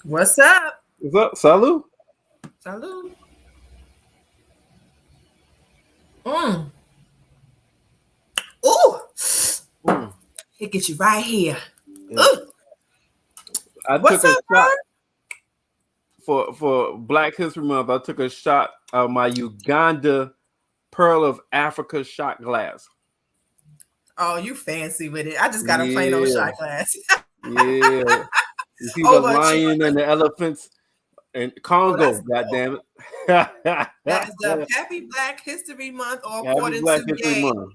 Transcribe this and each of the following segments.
What's up? What's up? Salud. Salud. Mm. Ooh. Mm. It gets you right here. Yeah. Ooh. I What's took a up, shot Ron? for Black History Month. I took a shot of my Uganda Pearl of Africa shot glass. Oh, you fancy with it. I just got a plain old Yeah, shot glass. yeah. You see the Over a chicken. lion and the elephants in Oh, Congo. that's God dope. damn That is the it! Happy Black History Month, or Happy according Black to History Gay, Month.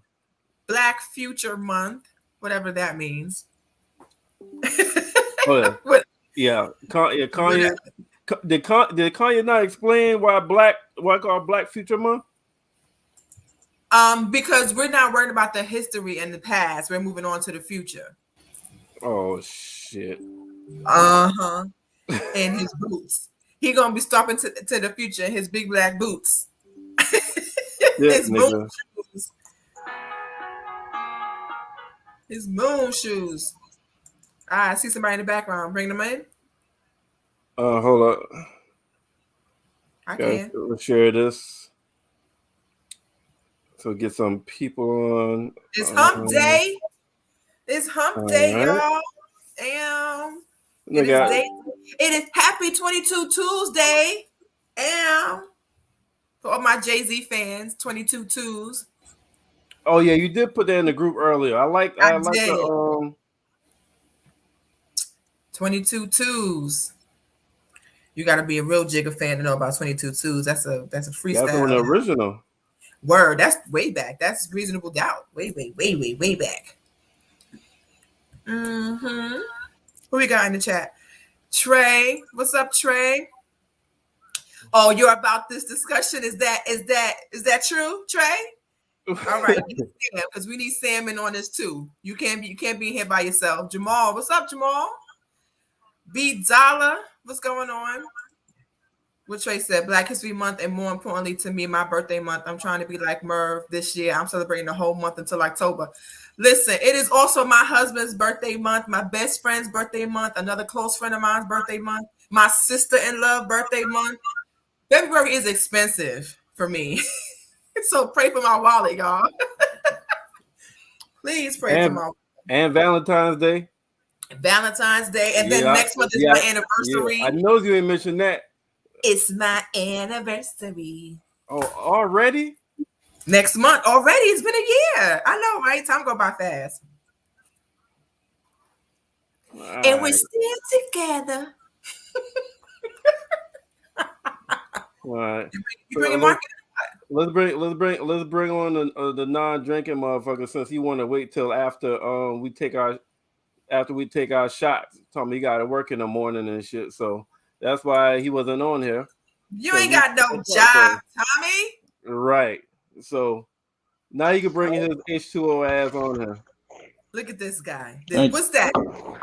Black Future Month, whatever that means. Oh yeah, What- yeah. Kanye. whatever. Did Kanye not explain why called Black Future Month? Because we're not worried about the history and the past. We're moving on to the future. Oh shit. Uh-huh. And his boots. He gonna be stopping to the future in his big black boots. Yeah, His moon nigga. shoes. His moon shoes. I see somebody in the background. Bring them in. Hold up. I Guys, can. let's share this. So get some people on. It's hump day. It's hump All day, right. y'all. Damn. It Look is at day. It is happy 22 Tuesday. Damn. For all my Jay-Z fans, 22 twos. Oh yeah, you did put that in the group earlier. I like I the did. 22 twos. You got to be a real Jigga fan to know about 22 twos. That's a that's on the freestyle. original. Word. That's way back. That's Reasonable Doubt. Way back. Mm-hmm. Who we got in the chat? Trey. What's up, Trey? Oh, you're about this discussion. Is that true, Trey? All right, because we need salmon on this too. You can't be here by yourself. Jamal, what's up, Jamal? B Dollar, what's going on? What Trey said, Black History Month, and more importantly to me, my birthday month. I'm trying to be like Merv this year. I'm celebrating the whole month until October. Listen, it is also my husband's birthday month, my best friend's birthday month, another close friend of mine's birthday month, my sister-in-law birthday month. February is expensive for me. So pray for my wallet, y'all. Please pray for my wallet. And Valentine's Day. Valentine's Day. And then next month is my anniversary. Yeah. I know you ain't mentioned that. It's my anniversary. Oh, already? Next month. Already. It's been a year. I know, right? Time go by fast. And we're still together. All right. You bring Mark? Let's bring on the non-drinking motherfucker, since he want to wait till after we take our shots. Told me he got to work in the morning and shit, so that's why he wasn't on here. You ain't got no job, Tommy. Right. So now you can bring his H2O ass on here. Look at this guy. What's that?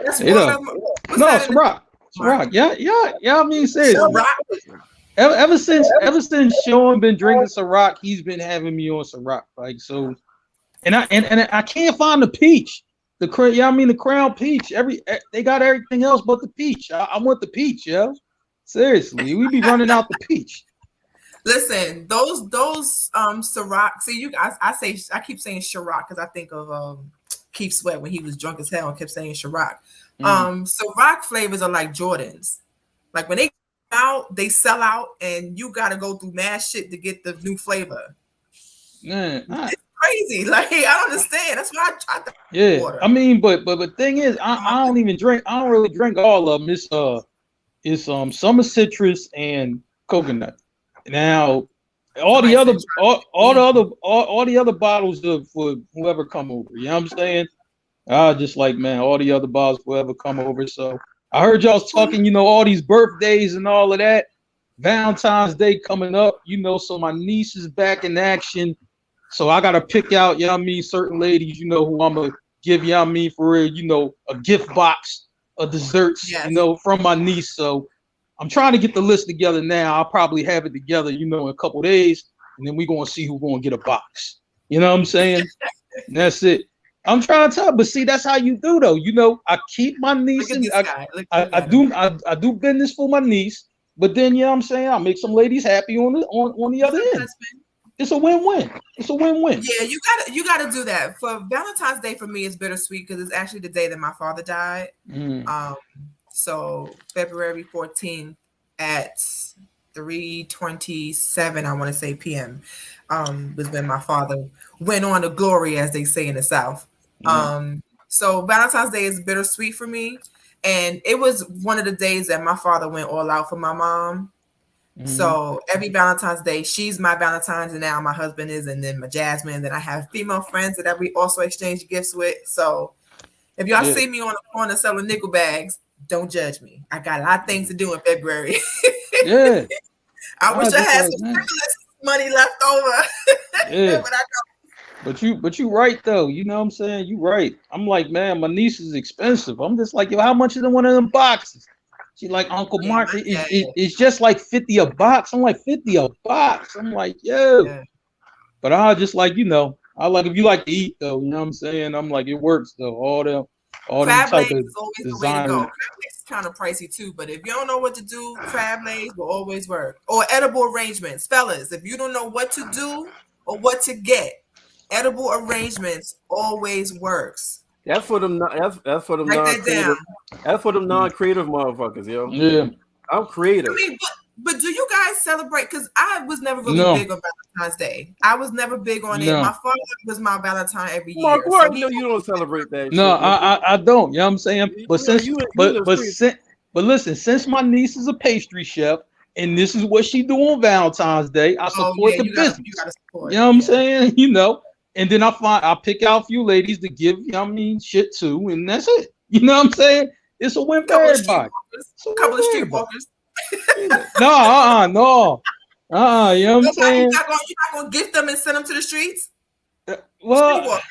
That's Ciroc. Ciroc. Yeah. I mean, seriously. Ever since Sean been drinking Ciroc, he's been having me on Ciroc. Like, so, and I can't find the peach. The Crown Peach. They got everything else but the peach. I want the peach, yo. Seriously, we be running out the peach. Listen, those Ciroc. See, I keep saying Ciroc because I think of Keith Sweat when he was drunk as hell and kept saying Ciroc. Ciroc flavors are like Jordans. Like when they out, they sell out, and you got to go through mad shit to get the new flavor. It's crazy. Like, I don't understand. That's why I tried to. Yeah, water. I mean, but the thing is, I don't even drink. I don't really drink all of them. It's summer citrus and coconut. Now, all the other bottles for whoever come over. You know what I'm saying? I just like, man, all the other bottles whoever come over. So I heard y'all talking, all these birthdays and all of that. Valentine's Day coming up, so my niece is back in action. So I gotta pick out, certain ladies, who I'm gonna give, for a gift box of desserts, from my niece. So I'm trying to get the list together now. I'll probably have it together, in a couple of days, and then we're gonna see who's gonna get a box. You know what I'm saying? And that's it. I'm trying to tell, but see, that's how you do though. You know, I keep my niece Look at and this guy. Look I at him. do business for my niece, but then you know what I'm saying, I make some ladies happy on the other end. Husband. It's a win-win. It's a win-win. Yeah, you gotta do that. For Valentine's Day for me is bittersweet because it's actually the day that my father died. So February 14th at 3:27, I want to say p.m. Was when my father went on to glory, as they say in the South. So Valentine's Day is bittersweet for me, and it was one of the days that my father went all out for my mom. So every Valentine's Day, she's my Valentine's, and now my husband is, and then my Jasmine. Then I have female friends that we also exchange gifts with. So if y'all see me on the corner selling nickel bags, don't judge me. I got a lot of things to do in February. Yeah. I wish I had some stimulus money left over. Yeah. But I don't. But you right though. You know what I'm saying? You right. I'm like, man, my niece is expensive. I'm just like, yo, how much is in one of them boxes? She like, Uncle Mark, it's just like 50 a box. I'm like, 50 a box. I'm like, yo. Yeah. But I just like, you know, I like if you like to eat though, you know what I'm saying? I'm like, it works though. All them type of designer. Crab legs is kind of pricey too, but if you don't know what to do, crab legs will always work. Or edible arrangements. Fellas, if you don't know what to do or what to get, edible arrangements always works. That's for them. That's for them non-creative. That's for them non-creative motherfuckers, yo. Yeah, I'm creative. I mean, but do you guys celebrate? Because I was never really big on Valentine's Day. I was never big on it. My father was my Valentine every year. Mark, why you don't celebrate that? No, shit, I don't. You know what I'm saying? But but listen, since my niece is a pastry chef and this is what she do on Valentine's Day, I support the business. You know what I'm saying? You know. And then I pick out a few ladies to give, you know what I mean, shit to, and that's it. You know what I'm saying? It's a win for everybody. A couple of streetwalkers. No. You know what I'm saying? You're not gonna gift them and send them to the streets? Well,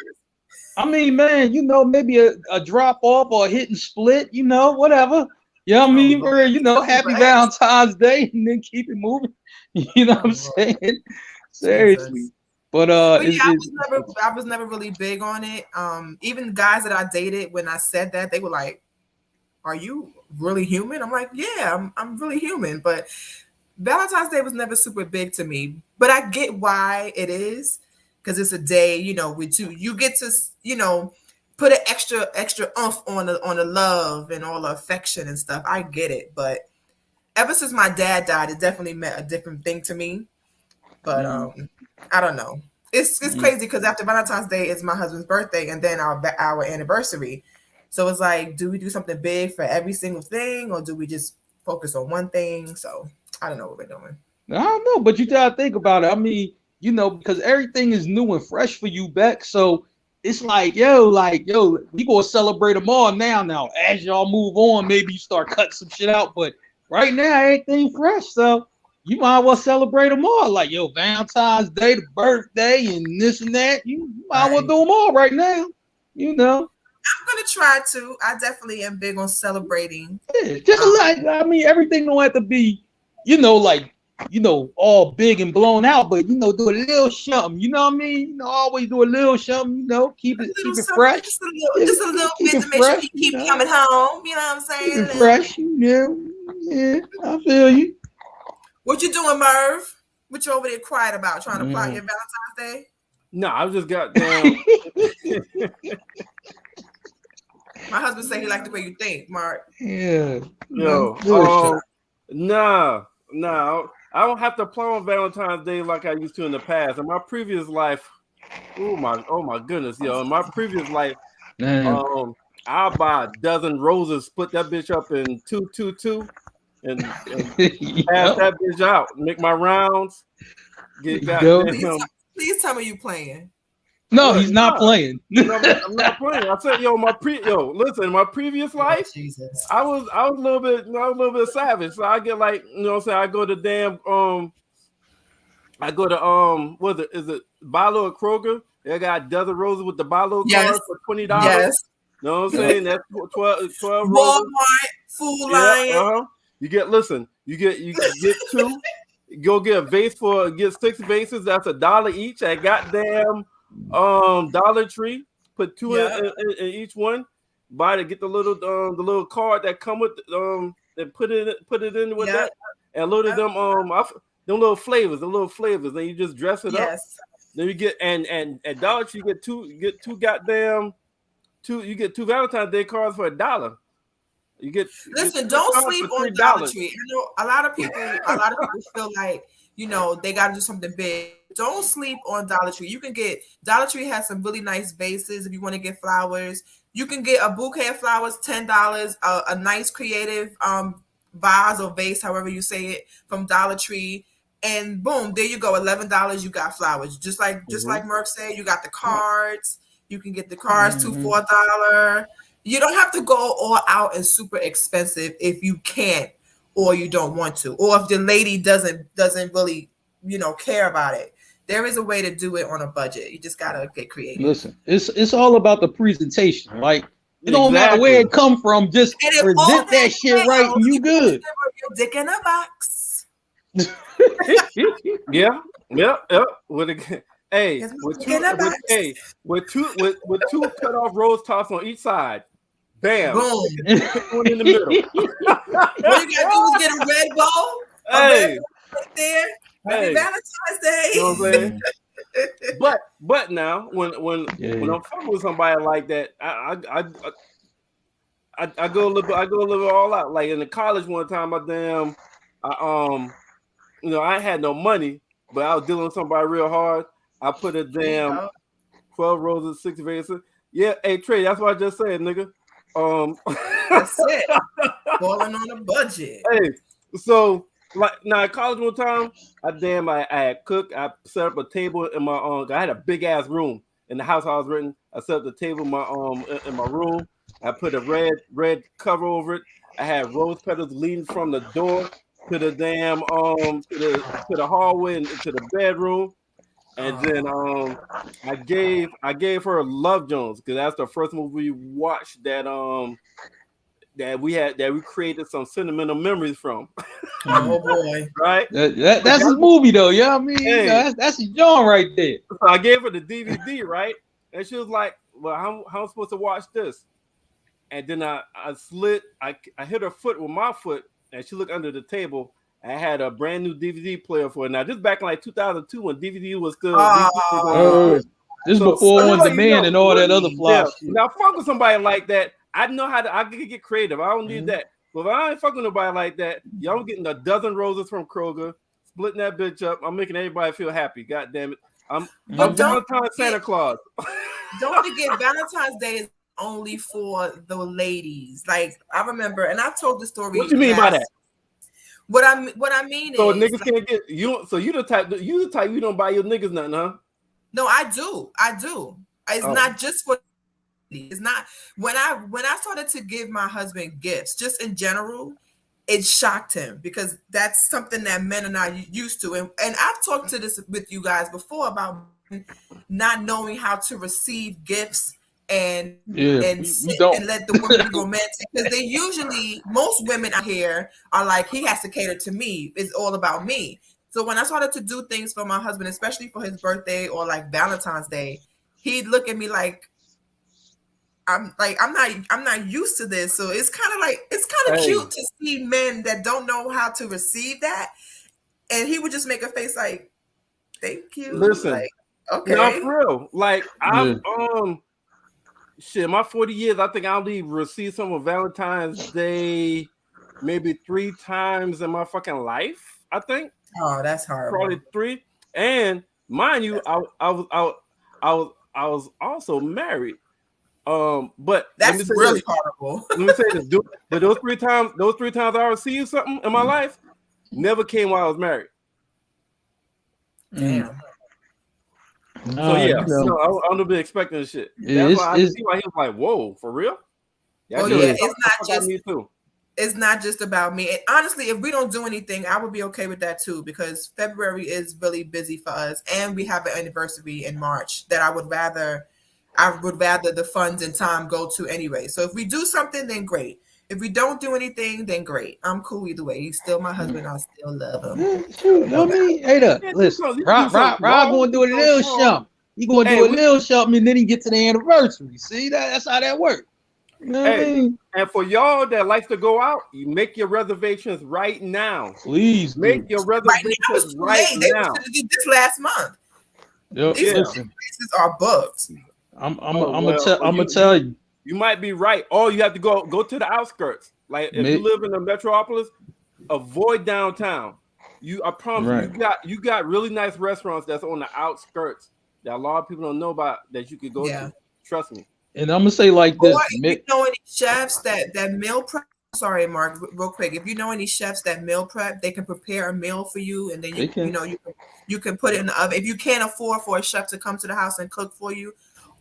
I mean, man, you know, maybe a drop off or a hit and split, you know, whatever. You know what I mean? Or, you know, happy Valentine's Day and then keep it moving. You know what I'm saying? Seriously. But yeah, I was never really big on it. Even guys that I dated, when I said that, they were like, "Are you really human?" I'm like, "Yeah, I'm really human." But Valentine's Day was never super big to me. But I get why it is, because it's a day, you know, you get to, you know, put an extra oomph on the love and all the affection and stuff. I get it, but ever since my dad died, it definitely meant a different thing to me. But I don't know. It's crazy because after Valentine's Day is my husband's birthday and then our anniversary. So it's like, do we do something big for every single thing, or do we just focus on one thing? So I don't know what we're doing. I don't know, but you gotta think about it. I mean, you know, because everything is new and fresh for you, Beck. So it's like, yo, we gonna celebrate them all now. Now, as y'all move on, maybe you start cutting some shit out. But right now, everything fresh. So you might as well celebrate them all. Like, yo, Valentine's Day, the birthday, and this and that. You might as well do them all right now. You know. I'm gonna try to. I definitely am big on celebrating. Yeah, just like, I mean, everything don't have to be, you know, like, you know, all big and blown out, but you know, do a little something. You know what I mean? You know, always do a little something. You know, keep it fresh. Just a little bit to make sure you keep coming home. You know what I'm saying? Keep it fresh. You know, yeah, I feel you. What you doing, Merv? What you over there quiet about? Trying to plot your Valentine's Day? No, I just got down. My husband said he liked the way you think, Mark. Yeah. Yo, nah. I don't have to plan Valentine's Day like I used to in the past. In my previous life, oh my goodness, yo. In my previous life, I'll buy a dozen roses, split that bitch up in two, and pass that bitch out. Make my rounds. Please tell me you playing. No, he's not playing. No, I'm not playing. I said, listen, my previous life, Jesus. I was a little bit savage. So I get like, you know what I'm saying, I go to what is it Bilo or Kroger? They got a dozen roses with the Bilo card for $20. Yes. You know what I'm saying? That's 12 Walmart, roses. Food Lion. You get two. Go get a vase get 6 vases. That's $1 each at goddamn Dollar Tree. put two Yeah. in each one. Get the little card that come with and put it in with Yeah. that, and loaded them them little flavors, Then you just dress it up. Yes. Then you get and at Dollar Tree you get two Valentine's Day cards for $1. Listen, don't sleep on Dollar Tree. You know, a lot of people feel like, you know, they got to do something big. Don't sleep on Dollar Tree. Dollar Tree has some really nice vases if you want to get flowers. You can get a bouquet of flowers, $10, a nice creative vase or vase, however you say it, from Dollar Tree. And boom, there you go, $11, you got flowers. Just like Murph said, you got the cards. You can get the cards to $4. You don't have to go all out and super expensive if you can't or you don't want to, or if the lady doesn't really, you know, care about it. There is a way to do it on a budget. You just gotta get creative. Listen, it's all about the presentation. Like, it don't matter where it come from, just present that shit right and you good. Your dick in a box. Yeah. With two cut off rose tops on each side. Bam. Boom. One in the middle. What you gotta do is get a red bow. Hey. Right there. Happy Valentine's Day. You know what I'm saying? But now when I'm fucking with somebody like that, I go a little all out. Like in the college one time, I had no money, but I was dealing with somebody real hard. I put a damn 12 roses, 6 vases. Yeah, hey Trey, that's what I just said, nigga. That's it. Balling on a budget. Hey, so like now at college one time, I had cooked. I set up a table in my I had a big ass room in the house I was renting. I set up the table in my room. I put a red cover over it. I had rose petals leading from the door to the damn to the hallway and to the bedroom. And then I gave her Love Jones because that's the first movie we watched that we created some sentimental memories from. Oh boy. Right? That's his movie though, yeah. I mean, that's his John right there. So I gave her the DVD, right? And she was like, well, how am I supposed to watch this? And then I hit her foot with my foot, and she looked under the table. I had a brand new DVD player for it. Now, this back in like 2002 when DVD was still. This before on demand and all that other fly shit. Now, fuck with somebody like that. I know how I can get creative. I don't need that. But if I ain't fucking nobody like that, y'all getting a dozen roses from Kroger, splitting that bitch up. I'm making everybody feel happy. God damn it. I'm Valentine's Santa Claus. Don't forget, Valentine's Day is only for the ladies. Like I remember, and I told the story. What you mean by that? What I mean so is, niggas can't get you. So you the type you don't buy your niggas nothing, huh? No, I do. It's not just for. It's not when I started to give my husband gifts, just in general, it shocked him because that's something that men are not used to. And I've talked to this with you guys before about not knowing how to receive gifts and let the women be romantic because they usually, most women out here are like, he has to cater to me. It's all about me. So when I started to do things for my husband, especially for his birthday or like Valentine's Day, he'd look at me like, I'm not used to this. So it's kind of cute to see men that don't know how to receive that. And he would just make a face like, thank you. Listen, like, okay. Not for real. Like I'm my 40 years, I think I only received some of Valentine's Day maybe 3 times in my fucking life, I think. Oh, that's hard. Probably 3. And mind you, I was also married. But that's really horrible. Let me say this, but those three times I received something in my life never came while I was married. Damn. So yeah, I don't be expecting this shit. That's why I see why he was like, "Whoa, for real?" It's not just about me. And honestly, if we don't do anything, I would be okay with that too, because February is really busy for us, and we have an anniversary in March that I would rather the funds and time go to anyway. So if we do something, then great. If we don't do anything, then great. I'm cool either way. He's still my husband. I still love him. Shoot, I mean, hey, listen, Rob gonna do a little something. He gonna do a little something, and then he get to the anniversary. See, that's how that works. You know what I mean? And for y'all that likes to go out, you make your reservations right now. Please make your reservations right now. They did this last month. Yep. These places are booked. I'm gonna tell you. You might be right. Or you have to go to the outskirts. Like if you live in the metropolis, avoid downtown. I promise you got really nice restaurants that's on the outskirts that a lot of people don't know about that you could go to. Trust me. And I'm gonna say like this. Or if you know any chefs that meal prep. Sorry, Mark, real quick. If you know any chefs that meal prep, they can prepare a meal for you, and then you can put it in the oven. If you can't afford for a chef to come to the house and cook for you,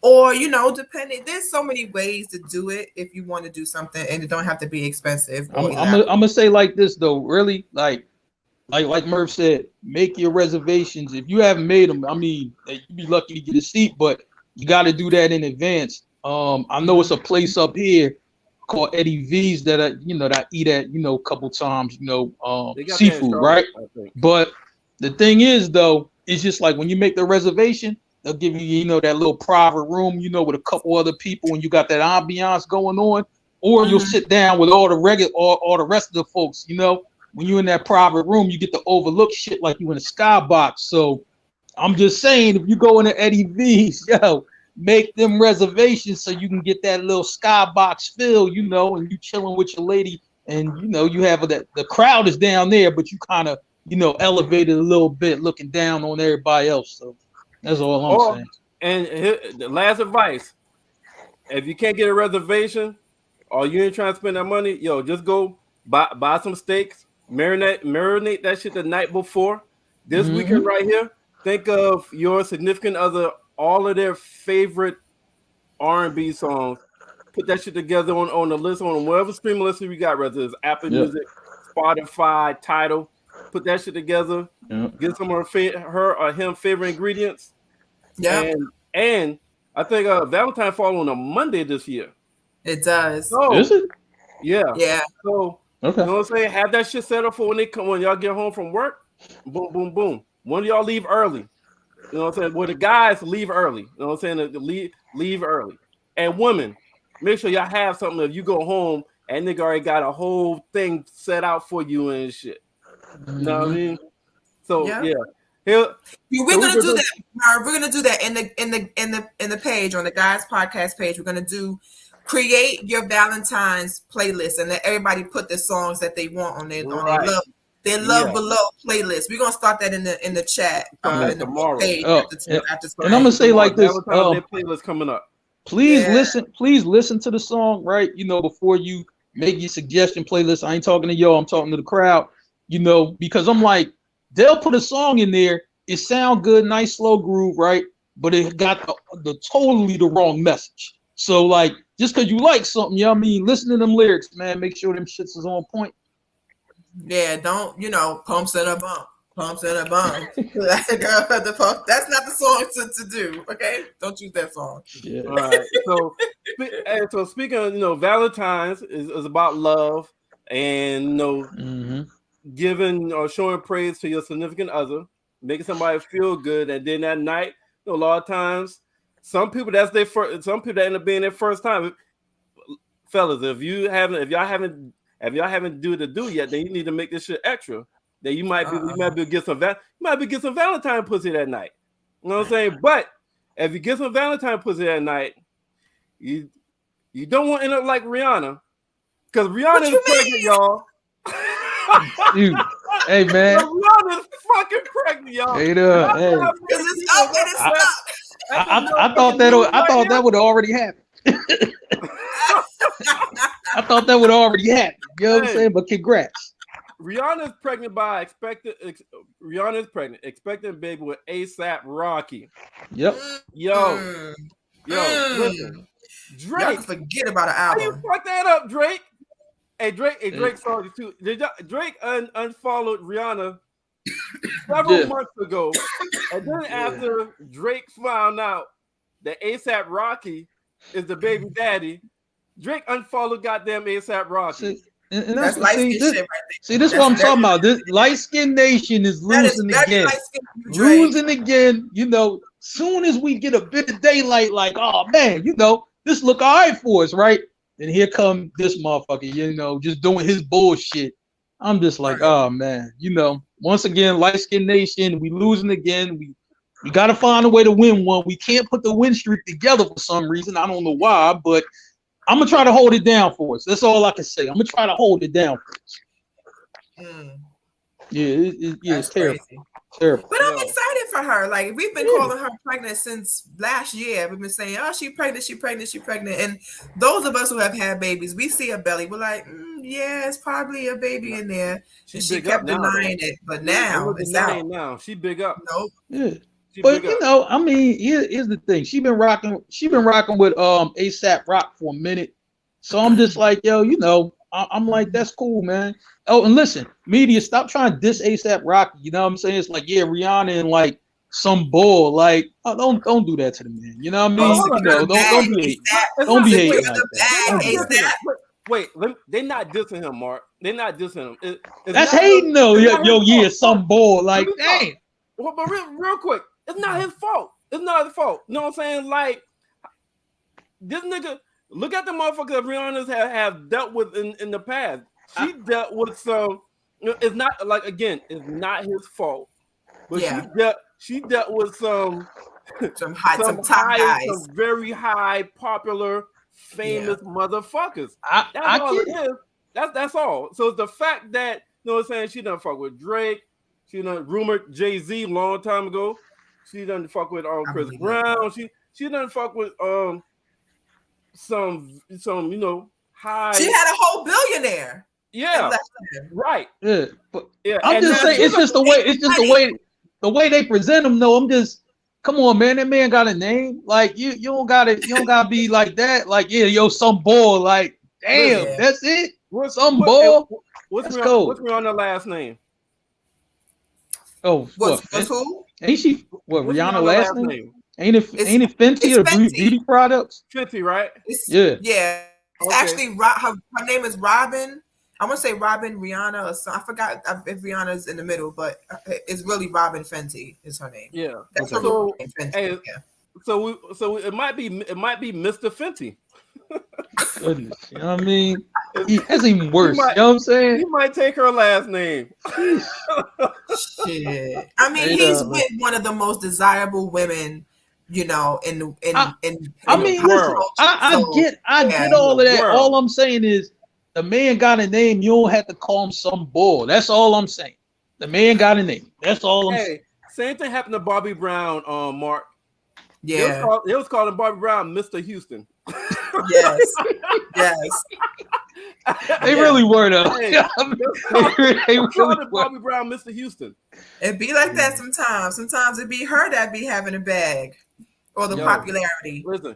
or depending, there's so many ways to do it if you want to do something, and it don't have to be expensive. I'm gonna say like this though, really, like Murph said, make your reservations. If you haven't made them, I mean, you'd be lucky to get a seat, but you got to do that in advance. I know it's a place up here called Eddie V's that I eat at, a couple times, seafood, right? But the thing is though, it's just like when you make the reservation, they'll give you, that little private room, with a couple other people, and you got that ambiance going on, or you'll sit down with all the rest of the folks, when you're in that private room, you get to overlook shit like you in a skybox. So I'm just saying, if you go into Eddie V's, make them reservations so you can get that little skybox feel, and you chilling with your lady, and you have that the crowd is down there, but you kind of elevated a little bit, looking down on everybody else. So that's all I'm saying. And the last advice: if you can't get a reservation, or you ain't trying to spend that money, just go buy some steaks, marinate that shit the night before. This weekend right here, think of your significant other. All of their favorite R&B songs, put that shit together on the list, on whatever streaming list we got, whether it's Apple Music, Spotify, Tidal. Put that shit together. Get some of her or him favorite ingredients. Yeah. And I think Valentine fall on a Monday this year. It does. So, is it? Yeah. Yeah. So you know what I'm saying? Have that shit set up for when y'all get home from work. Boom, boom, boom. One of y'all leave early. You know what I'm saying? Well, the guys leave early. You know what I'm saying? Leave early. And women, make sure y'all have something. If you go home and nigga already got a whole thing set out for you and shit. You know what I mean? So yeah. We're gonna do that. We're gonna do that in the page on the Guys Podcast page. We're gonna do create your Valentine's playlist and let everybody put the songs that they want on their love below playlist. We're gonna start that in the chat in the page and I'm gonna say like this: playlist coming up. Please listen to the song, right? Before you make your suggestion playlist. I ain't talking to y'all, I'm talking to the crowd. Because I'm like, they'll put a song in there, it sound good, nice slow groove, right? But it got the totally the wrong message. So like, just because you like something, listen to them lyrics, man. Make sure them shits is on point. Yeah, don't pumps and a bump. That's not the song to do. Okay, don't use that song. Yeah. All right. So speaking of, Valentine's is about love and giving or showing praise to your significant other, making somebody feel good, and then that night, a lot of times, some people that end up being their first time. Fellas, if y'all haven't do yet, then you need to make this shit extra. Then you might be get some Valentine pussy that night. You know what I'm saying? But if you get some Valentine pussy that night, you don't want to end up like Rihanna, because Rihanna is pregnant, y'all. Dude, hey man, Rihanna's fucking pregnant, y'all. Hey, I thought that would already happen. I thought that would already happen. You know what I'm saying? But congrats. Rihanna's pregnant expecting baby with ASAP Rocky. Yep. Yo, listen. Drake, y'all forget about an album. How you fuck that up, Drake? Hey, Drake saw you too. Drake unfollowed Rihanna several months ago, and then after Drake found out that ASAP Rocky is the baby daddy, Drake unfollowed goddamn ASAP Rocky. And that's light skin shit right there. See, this is what I'm talking about. This light skin nation is losing again. Losing again. Soon as we get a bit of daylight, like, oh man, this look all right for us, right? And here come this motherfucker, just doing his bullshit. I'm just like, oh man, once again, light skin nation, we losing again. We got to find a way to win one. We can't put the win streak together for some reason. I don't know why, but I'm gonna try to hold it down for us. That's all I can say. I'm gonna try to hold it down for us. Yeah, it's terrible. Crazy. Terrible. But I'm excited for her. Like, we've been calling her pregnant since last year. We've been saying, oh, she's pregnant. And those of us who have had babies, we see a belly. We're like, yeah, it's probably a baby in there. And she kept denying it. But now it's out. Now she big up. Nope. Yeah. But I mean, here's the thing. She been rocking with ASAP Rock for a minute. So I'm just like, yo, I'm like, that's cool, man. Oh, and listen, media, stop trying to diss ASAP Rocky. You know what I'm saying? It's like, yeah, Rihanna and like some bull. Like, don't do that to the man. You know what I mean? Don't be hating like that. Wait, they're not dissing him, Mark. They're not dissing him. That's hating though. Yeah, some bull. Like, dang. Well, but real quick, it's not his fault. It's not his fault. You know what I'm saying? Like, this nigga, look at the motherfuckers that Rihanna's have dealt with in the past. She dealt with some. It's not like, again, it's not his fault. But she dealt with some top guys, some very high, popular, famous motherfuckers. That's all it is. That's all. So it's the fact that, you know what I'm saying, she done fuck with Drake. She done rumored Jay-Z a long time ago. She done fuck with Chris Brown. She done fuck with some high. She had a whole billionaire. Yeah, right. Yeah, but I'm just saying, it's just the way they present him. though. I'm just, come on, man. That man got a name. Like, you don't gotta be like that. Like, some ball. Like, damn, that's it. What's Rihanna's last name? Oh, what's who? Ain't she? Rihanna's last name? Ain't it Fenty or Fenty. Beauty Products? Fenty, right? Yeah. It's actually her name is Robin. I want to say Robin Rihanna or something. I forgot if Rihanna's in the middle, but it's really Robin Fenty is her name. Yeah, that's her name. Fenty. So it might be Mr. Fenty. Goodness, you know what I mean? That's even worse. You know what I'm saying? He might take her last name. Shit. I mean, he's with one of the most desirable women, in the world. I get all of that. World. All I'm saying is, the man got a name. You don't have to call him some bull. That's all I'm saying. The man got a name. That's all I'm saying. Same thing happened to Bobby Brown, Mark. Yeah. They was calling Bobby Brown Mr. Houston. Yes. They really were though. They calling Bobby Brown Mr. Houston. It be like that sometimes. Sometimes it be her that be having a bag or the popularity. Listen,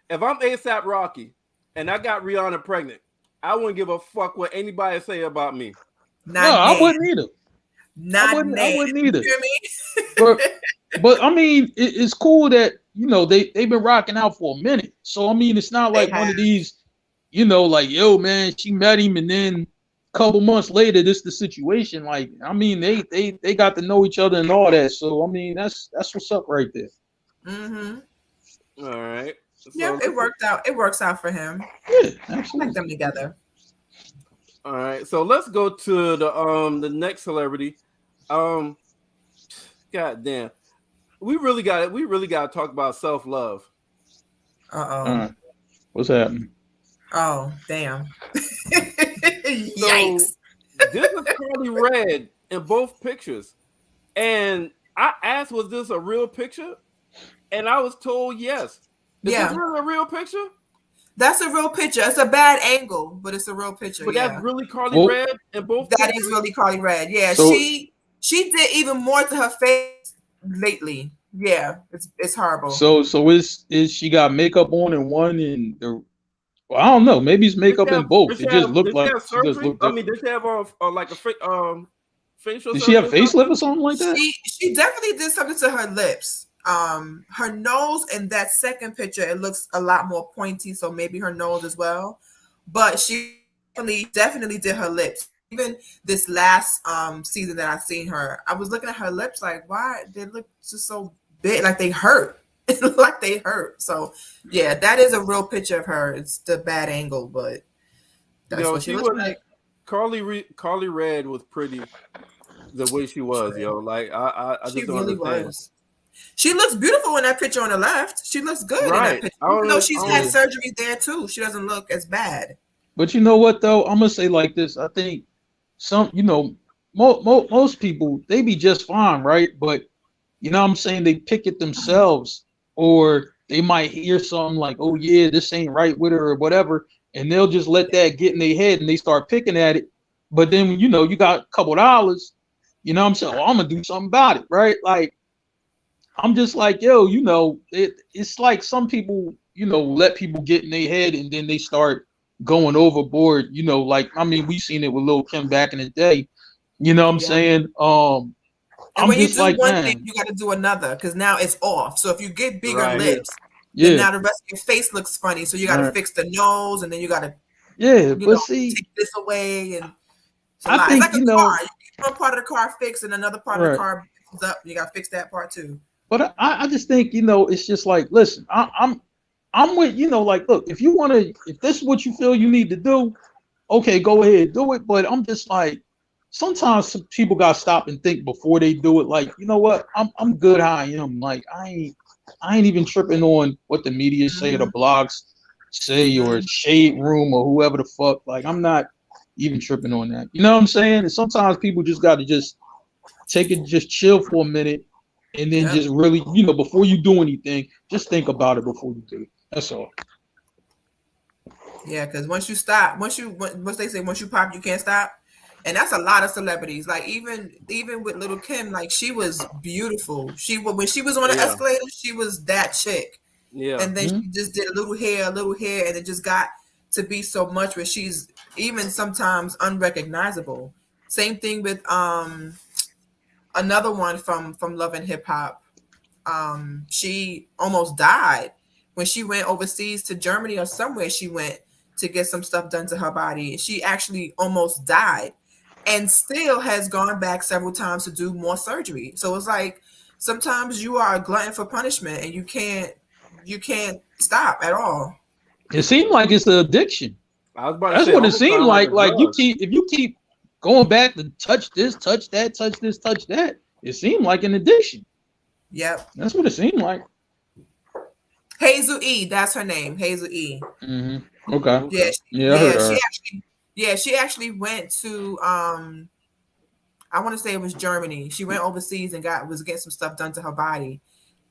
if I'm ASAP Rocky and I got Rihanna pregnant, I wouldn't give a fuck what anybody say about me. I wouldn't either. I wouldn't either. You hear me? but I mean, it's cool that they've been rocking out for a minute. So I mean, it's not like one of these, like, yo, man, she met him and then a couple months later, this is the situation. Like, I mean, they got to know each other and all that. So I mean, that's what's up right there. Mm-hmm. All right. Yeah, it worked out. It works out for him. Yeah, absolutely. I like them together. All right, so let's go to the next celebrity. God damn, we really got to talk about self-love. What's happening? Oh, damn. Yikes. This is Carly Red in both pictures, and I asked, was this a real picture? And I was told yes. Is this really a real picture? That's a real picture. It's a bad angle, but it's a real picture. But that's really Carly Red in both That pictures? is really Carly Red. Yeah, So, she did even more to her face lately. Yeah, it's horrible. So is she got makeup on in one and I don't know. Maybe it's makeup in both. It just looked like she just looked. I mean, did she have like a facial? Did she have facelift or something like that? She definitely did something to her lips. Her nose in that second picture, it looks a lot more pointy, so maybe her nose as well. But she definitely did her lips. Even this last season that I seen her, I was looking at her lips like, why they look just so big, like they hurt. It looked like they hurt. So yeah, that is a real picture of her. It's the bad angle, but that's what she looks like. Carly Red was pretty the way she was, yo. Like I She just don't really understand. was. She looks beautiful in that picture on the left. She looks good in that picture. Even though she's had surgery there too, she doesn't look as bad. But you know what though? I'm gonna say like this. I think some, most people, they be just fine, right? But you know what I'm saying, they pick it themselves, or they might hear something like, oh yeah, this ain't right with her or whatever, and they'll just let that get in their head and they start picking at it. But then you got a couple dollars, you know what I'm saying? Oh, I'm gonna do something about it, right? Like I'm just like, yo, it's like some people, let people get in their head and then they start going overboard, like I mean, we seen it with Lil' Kim back in the day. You know what I'm saying? And when you do one thing, you got to do another because now it's off. So if you get bigger lips, then now the rest of your face looks funny. So you got to fix the nose, and then you got to take this away. And I think it's like a car. You get one part of the car fixed, and another part of the car is up. You got to fix that part too. But I just think it's just like, listen, I'm with like, look, if you want to, if this is what you feel you need to do, okay, go ahead, do it. But I'm just like, sometimes some people gotta stop and think before they do it. Like, you know what? I'm good how I am. Like, I ain't even tripping on what the media say or the blogs say or Shade Room or whoever the fuck. Like, I'm not even tripping on that. You know what I'm saying? And sometimes people just gotta just take it, just chill for a minute, and then just really, before you do anything, just think about it before you do it. That's all. Yeah, because once you stop, once they say once you pop, you can't stop. And that's a lot of celebrities. Like even with Lil' Kim, like she was beautiful. When she was on the escalator, she was that chick. Yeah. And then she just did a little hair, and it just got to be so much where she's even sometimes unrecognizable. Same thing with another one from Love and Hip Hop. She almost died when she went overseas to Germany or somewhere. She went to get some stuff done to her body. She actually almost died. And still has gone back several times to do more surgery. So it's like sometimes you are a glutton for punishment, and you can't stop at all. It seemed like it's an addiction. I was about to That's say, what it seemed like. Like if you keep going back to touch this, touch that, touch this, touch that, it seemed like an addiction. Yep, that's what it seemed like. Hazel E, that's her name, Hazel E. Mm-hmm. Okay. She actually went to I want to say it was Germany. She went overseas and was getting some stuff done to her body,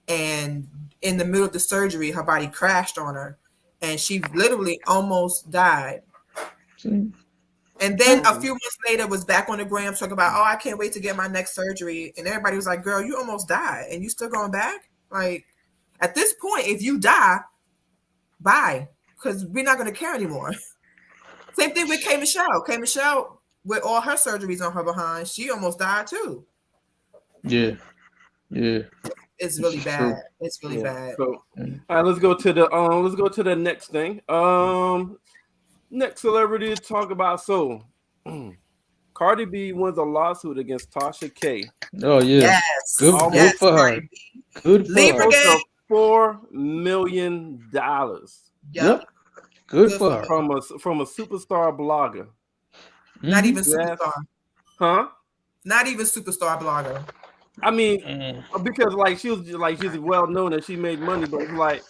and in the middle of the surgery, her body crashed on her, and she literally almost died. And then a few months later, was back on the gram talking about, oh, I can't wait to get my next surgery, and everybody was like, girl, you almost died, and you still going back? Like at this point, if you die, bye, because we're not going to care anymore. Same thing with K. Michelle. K. Michelle, with all her surgeries on her behind, she almost died too. Yeah. It's really bad. True. It's really bad. So, all right, let's go to the next thing. Next celebrity to talk about. So, Cardi B wins a lawsuit against Tasha K. Oh yeah. Yes. Good for her. Good for her. $4 million. Yep. Good for her. From a superstar blogger. Not even superstar. Huh? Not even superstar blogger. I mean, because she's well known and she made money, but it's like,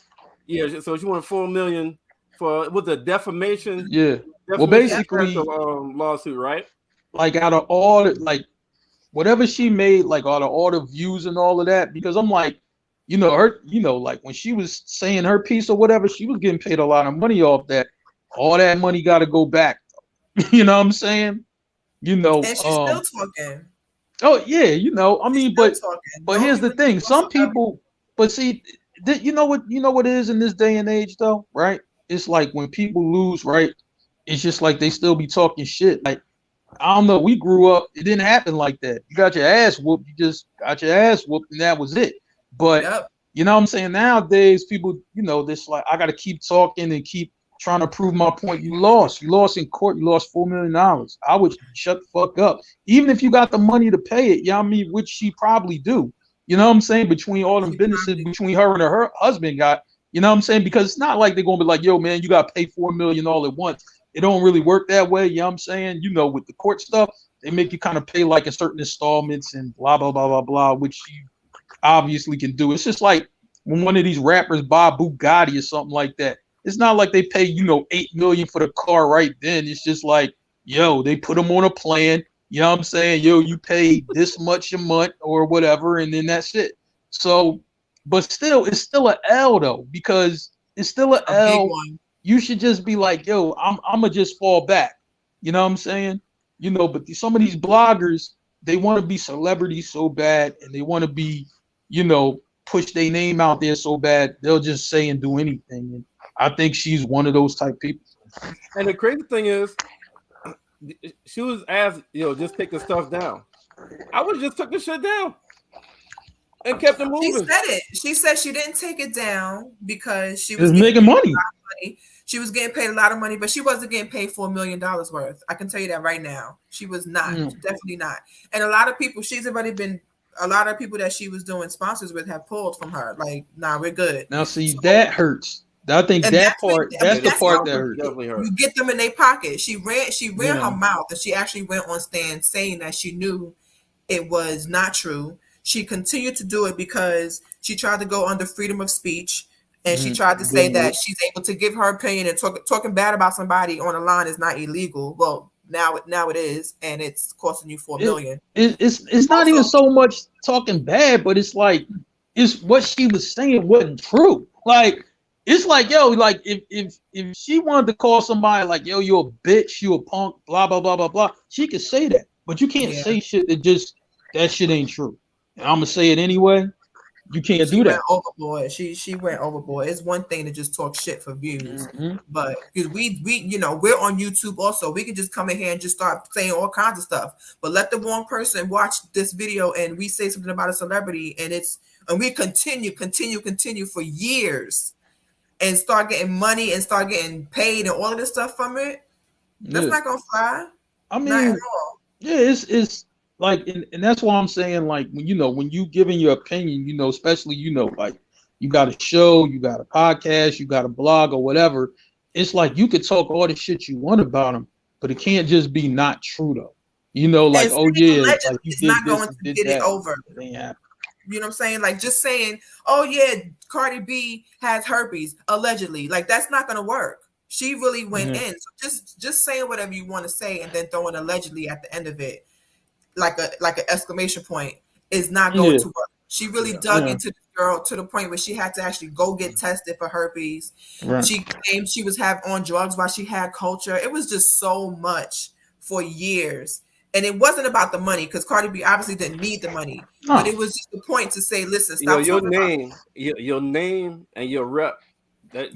so she won $4 million for the defamation. Yeah. Well, basically, lawsuit, right? Like out of all, like whatever she made, like out of all the views and all of that, because I'm like, her, like when she was saying her piece or whatever, she was getting paid a lot of money off that. All that money got to go back. You know what I'm saying? And she's still talking. Oh yeah, I mean, but here's the thing: some people, but see, you know what it is in this day and age, though, right? It's like when people lose, right? It's just like they still be talking shit. Like I don't know, we grew up, it didn't happen like that. You got your ass whooped, you just got your ass whooped, and that was it. But you know what I'm saying? Nowadays, people, this like I got to keep talking and keep trying to prove my point. You lost in court. You lost $4 million. I would shut the fuck up. Even if you got the money to pay it, I mean, which she probably do. You know what I'm saying? Between all them businesses, between her and her husband got, you know what I'm saying? Because it's not like they're gonna be like, yo, man, you gotta pay $4 million all at once. It don't really work that way. You know what I'm saying? You know, with the court stuff, they make you kind of pay like in certain installments and blah blah blah blah blah, which you obviously can do. It's just like when one of these rappers buy a Bugatti or something like that. It's not like they pay, you know, $8 million for the car right then. It's just like, yo, they put them on a plan. You know what I'm saying? Yo, you pay this much a month or whatever, and then that's it. So, but still, it's still an L though, because it's still an L. You should just be like, yo, I'm gonna just fall back. You know what I'm saying? You know, but some of these bloggers, they want to be celebrities so bad, and they want to be, you know, push their name out there so bad, they'll just say and do anything. And I think she's one of those type people. And the crazy thing is, she was asked, you know, just take the stuff down. I would just took the shit down and kept it moving. She said it. She said she didn't take it down because she was making money. She was getting paid a lot of money, but she wasn't getting paid $4 million worth. I can tell you that right now. She was not, definitely not. And a lot of people, a lot of people that she was doing sponsors with have pulled from her. Like, nah, we're good. Now, see, that hurts. I think that's the part that hurts. You get them in their pocket. She ran her mouth, and she actually went on stand saying that she knew it was not true. She continued to do it because she tried to go under freedom of speech, and she tried to say that she's able to give her opinion, and talking bad about somebody on the line is not illegal. Well, now it is, and it's costing you $4 million. It's not even so much talking bad, but it's like it's what she was saying wasn't true. Like, it's like, yo, like if she wanted to call somebody like, yo, you're a bitch, you a punk, blah blah blah blah blah, she could say that, but you can't say shit that shit ain't true. And I'm gonna say it anyway. You can't do that. Overboard. She went overboard. It's one thing to just talk shit for views, but because we you know, we're on YouTube also. We can just come in here and just start saying all kinds of stuff. But let the wrong person watch this video and we say something about a celebrity, and we continue for years, and start getting money and start getting paid and all of this stuff from it. That's not gonna fly. I mean, it's like, and that's why I'm saying, like, when you giving your opinion, you know, especially, you know, like you got a show, you got a podcast, you got a blog or whatever. It's like you could talk all the shit you want about them, but it can't just be not true though. You know, like, oh yeah, like you it's not going to get it over. You know what I'm saying? Like, just saying, oh yeah, Cardi B has herpes allegedly. Like, that's not going to work. She really went in. So just saying whatever you want to say and then throwing allegedly at the end of it, like an exclamation point, is not going to work. She really dug into the girl to the point where she had to actually go get tested for herpes. Right. She claimed she was on drugs while she had culture. It was just so much for years. And it wasn't about the money, because Cardi B obviously didn't need the money. But it was just the point to say, listen, stop. Your name and your rep. That's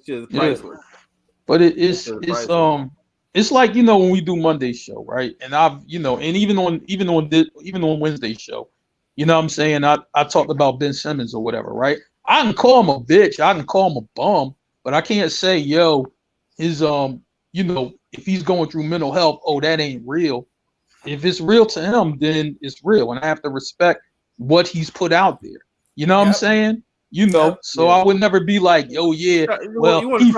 just priceless. But it's like, you know, when we do Monday's show, right? And I've, you know, and even on Wednesday's show, you know what I'm saying? I talked about Ben Simmons or whatever, right? I can call him a bitch, I can call him a bum, but I can't say, yo, his you know, if he's going through mental health, oh, that ain't real. If it's real to him, then it's real, and I have to respect what he's put out there. You know what I'm saying? You know, so I would never be like, yo, well, he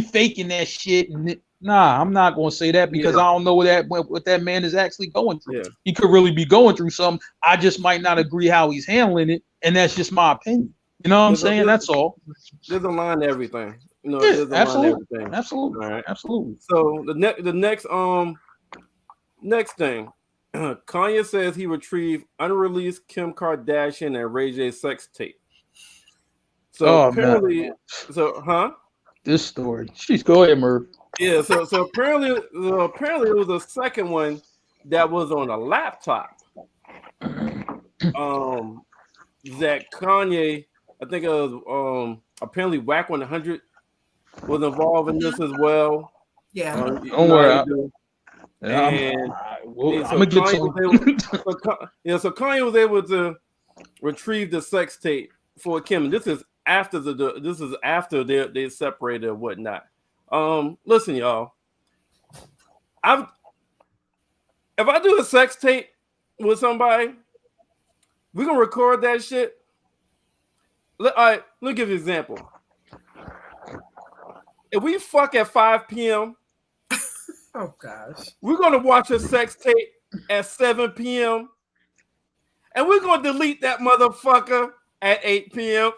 faking that shit. And nah, I'm not gonna say that, because I don't know what that man is actually going through. Yeah. He could really be going through something. I just might not agree how he's handling it, and that's just my opinion. You know what I'm saying? That's all. There's a line to everything. You know, there's a line to everything. Absolutely. All right. Absolutely. So the next thing, Kanye says he retrieved unreleased Kim Kardashian and Ray J sex tape. So apparently, this story. Jeez, go ahead, Murph. Yeah, so apparently it was a second one that was on a laptop. That Kanye, I think it was apparently Wack 100 was involved in this as well. Yeah. Don't worry. I'm gonna get to so Kanye was able to retrieve the sex tape for Kim. This is after they separated and whatnot. Listen, y'all. If I do a sex tape with somebody, We're gonna record that shit. All right, let me give you an example. If we fuck at 5 p.m., Oh gosh. we're gonna watch a sex tape at 7 p.m. and we're gonna delete that motherfucker at 8 p.m.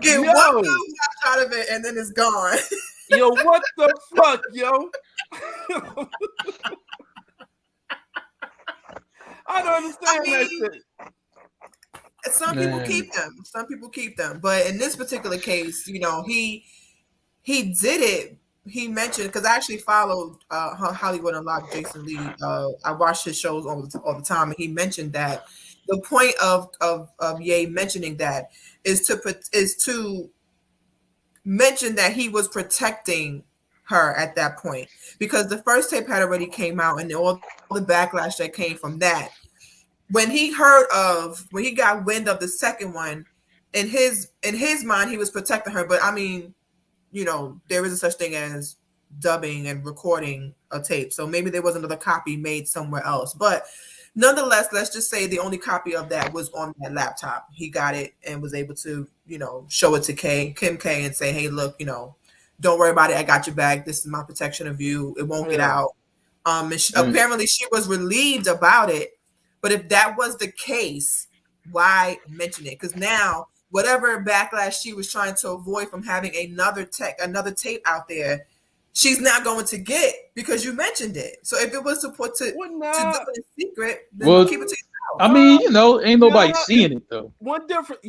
Get one good watch out of it and then it's gone. Yo, what the fuck, yo? I don't understand that shit. Some people keep them. Some people keep them. But in this particular case, you know, he did it. He mentioned, because I actually followed Hollywood Unlocked Jason Lee. I watched his shows all the time, and he mentioned that the point of Ye mentioning that is to mention that he was protecting her at that point, because the first tape had already came out, and all the backlash that came from that. When he got wind of the second one, in his mind, he was protecting her. But I mean, you know, there isn't such thing as dubbing and recording a tape. So maybe there was another copy made somewhere else. But nonetheless, let's just say the only copy of that was on that laptop. He got it and was able to, you know, show it to Kim K and say, hey, look, you know, don't worry about it. I got your back. This is my protection of you. It won't get out. And apparently she was relieved about it. But if that was the case, why mention it? Because now whatever backlash she was trying to avoid from having another tape out there, she's not going to get because you mentioned it. So if it was to do it in secret, then keep it to yourself. I mean, you know, ain't nobody seeing it though. One difference,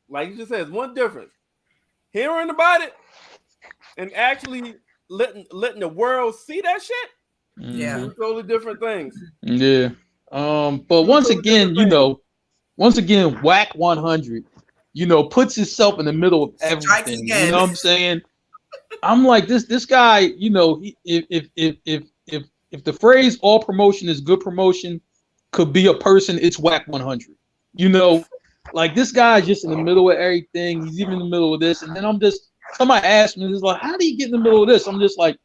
like you just said, one difference. Hearing about it and actually letting the world see that shit. Yeah, totally different things. Yeah. But once again, Whack 100, you know, puts himself in the middle of everything. You know what I'm saying? I'm like this guy, you know, if the phrase all promotion is good promotion could be a person, it's Whack 100. You know, like this guy's just in the middle of everything. He's even in the middle of this, and then somebody asked me, like, how do you get in the middle of this? I'm just like,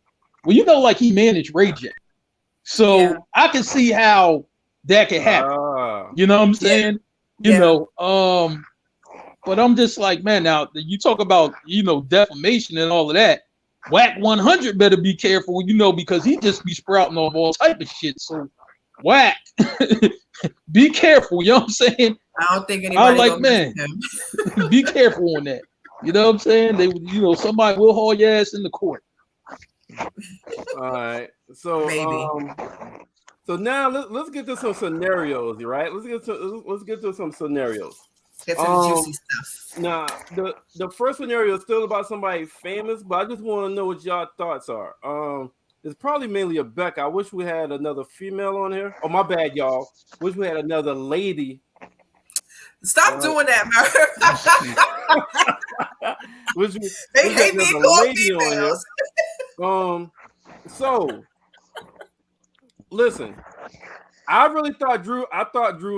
well, you know, like he managed Ray J, so I can see how that can happen. You know what I'm saying? You know, but I'm just like, man, now you talk about, you know, defamation and all of that. Whack 100 better be careful, you know, because he just be sprouting off all type of shit. So Whack, be careful, you know what I'm saying? I don't think anybody. I'm like, man, be careful on that. You know what I'm saying? You know, somebody will haul your ass in the court. All right. So maybe. So now let's get to some scenarios, right? Let's get to some scenarios. Get some juicy stuff. Now, the first scenario is still about somebody famous, but I just want to know what y'all thoughts are. It's probably mainly a Becca. I wish we had another female on here. Oh, my bad, y'all. Wish we had another lady. Stop doing that, man. They hate me called females. So listen, I really thought Drew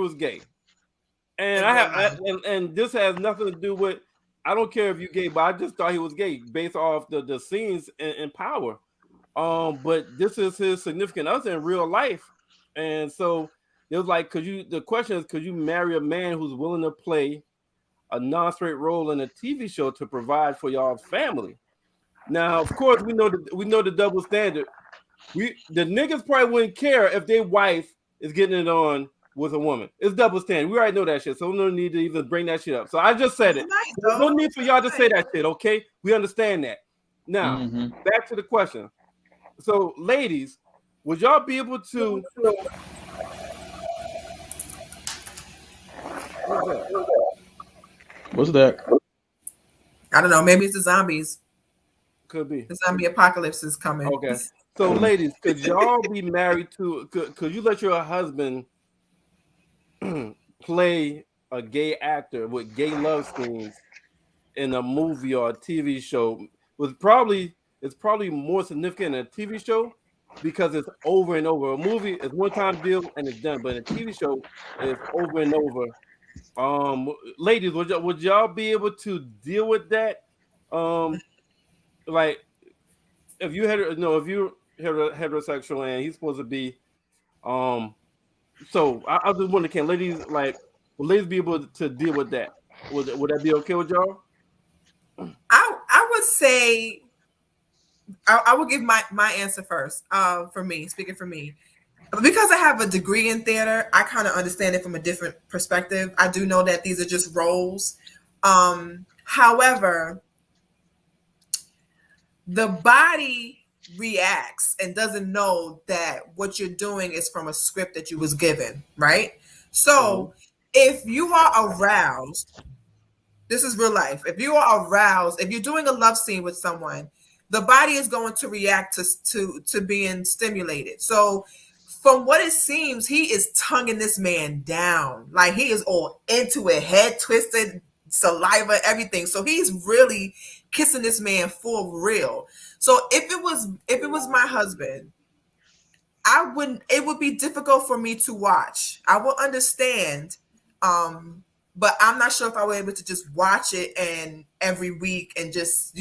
was gay. And and this has nothing to do with, I don't care if you're gay, but I just thought he was gay based off the scenes in Power. But this is his significant other in real life. And so it was like, the question is, could you marry a man who's willing to play a non-straight role in a TV show to provide for y'all's family? Now, of course, we know the double standard. The niggas probably wouldn't care if their wife is getting it on with a woman. It's double standard. We already know that shit, so no need to even bring that shit up. So I just said it. There's no need for y'all to say that shit, okay? We understand that. Now, back to the question. So, ladies, would y'all be able to... What's that? I don't know. Maybe it's the zombies. Could be. The zombie apocalypse is coming. Okay. So, ladies, could y'all be married to... Could you let your husband play a gay actor with gay love scenes in a movie or a TV show? It's probably more significant in a TV show because it's over and over. A movie is one-time deal and it's done, but in a TV show, it's over and over. Ladies, would y'all be able to deal with that? Like, if you heterosexual and he's supposed to be, so I just wonder, can ladies will ladies be able to deal with that? Would that be okay with y'all? I would say I will give my answer first. For me, speaking for me, because I have a degree in theater, I kind of understand it from a different perspective. I do know that these are just roles. However, the body reacts and doesn't know that what you're doing is from a script that you was given, right? So if you are aroused, this is real life. If you are aroused, if you're doing a love scene with someone, the body is going to react to being stimulated. So from what it seems, he is tonguing this man down. Like he is all into it, head twisted, saliva, everything. So he's really kissing this man for real. So if it was my husband, it would be difficult for me to watch. I will understand. But I'm not sure if I were able to just watch it and every week and just,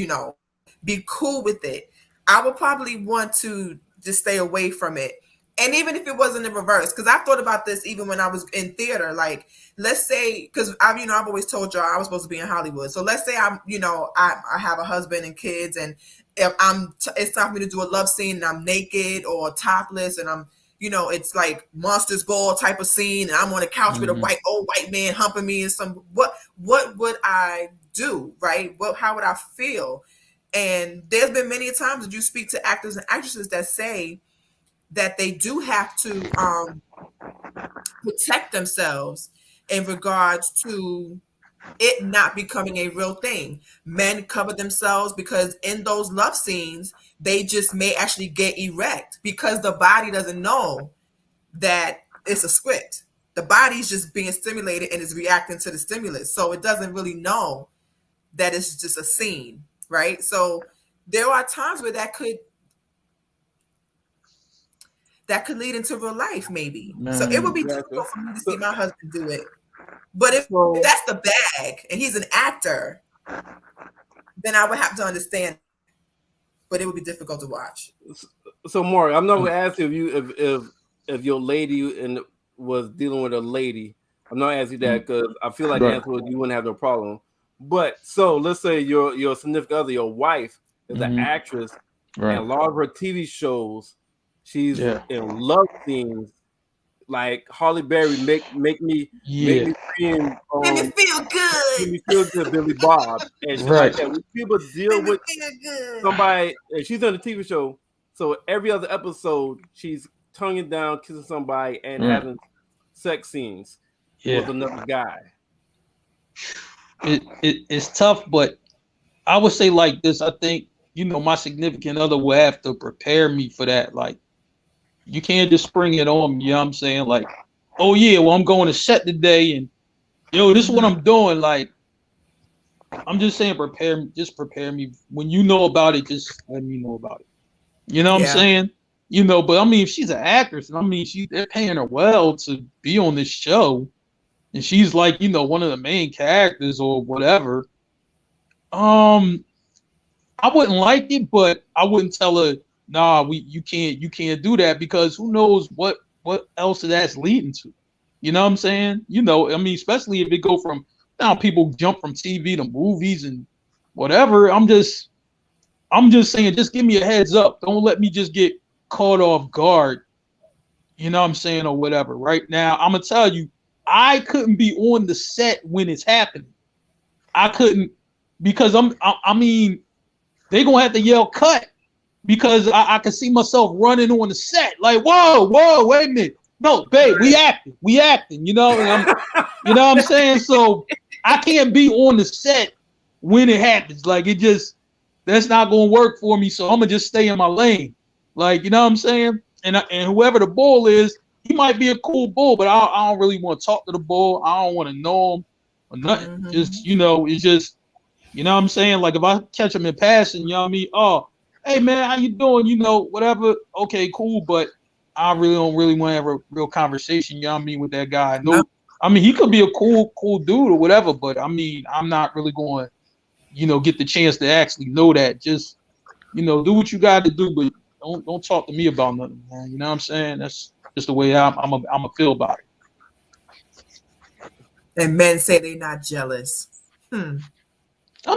be cool with it. I would probably want to just stay away from it. And even if it wasn't in reverse, because I thought about this even when I was in theater, like, let's say, because I've always told y'all I was supposed to be in Hollywood. So let's say I have a husband and kids, and if it's time for me to do a love scene and I'm naked or topless and I'm, it's like Monsters Ball type of scene, and I'm on a couch with a old white man humping me and what would I do, right? How would I feel? And there's been many times that you speak to actors and actresses that say that they do have to protect themselves in regards to it not becoming a real thing. Men cover themselves because in those love scenes, they just may actually get erect because the body doesn't know that it's a script. The body's just being stimulated and is reacting to the stimulus. So it doesn't really know that it's just a scene, right? So there are times where that could lead into real life, maybe. So it would be difficult for me to see my husband do it. But if that's the bag and he's an actor, then I would have to understand. But it would be difficult to watch. So, Maury, I'm not going to ask you if your lady was dealing with a lady. I'm not asking you that because I feel like the answer was you wouldn't have no problem. But so let's say your significant other, your wife, is an actress, and a lot of her TV shows, she's in love scenes. Like Halle Berry, make me feel good, Billy Bob, and shit like that. When people deal with somebody, and she's on the TV show, so every other episode she's tonguing down, kissing somebody, and having sex scenes with another guy. It's tough, but I would say like this. I think my significant other will have to prepare me for that, like. You can't just spring it on me, you know what I'm saying? Like, oh yeah, well, I'm going to set today and this is what I'm doing. Like, I'm just saying prepare me. When you know about it, just let me know about it. You know what I'm saying? But I mean, if she's an actress, and I mean they're paying her well to be on this show, and she's like, one of the main characters or whatever. I wouldn't like it, but I wouldn't tell her, nah, you can't do that, because who knows what else that's leading to. You know what I'm saying? I mean, especially if it go from now people jump from TV to movies and whatever. I'm just saying, just give me a heads up. Don't let me just get caught off guard. You know what I'm saying, or whatever. Right now, I'm gonna tell you, I couldn't be on the set when it's happening. I couldn't, because I mean, they gonna have to yell cut. Because I can see myself running on the set, like, whoa, wait a minute, no, babe, we acting, and I'm, what I'm saying. So I can't be on the set when it happens. Like, that's not gonna work for me. So I'm gonna just stay in my lane, like, what I'm saying. And whoever the bull is, he might be a cool bull, but I don't really want to talk to the bull. I don't want to know him or nothing. Just it's just, what I'm saying. Like, if I catch him in passing, you know what I mean? Oh. Hey man, how you doing? Whatever. Okay, cool. But I really don't want to have a real conversation. You know what I mean, with that guy. No, I mean he could be a cool dude or whatever. But I mean, I'm not really going, get the chance to actually know that. Just, you know, do what you got to do, but don't talk to me about nothing, man. You know what I'm saying? That's just the way I'm a feel about it. And men say they're not jealous. I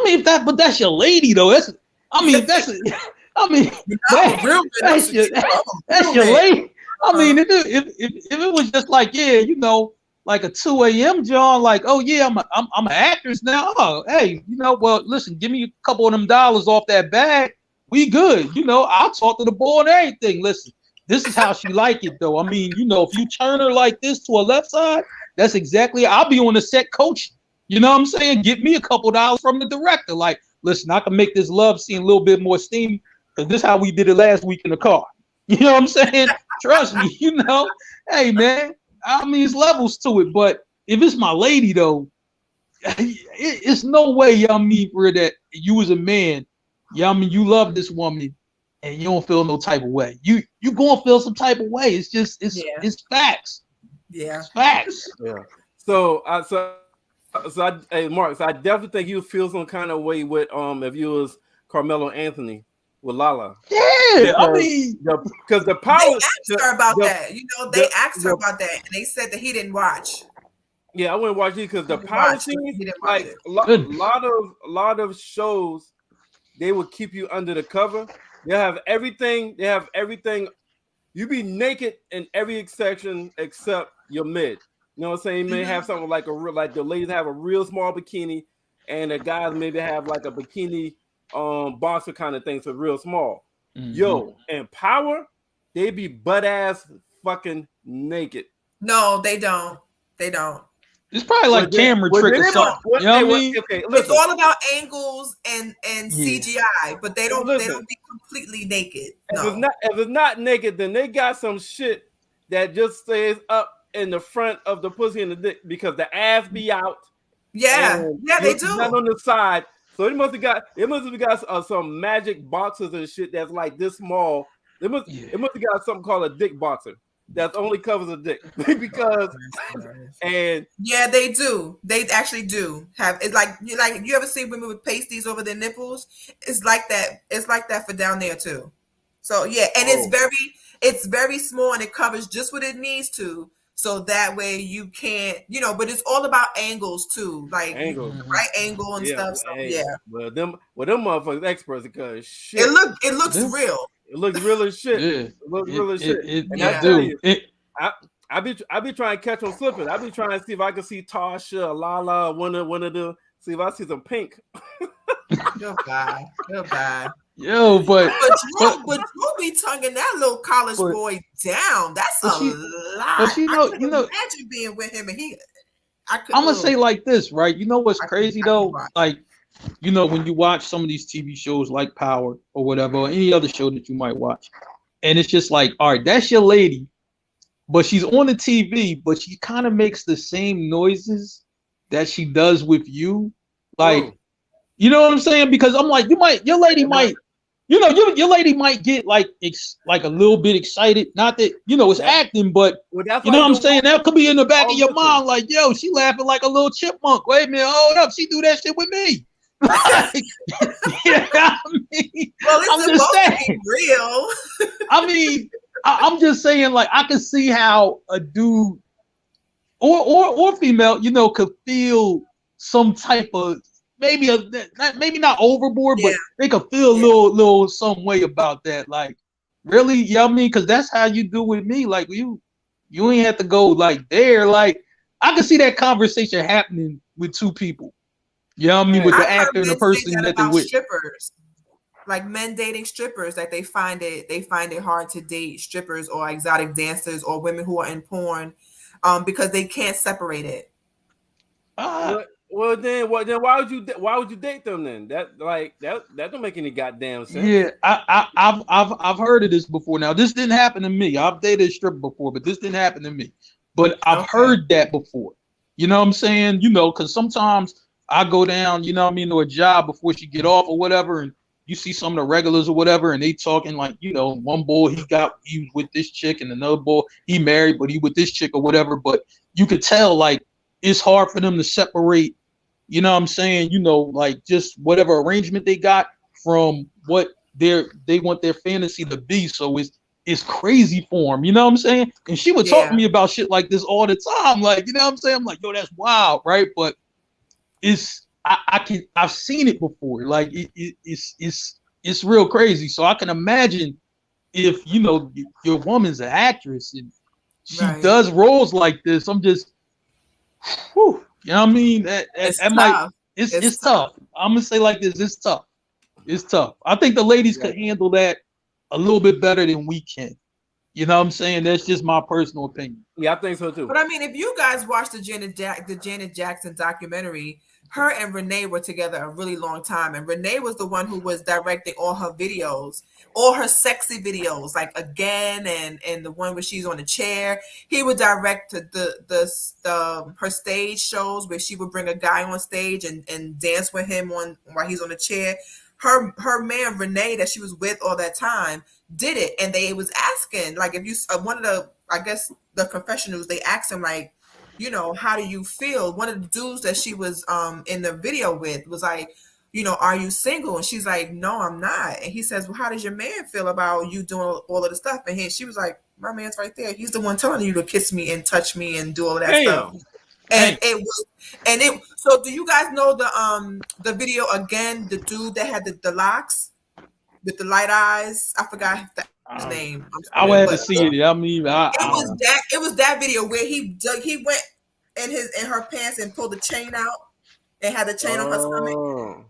mean, but that's your lady though. That's that's your lady. I mean, if it was just like, yeah, you know, like a 2 a.m. John, like, oh yeah, I'm an actress now. Oh, hey, you know, well, listen, give me a couple of them dollars off that bag. We good. You know, I'll talk to the boy and everything. Listen, this is how she like it though. I mean, you know, if you turn her like this to a left side, that's exactly, I'll be on the set coaching. You know what I'm saying? Get me a couple dollars from the director. Like, listen, I can make this love scene a little bit more steamy because this is how we did it last week in the car. You know what I'm saying? Trust me, you know. Hey, man, I mean, it's levels to it. But if it's my lady, though, it's no way, I mean, for that you as a man, I mean, you love this woman and you don't feel no type of way. You gonna feel some type of way. It's just, it's facts. Yeah. It's facts. Yeah. So hey, Mark, so I definitely think you feel some kind of way with if you was Carmelo Anthony with Lala. Yeah, I mean, because the power. They asked her about that. You know, they asked her about that, and they said that he didn't watch. Yeah, I wouldn't watch it because the power scene, like a lot of shows, they will keep you under the cover. They have everything. You be naked in every section except your mid. You know what I'm saying? You may have something like the ladies have a real small bikini, and the guys maybe have like a bikini boxer kind of thing, so real small. Yo, and power, they be butt ass fucking naked. No, they don't. They don't. It's probably like camera trick or something. You know what I mean? Okay, it's all about angles and CGI, but they don't be completely naked. No. If it's not naked, then they got some shit that just stays up in the front of the pussy and the dick because the ass be out. Yeah, they do. Not on the side. So it must have got some magic boxers and shit that's like this small. It must have got something called a dick boxer that only covers a dick because and yeah, they do. They actually do have it. Like you ever see women with pasties over their nipples? It's like that. It's like that for down there too. So yeah, and it's very small and it covers just what it needs to. So that way you can't, you know, but it's all about angles too, like right angle and stuff. So well, them motherfuckers experts because shit. It looks real. It looks real as shit. Yeah. It looks real as shit. I be trying to catch them slipping. I be trying to see if I can see Tasha, Lala, one of the see if I see some pink. Goodbye. Yo, but you be tonguing that little college boy down. That's a lot. But you know, imagine being with him and I'm gonna say like this, right? You know what's crazy though? Like, you know, when you watch some of these TV shows like Power or whatever, or any other show that you might watch, and it's just like, all right, that's your lady, but she's on the TV, but she kind of makes the same noises that she does with you, like. You know what I'm saying? Because I'm like, your lady might get like a little bit excited. Not that, you know, it's acting, but you know what I'm saying? That could be in the back of your mind, like, yo, she laughing like a little chipmunk. Wait a minute, hold up, she do that shit with me. I mean, well, it's I'm just saying, to be real. I mean, I'm just saying, like, I can see how a dude or female, you know, could feel some type of maybe not overboard, but they could feel a little some way about that. Like, really, you know what I mean? Because that's how you do with me. Like, you ain't have to go like there. Like, I can see that conversation happening with two people. You know what I mean? With the actor and the person that they with. Strippers. Like men dating strippers, like they find it hard to date strippers or exotic dancers or women who are in porn, because they can't separate it. Well, then why would you date them then? That don't make any goddamn sense. Yeah, I've heard of this before. Now, this didn't happen to me. I've dated a stripper before, but this didn't happen to me. But I've heard that before. You know what I'm saying? You know, because sometimes I go down, you know what I mean, to a job before she get off or whatever, and you see some of the regulars or whatever, and they talking like, you know, one boy he was with this chick, and another boy he married, but he with this chick or whatever. But you could tell like it's hard for them to separate. You know what I'm saying? You know, like just whatever arrangement they got from what they want their fantasy to be. So it's crazy for them. You know what I'm saying? And she would talk to me about shit like this all the time. Like, you know what I'm saying? I'm like, yo, that's wild, right? But I've seen it before. Like it's real crazy. So I can imagine if your woman's an actress and she does roles like this. I'm just, whew, you know what I mean? It's tough. I'm gonna say like this, it's tough. It's tough. I think the ladies could handle that a little bit better than we can. You know what I'm saying? That's just my personal opinion. Yeah, I think so too. But I mean, if you guys watched the Janet Jackson documentary, her and Renee were together a really long time, and Renee was the one who was directing all her videos, all her sexy videos, like Again and the one where she's on the chair. He would direct her stage shows where she would bring a guy on stage and dance with him while he's on the chair. Her man Renee that she was with all that time did it, and they was asking, like, if you one of the, I guess, the confessionals, they asked him, like, how do you feel? One of the dudes that she was in the video with was like, are you single? And she's like, no, I'm not. And he says, well, how does your man feel about you doing all of the stuff? And she was like, my man's right there. He's the one telling you to kiss me and touch me and do all of that stuff. And so do you guys know the video Again, the dude that had the locks with the light eyes? I forgot his name. I would have to see it. I mean, it was that video where he went in her pants and pulled the chain out and had the chain on her stomach.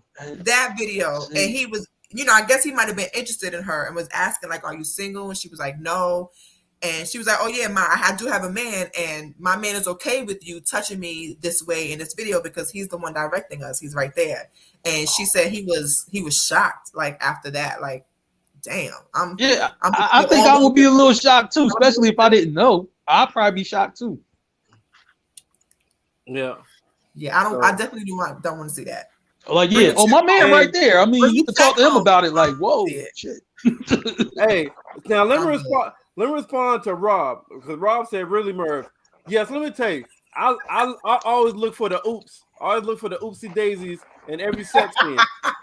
That video, and he was, I guess he might have been interested in her and was asking, like, are you single? And she was like, no. And she was like, oh yeah, I do have a man, and my man is okay with you touching me this way in this video because he's the one directing us. He's right there. And she said he was shocked, like, after that, like, damn. I think I would be a little shocked too, especially if I didn't know. I'd probably be shocked too. Yeah. I definitely don't want to see that. Like, yeah, my man right there. I mean, you can talk to him about it. Like, whoa, shit. Hey, now let me respond to Rob, because Rob said, really, Merv. Yes, let me tell you, I always look for the oops. I always look for the oopsie daisies in every sex scene.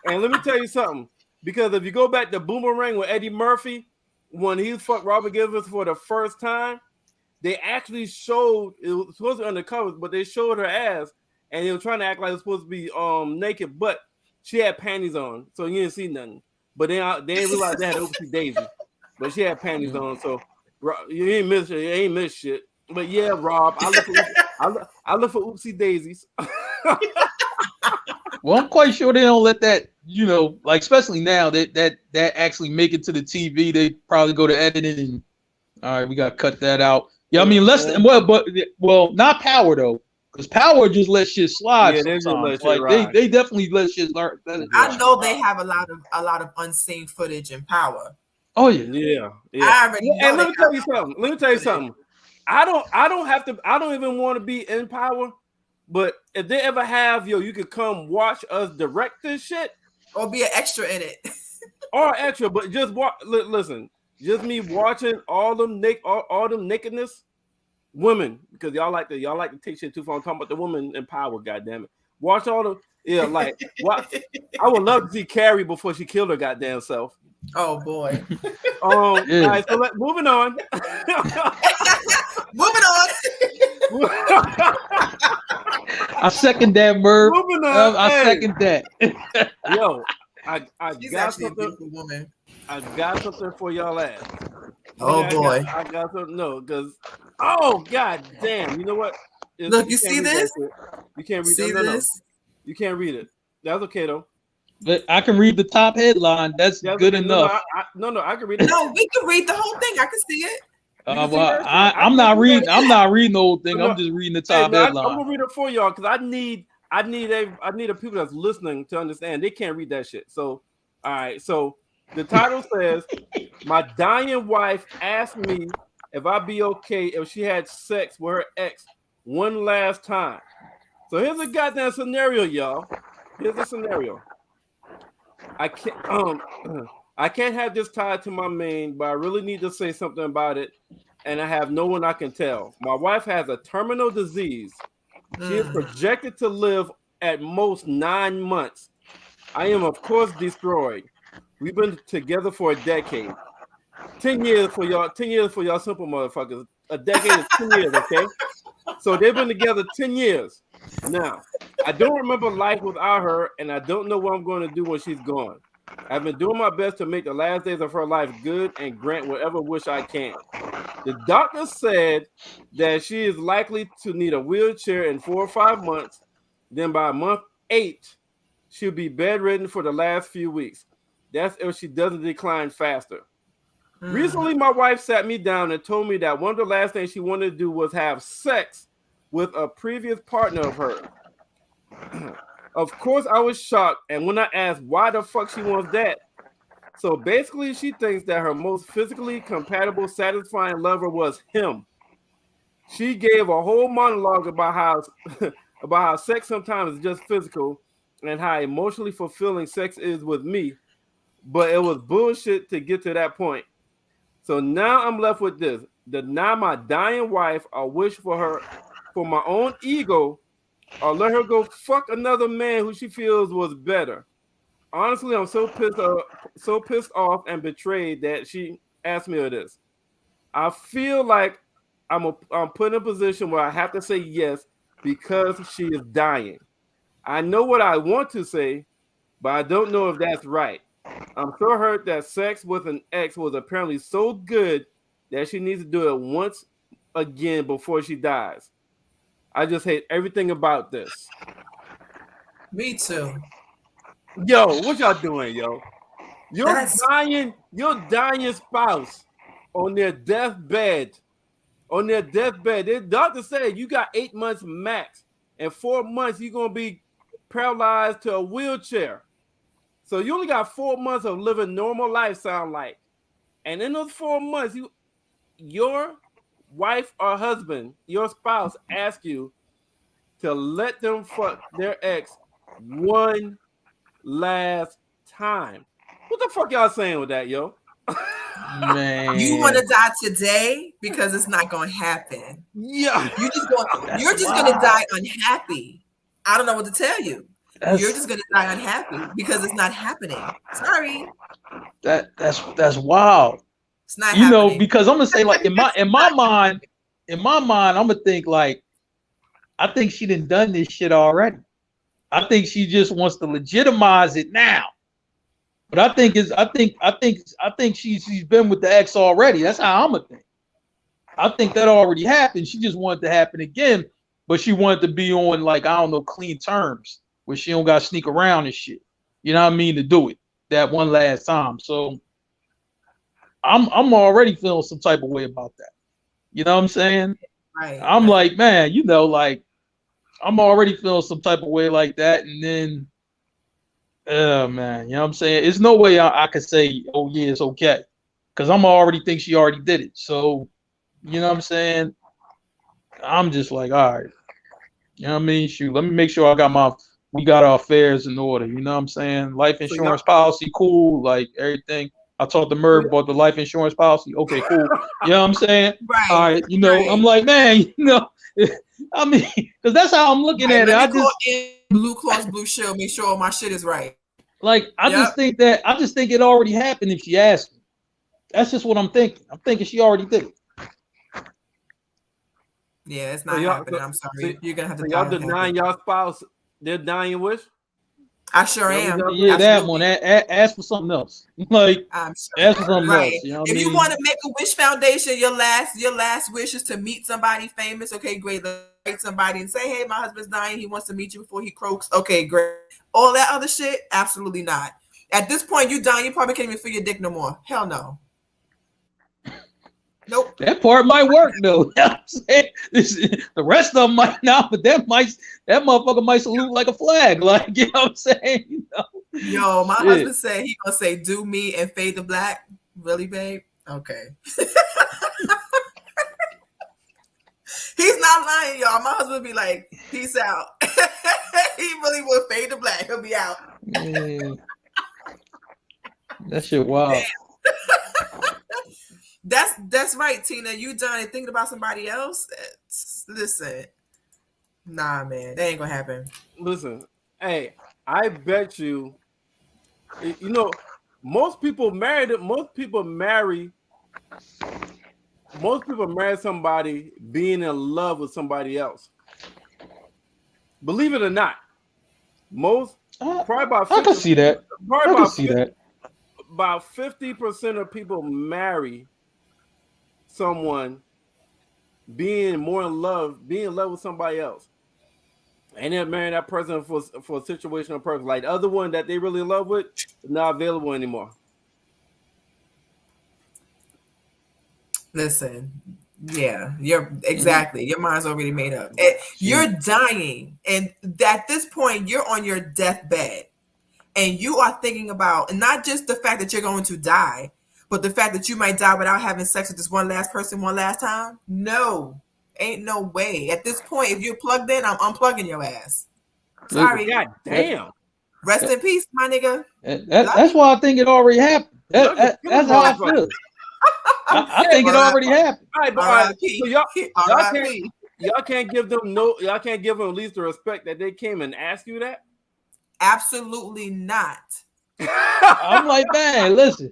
And let me tell you something, because if you go back to Boomerang with Eddie Murphy, when he fucked Robert Givens for the first time, they actually showed, it was supposed to be undercover, but they showed her ass, and they were trying to act like it was supposed to be naked, but she had panties on, so you didn't see nothing. But they didn't realize they had oopsie daisy. But she had panties on, so you ain't miss shit. But yeah, Rob, I look for oopsie daisies. Well, I'm quite sure they don't let that, like, especially now that actually make it to the TV. They probably go to editing and, all right, we got to cut that out. Yeah, I mean, not Power though, because Power just let shit slide. Yeah, they definitely let shit slide. I know they have a lot of unseen footage in Power. Oh yeah. I already know. And let me tell you something. I don't even want to be in Power, but if they ever have, you could come watch us direct this shit, or be an extra in it, or extra. But just listen, just me watching all them nakedness, women, because y'all like to take shit too far. I'm talking about the women in Power. Goddamn it, watch all the I would love to see Carrie before she killed her goddamn self. Oh boy. All right, so moving on. Moving on. I second that, Merv. Moving on. I second that. Yo, I She's got actually something. a beautiful woman. I got something for y'all ass. Oh boy. I got something. No, because god damn. You know what? Look, you see this? You can't read this? No. You can't read it. That's okay though. But I can read the top headline. That's good enough. I can read it. No, we can read the whole thing. I can see it. I'm not reading the whole thing. I'm just reading the top headline. I'm gonna read it for y'all because I need the people that's listening to understand. They can't read that shit. So, all right. So the title says, "My dying wife asked me if I'd be okay if she had sex with her ex one last time." So here's a goddamn scenario, y'all. Here's a scenario. I can't have this tied to my main, but I really need to say something about it, and I have no one I can tell. My wife has a terminal disease. She is projected to live at most 9 months. I am, of course, destroyed. We've been together for a decade. 10 years for y'all. 10 years for y'all simple motherfuckers. A decade is 10 years, okay? So they've been together 10 years. Now, I don't remember life without her, and I don't know what I'm going to do when she's gone. I've been doing my best to make the last days of her life good and grant whatever wish I can. The doctor said that she is likely to need a wheelchair in 4 or 5 months. Then by month 8, she'll be bedridden for the last few weeks. That's if she doesn't decline faster. Recently, my wife sat me down and told me that one of the last things she wanted to do was have sex with a previous partner of hers. Of course, I was shocked, and when I asked why the fuck she wants that, so basically she thinks that her most physically compatible, satisfying lover was him. She gave a whole monologue about how sex sometimes is just physical and how emotionally fulfilling sex is with me, but it was bullshit to get to that point. So now I'm left with this: deny my dying wife a wish for her, for my own ego, or let her go fuck another man who she feels was better. Honestly, I'm so pissed off and betrayed that she asked me this. I feel like I'm put in a position where I have to say yes because she is dying. I know what I want to say, but I don't know if that's right. I'm so hurt that sex with an ex was apparently so good that she needs to do it once again before she dies. I just hate everything about this. Me too. Yo, what y'all doing, yo? Your That's- dying spouse on their deathbed. Their doctor said you got 8 months max. In 4 months, you're gonna be paralyzed to a wheelchair. So you only got 4 months of living normal life, sound like. And in those 4 months, your wife or husband, your spouse, ask you to let them fuck their ex one last time. What the fuck y'all saying with that, yo? Man, You want to die today because it's not going to happen. Yeah. You're just going to die unhappy. I don't know what to tell you. You're just going to die unhappy because it's not happening. Sorry. That's wild. It's not You happening. know, because I'm gonna say, like, in my mind, I'm gonna think, like, I think she done this shit already. I think she just wants to legitimize it now. But I think she's been with the ex already. That's how I'm gonna think. I think that already happened. She just wanted to happen again, but she wanted to be on, like, I don't know, clean terms where she don't got to sneak around and shit. You know what I mean? To do it that one last time. So I'm already feeling some type of way about that. You know what I'm saying? Right. I'm like, man, you know, like, I'm already feeling some type of way like that, and then, man, you know what I'm saying? There's no way I could say, oh yeah, it's okay, because I'm already think she already did it. So, you know what I'm saying? I'm just like, all right, you know what I mean? Shoot, let me make sure we got our affairs in order. You know what I'm saying? Life insurance policy, cool, like everything. I talked to Merv about the life insurance policy. Okay, cool. You know what I'm saying? Right. All right, you know, right. I'm like, man, you know, I mean, because that's how I'm looking at it. I just Blue Cross Blue Shield, make sure all my shit is right. Like, I just think it already happened if she asked me. That's just what I'm thinking. I'm thinking she already did it. Yeah, it's not happening. I'm sorry. You're gonna have to. Y'all denying y'all spouse their dying wish? I sure am. Yeah, that one. Ask for something else. Like, ask for something else. You know what if I mean? you want to make a wish foundation, your last wish is to meet somebody famous. Okay, great. Write somebody and say, hey, my husband's dying. He wants to meet you before he croaks. Okay, great. All that other shit, absolutely not. At this point, you dying, you probably can't even feel your dick no more. Hell no. Nope. That part might work though. You know what I'm saying? The rest of them might not, but that motherfucker might salute like a flag. Like, you know what I'm saying? You know? Yo, my husband said he gonna say do me and fade to black. Really, babe? Okay. He's not lying, y'all. My husband be like, peace out. He really will fade to black. He'll be out. That shit wild. That's right, Tina. You done and thinking about somebody else? Listen, nah, man, that ain't gonna happen. Listen, hey, I bet you know, most people marry somebody being in love with somebody else. Believe it or not, probably about 50, I can see that. Probably I can about see that. About 50% of people marry someone being in love with somebody else, and then marrying that person for a situational purpose. Like the other one that they really in love with is not available anymore. Listen, yeah, you're exactly. Your mind's already made up. You're dying, and at this point, you're on your deathbed, and you are thinking about not just the fact that you're going to die, but the fact that you might die without having sex with this one last person one last time. No, ain't no way. At this point, if you're plugged in, I'm unplugging your ass. Sorry. God damn. Rest in peace, my nigga. That's why I think it already happened. That's how I feel. I think it already happened. All right, so y'all can't give them at least the respect that they came and asked you that. Absolutely not. I'm like, man, listen.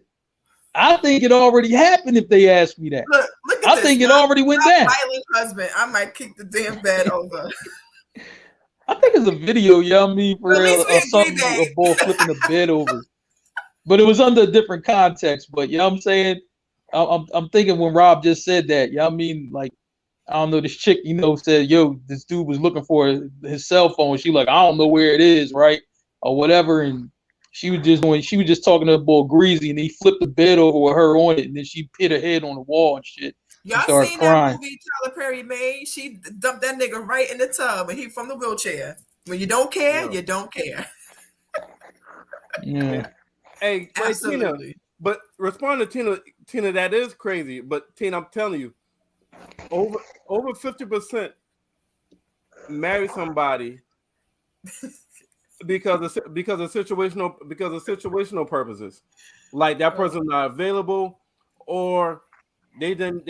I think it already happened if they asked me that. Look at I this. think it already went down. Violent husband. I might kick the damn bed over. I think it's a video, for real, or something, a boy flipping the bed over. But it was under a different context. But you know what I'm saying? I'm thinking when Rob just said that, like, I don't know, this chick, said, yo, this dude was looking for his cell phone. She like, I don't know where it is, right? Or whatever. And she was just talking to the boy Greasy, and he flipped the bed over with her on it, and then she hit her head on the wall and shit. Y'all seen crying. That movie Tyler Perry made? She dumped that nigga right in the tub, and he from the wheelchair. When you don't care, you don't care. Yeah. Hey, absolutely. Tina, but respond to Tina, that is crazy. But Tina, I'm telling you, over 50% marry somebody because of situational purposes, like that person's not available, or they done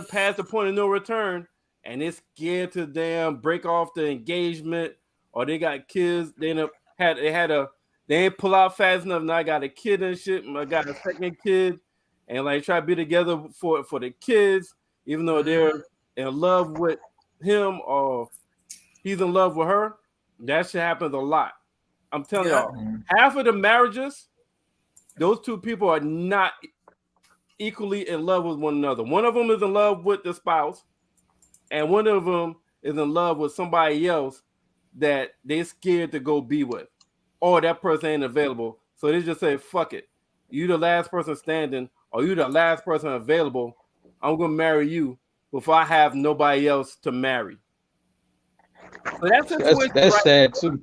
pass the point of no return, and they're scared to damn break off the engagement, or they got kids. They ain't pull out fast enough. Now I got a kid and shit. I got a second kid, and like try to be together for the kids, even though they're in love with him or he's in love with her. That shit happens a lot. I'm telling y'all, half of the marriages, those two people are not equally in love with one another. One of them is in love with the spouse, and one of them is in love with somebody else that they're scared to go be with, or that person ain't available. So they just say, fuck it. You the last person standing, or you the last person available. I'm going to marry you before I have nobody else to marry. So that's sad too.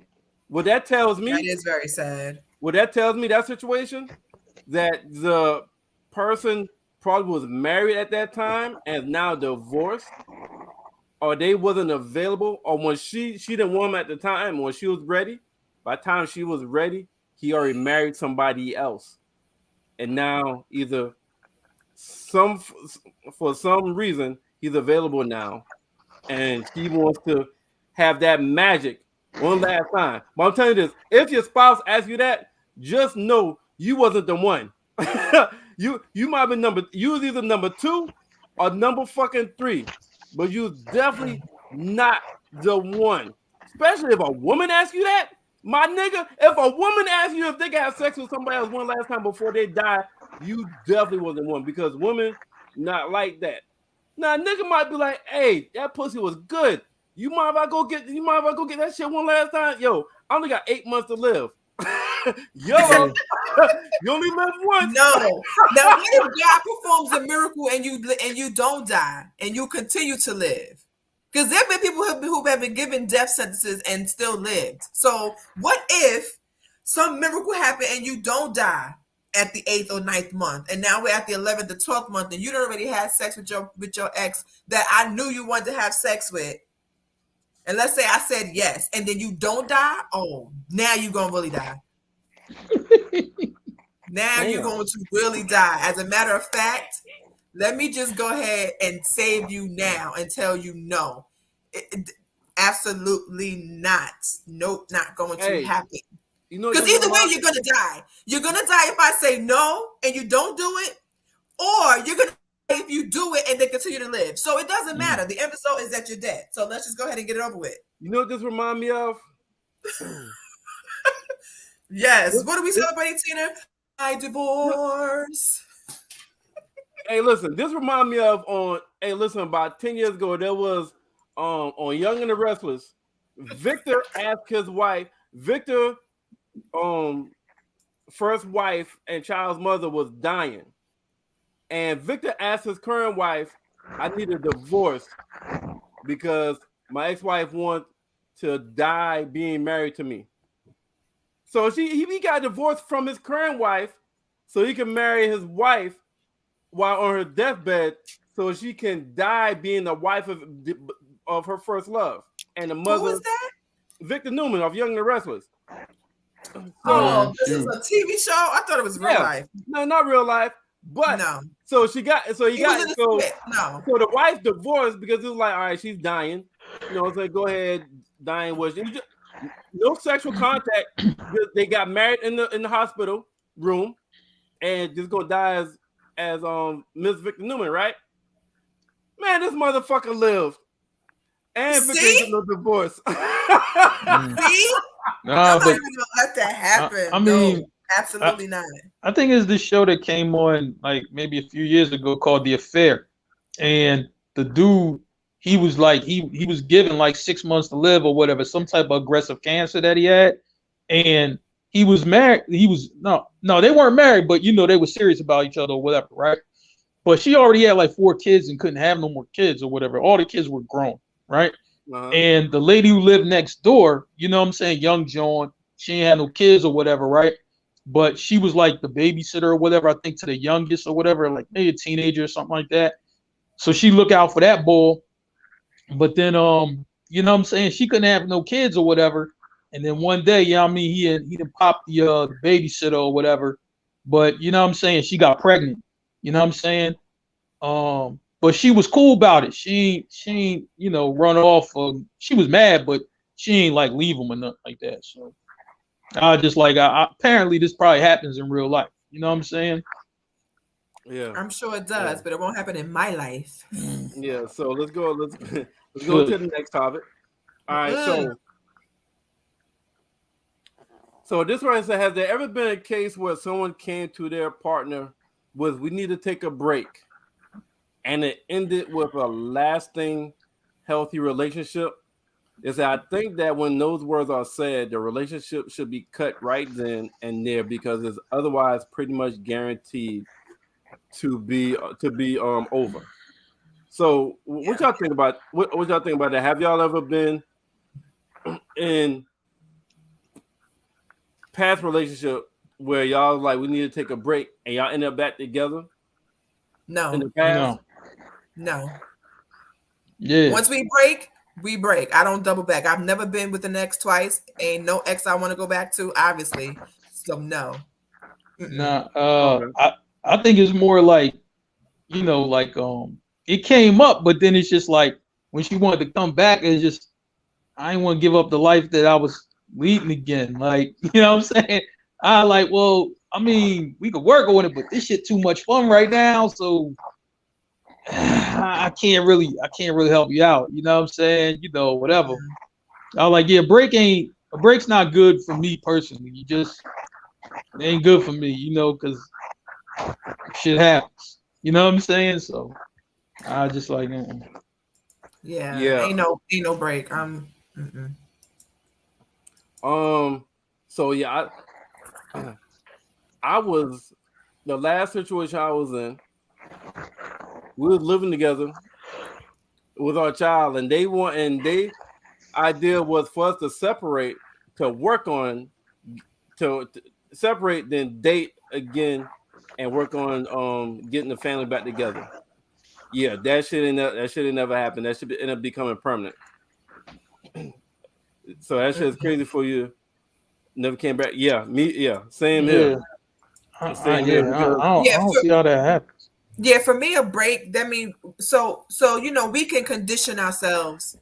What that tells me, that is very sad. What that tells me, that situation, that the person probably was married at that time and now divorced, or they wasn't available, or when she didn't want him at the time, when she was ready, by the time she was ready, he already married somebody else. And now either for some reason he's available now, and she wants to have that magic one last time. But I'm telling you this: if your spouse asks you that, just know you wasn't the one. you might have been you was either number 2 or number fucking 3, but you was definitely not the one. Especially if a woman asks you that, my nigga. If a woman asks you if they can have sex with somebody else one last time before they die, you definitely wasn't one, because women not like that. Now, nigga might be like, "Hey, that pussy was good. You mind if I go get that shit one last time? Yo, I only got 8 months to live." Yo, you only live once. No. Now, what if God performs a miracle and you don't die and you continue to live? Because there have been people who have been given death sentences and still lived. So what if some miracle happened and you don't die at the 8th or 9th month, and now we're at the 11th or 12th month, and you done already had sex with your ex that I knew you wanted to have sex with, and let's say I said yes, and then you don't die? Oh, now you're gonna really die. Now you're going to really die. As a matter of fact, let me just go ahead and save you now and tell you no. Absolutely not. Nope, not going to happen. You know, Because either way, you're gonna die. You're gonna die if I say no and you don't do it, or you're gonna die if you do it and they continue to live. So it doesn't matter. The end result is that you're dead. So let's just go ahead and get it over with. You know what this remind me of? Yes. What are we celebrating, Tina? My divorce. Hey, listen, this remind me of about 10 years ago, there was on Young and the Restless, Victor asked his wife, first wife and child's mother was dying. And Victor asked his current wife, I need a divorce because my ex-wife wants to die being married to me. So he got divorced from his current wife so he can marry his wife while on her deathbed so she can die being the wife of her first love. And the mother. Who was that? Victor Newman of Young and the Restless. Oh, this is a TV show? I thought it was real life. No, not real life. But no. So he got so the wife divorced because it was like, all right, she's dying. You know, so go ahead, dying was no sexual contact. They got married in the hospital room and just gonna die as Miss Victor Newman, right? Man, this motherfucker lived. And Victor did no divorce. See? I'm not even gonna let that happen. I mean, no, absolutely not. I think it's this show that came on like maybe a few years ago called The Affair, and the dude, he was like he was given like 6 months to live or whatever, some type of aggressive cancer that he had, and he was married. He was no, they weren't married, but you know they were serious about each other or whatever, right? But she already had like 4 kids and couldn't have no more kids or whatever. All the kids were grown, right? Uh-huh. And the lady who lived next door, you know what I'm saying, young John, she ain't had no kids or whatever, right? But she was like the babysitter or whatever, I think to the youngest or whatever, like maybe a teenager or something like that. So she looked out for that bull. But then, you know what I'm saying, she couldn't have no kids or whatever. And then one day, you know what I mean, he didn't pop the babysitter or whatever. But you know what I'm saying, she got pregnant. You know what I'm saying? But she was cool about it. She ain't, you know, run off. She was mad, but she ain't like leave him or nothing like that. So I just like, apparently this probably happens in real life. You know what I'm saying? Yeah, I'm sure it does, but it won't happen in my life. Yeah. So let's go to the next topic. All right. So this one said, has there ever been a case where someone came to their partner with, we need to take a break, and it ended with a lasting, healthy relationship? Is that I think that when those words are said, the relationship should be cut right then and there because it's otherwise pretty much guaranteed to be over. So what y'all think about what y'all think about that? Have y'all ever been in past relationship where y'all like, we need to take a break and y'all end up back together? No. In the past? No. Yeah. Once we break. I don't double back. I've never been with an ex twice. Ain't no ex I want to go back to, obviously. So no. Nah, I think it's more like, you know, like it came up, but then it's just like when she wanted to come back, it's just I didn't want to give up the life that I was leading again. Like, you know what I'm saying? I like, well, I mean, we could work on it, but this shit too much fun right now, so I can't really help you out. You know what I'm saying? You know, whatever. I was like, yeah, a break's not good for me personally. It ain't good for me, you know, because shit happens. You know what I'm saying? So I just like, yeah. Ain't no break. So yeah, I was the last situation I was in. We was living together with our child, and they idea was for us to separate, to work on, to separate, then date again, and work on getting the family back together. Yeah, that should never happen. That should end up becoming permanent. So that shit is crazy for you. Never came back. Yeah, same here. I don't see how that happens. Yeah, for me, a break, that means so you know, we can condition ourselves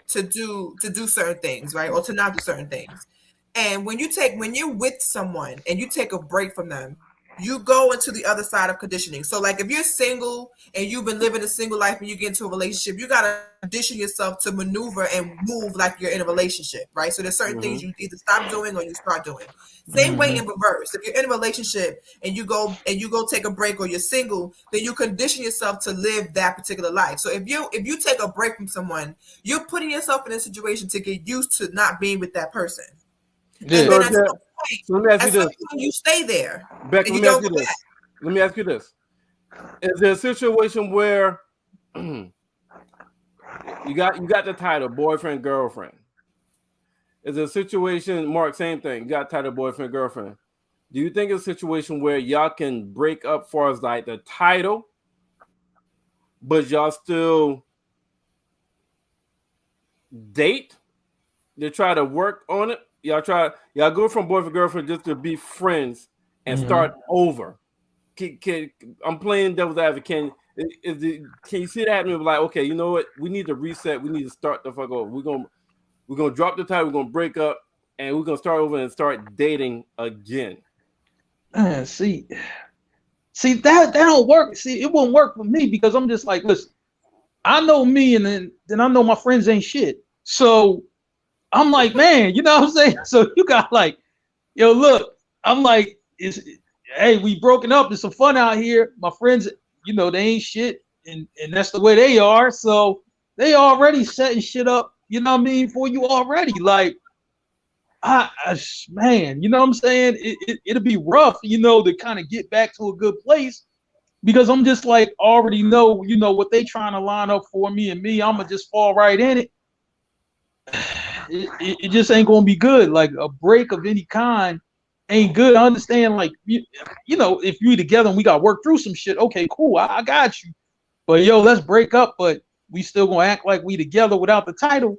to do certain things, right? Or to not do certain things. And when you're with someone and you take a break from them, you go into the other side of conditioning. So like if you're single and you've been living a single life and you get into a relationship, you gotta condition yourself to maneuver and move like you're in a relationship, right? So there's certain things you either stop doing or you start doing. Same way in reverse. If you're in a relationship and you go take a break, or you're single, then you condition yourself to live that particular life. So if you take a break from someone, you're putting yourself in a situation to get used to not being with that person. Yeah. And then at some So let me ask you point, this. you stay there. Beck, and let you me ask don't you go this. back. Let me ask you this. Is there a situation where you got the title boyfriend, girlfriend? Is there a situation, Mark, same thing, you got title boyfriend, girlfriend. Do you think it's a situation where y'all can break up far as like the title, but y'all still date? They try to work on it. Y'all go from boyfriend, girlfriend just to be friends and start over. I'm playing devil's advocate. Can you see that happening? Like, okay, you know what? We need to reset. We need to start the fuck over. We're gonna drop the title. We're gonna break up, and we're gonna start over and start dating again. See, that don't work. See, it won't work for me because I'm just like, listen, I know me, and then I know my friends ain't shit. So I'm like, man, you know what I'm saying? So you got like, yo, look, I'm like, hey, we broken up. There's some fun out here. My friends, you know, they ain't shit, and that's the way they are. So they already setting shit up, you know what I mean, for you already. Like, man, you know what I'm saying? It'll be rough, you know, to kind of get back to a good place because I'm just like already know, you know, what they trying to line up for me, and me, I'm gonna just fall right in it. It just ain't gonna be good. Like a break of any kind ain't good. I understand, like you know, if we together and we gotta work through some shit, okay, cool, I got you. But yo, let's break up, but we still gonna act like we together without the title.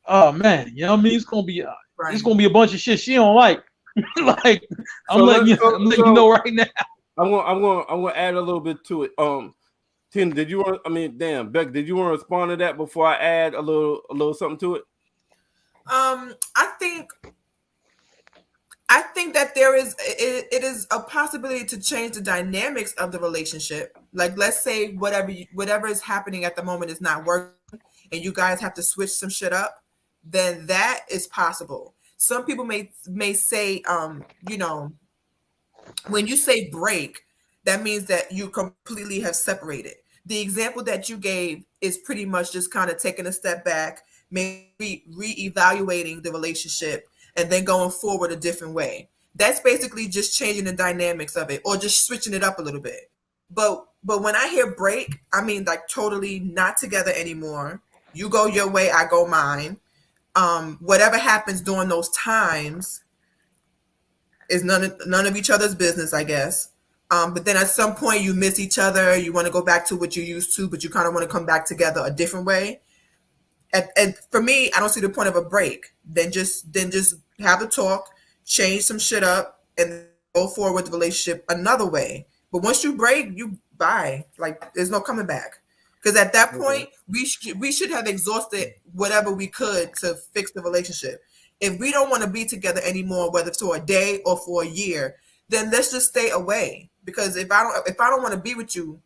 Oh man, you know what I mean? It's gonna be it's gonna be a bunch of shit she don't like. Like I'm letting you know right now. I'm gonna add a little bit to it. Tina, did you want? I mean, damn, Beck, did you want to respond to that before I add a little something to it? I think that there is it is a possibility to change the dynamics of the relationship. Like, let's say whatever is happening at the moment is not working, and you guys have to switch some shit up. Then that is possible. Some people may say, you know, when you say break, that means that you completely have separated. The example that you gave is pretty much just kind of taking a step back, maybe reevaluating the relationship, and then going forward a different way. That's basically just changing the dynamics of it, or just switching it up a little bit. But when I hear break, I mean like totally not together anymore. You go your way, I go mine. Whatever happens during those times is none of each other's business, I guess. But then at some point you miss each other. You want to go back to what you used to, but you kind of want to come back together a different way. And for me, I don't see the point of a break. Then just have the talk, change some shit up, and go forward with the relationship another way. But once you break, you bye. Like there's no coming back. Because at that point, we should have exhausted whatever we could to fix the relationship. If we don't want to be together anymore, whether it's for a day or for a year, then let's just stay away. Because if I don't want to be with you,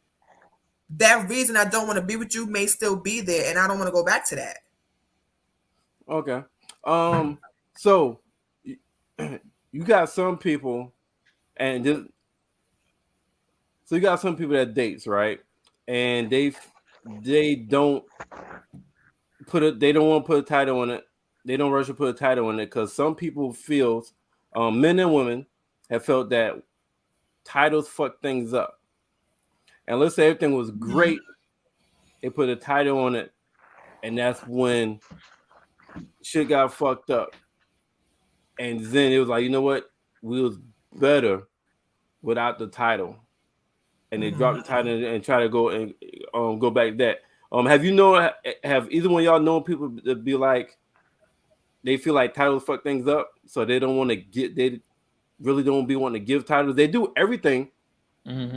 that reason I don't want to be with you may still be there, and I don't want to go back to that. Okay. So you got some people, and so you got some people that dates, right? And they don't they don't want to put a title on it. They don't rush to put a title on it because some people feel, men and women have felt that titles fuck things up. And let's say everything was great, they put a title on it, and that's when shit got fucked up. And then it was like, you know what? We was better without the title. And they dropped the title and try to go and go back to that. Have either one of y'all known people to be like, they feel like titles fuck things up, so they don't want to they really don't be wanting to give titles. They do everything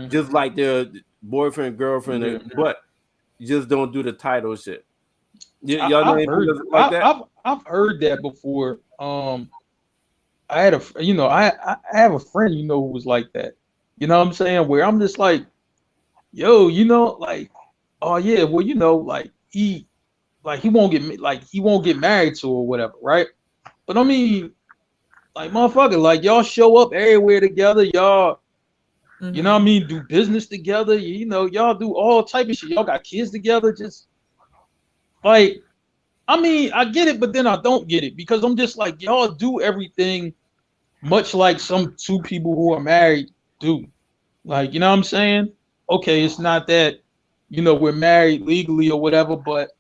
just like their boyfriend, girlfriend, but just don't do the title shit. Y'all know I've heard that before. I had I have a friend, who was like that. You know what I'm saying? Where I'm just like, yo, like, oh yeah, well, like he won't get married to or whatever, right? But I mean, like, motherfucker, like, y'all show up everywhere together, y'all, you know what I mean, do business together, y'all do all type of shit. Y'all got kids together, just like, I mean, I get it, but then I don't get it because I'm just like, y'all do everything much like some two people who are married do. Like, you know what I'm saying? Okay, it's not that, we're married legally or whatever, but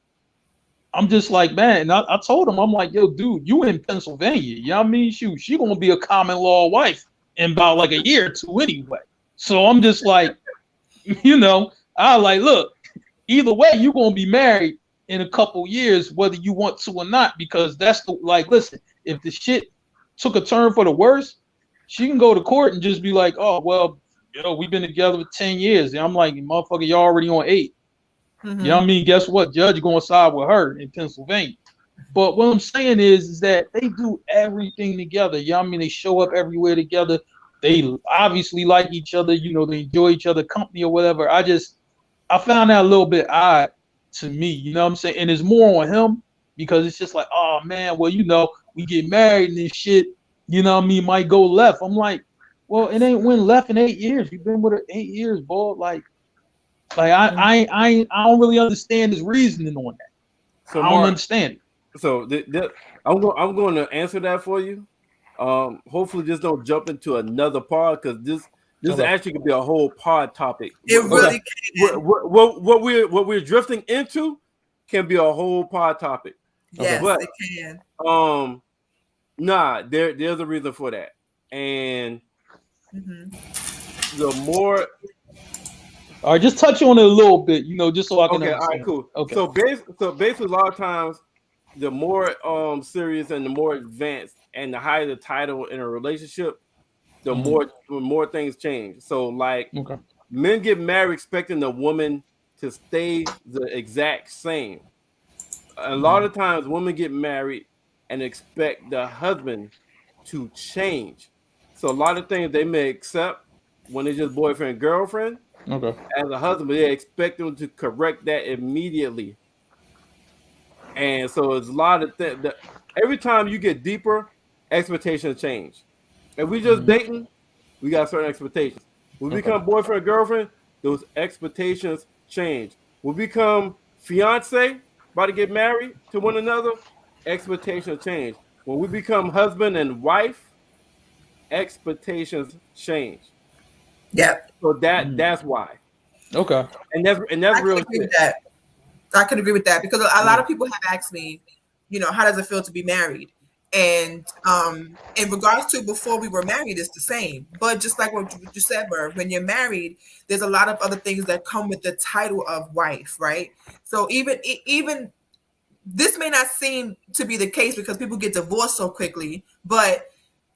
I'm just like, man, and I told him, I'm like, yo, dude, you in Pennsylvania. You know what I mean? Shoot, she gonna be a common law wife in about like a year or two anyway. So I'm just like, I like, look, either way, you're gonna be married in a couple years, whether you want to or not, because that's listen, if the shit took a turn for the worse, she can go to court and just be like, oh, well, we've been together for 10 years. And I'm like, motherfucker, you're already on 8. You know what I mean? Guess what? Judge going to side with her in Pennsylvania. But what I'm saying is that they do everything together. You know what I mean? They show up everywhere together. They obviously like each other. They enjoy each other company or whatever. I found that a little bit odd to me. You know what I'm saying? And it's more on him because it's just like, oh, man, well, we get married and this shit, you know what I mean, might go left. I'm like, well, it ain't went left in 8 years. You've been with her 8 years, boy. Like I don't really understand his reasoning on that. So I don't understand it. So I'm going to answer that for you. Hopefully, just don't jump into another pod because this actually could be a whole pod topic. It really can. What we're drifting into can be a whole pod topic. Yes, but, it can. There's a reason for that, and the more. All right, just touch on it a little bit, just so I can. Okay, all right, cool. Okay. So basically, a lot of times, the more serious and the more advanced and the higher the title in a relationship, the more things change. So, like, men get married expecting the woman to stay the exact same. A lot of times, women get married and expect the husband to change. So, a lot of things they may accept when they're just boyfriend girlfriend. Okay. As a husband, they expect them to correct that immediately. And so it's a lot of things. Every time you get deeper, expectations change. If we just dating, we got certain expectations. When we become boyfriend, girlfriend, those expectations change. When we become fiance, about to get married to one another, expectations change. When we become husband and wife, expectations change. Yeah. So that's why. Okay. And that's real shit. I can agree with that because a lot of people have asked me, how does it feel to be married? And in regards to before we were married, it's the same. But just like what you said, Merv, when you're married, there's a lot of other things that come with the title of wife, right? So even this may not seem to be the case because people get divorced so quickly, but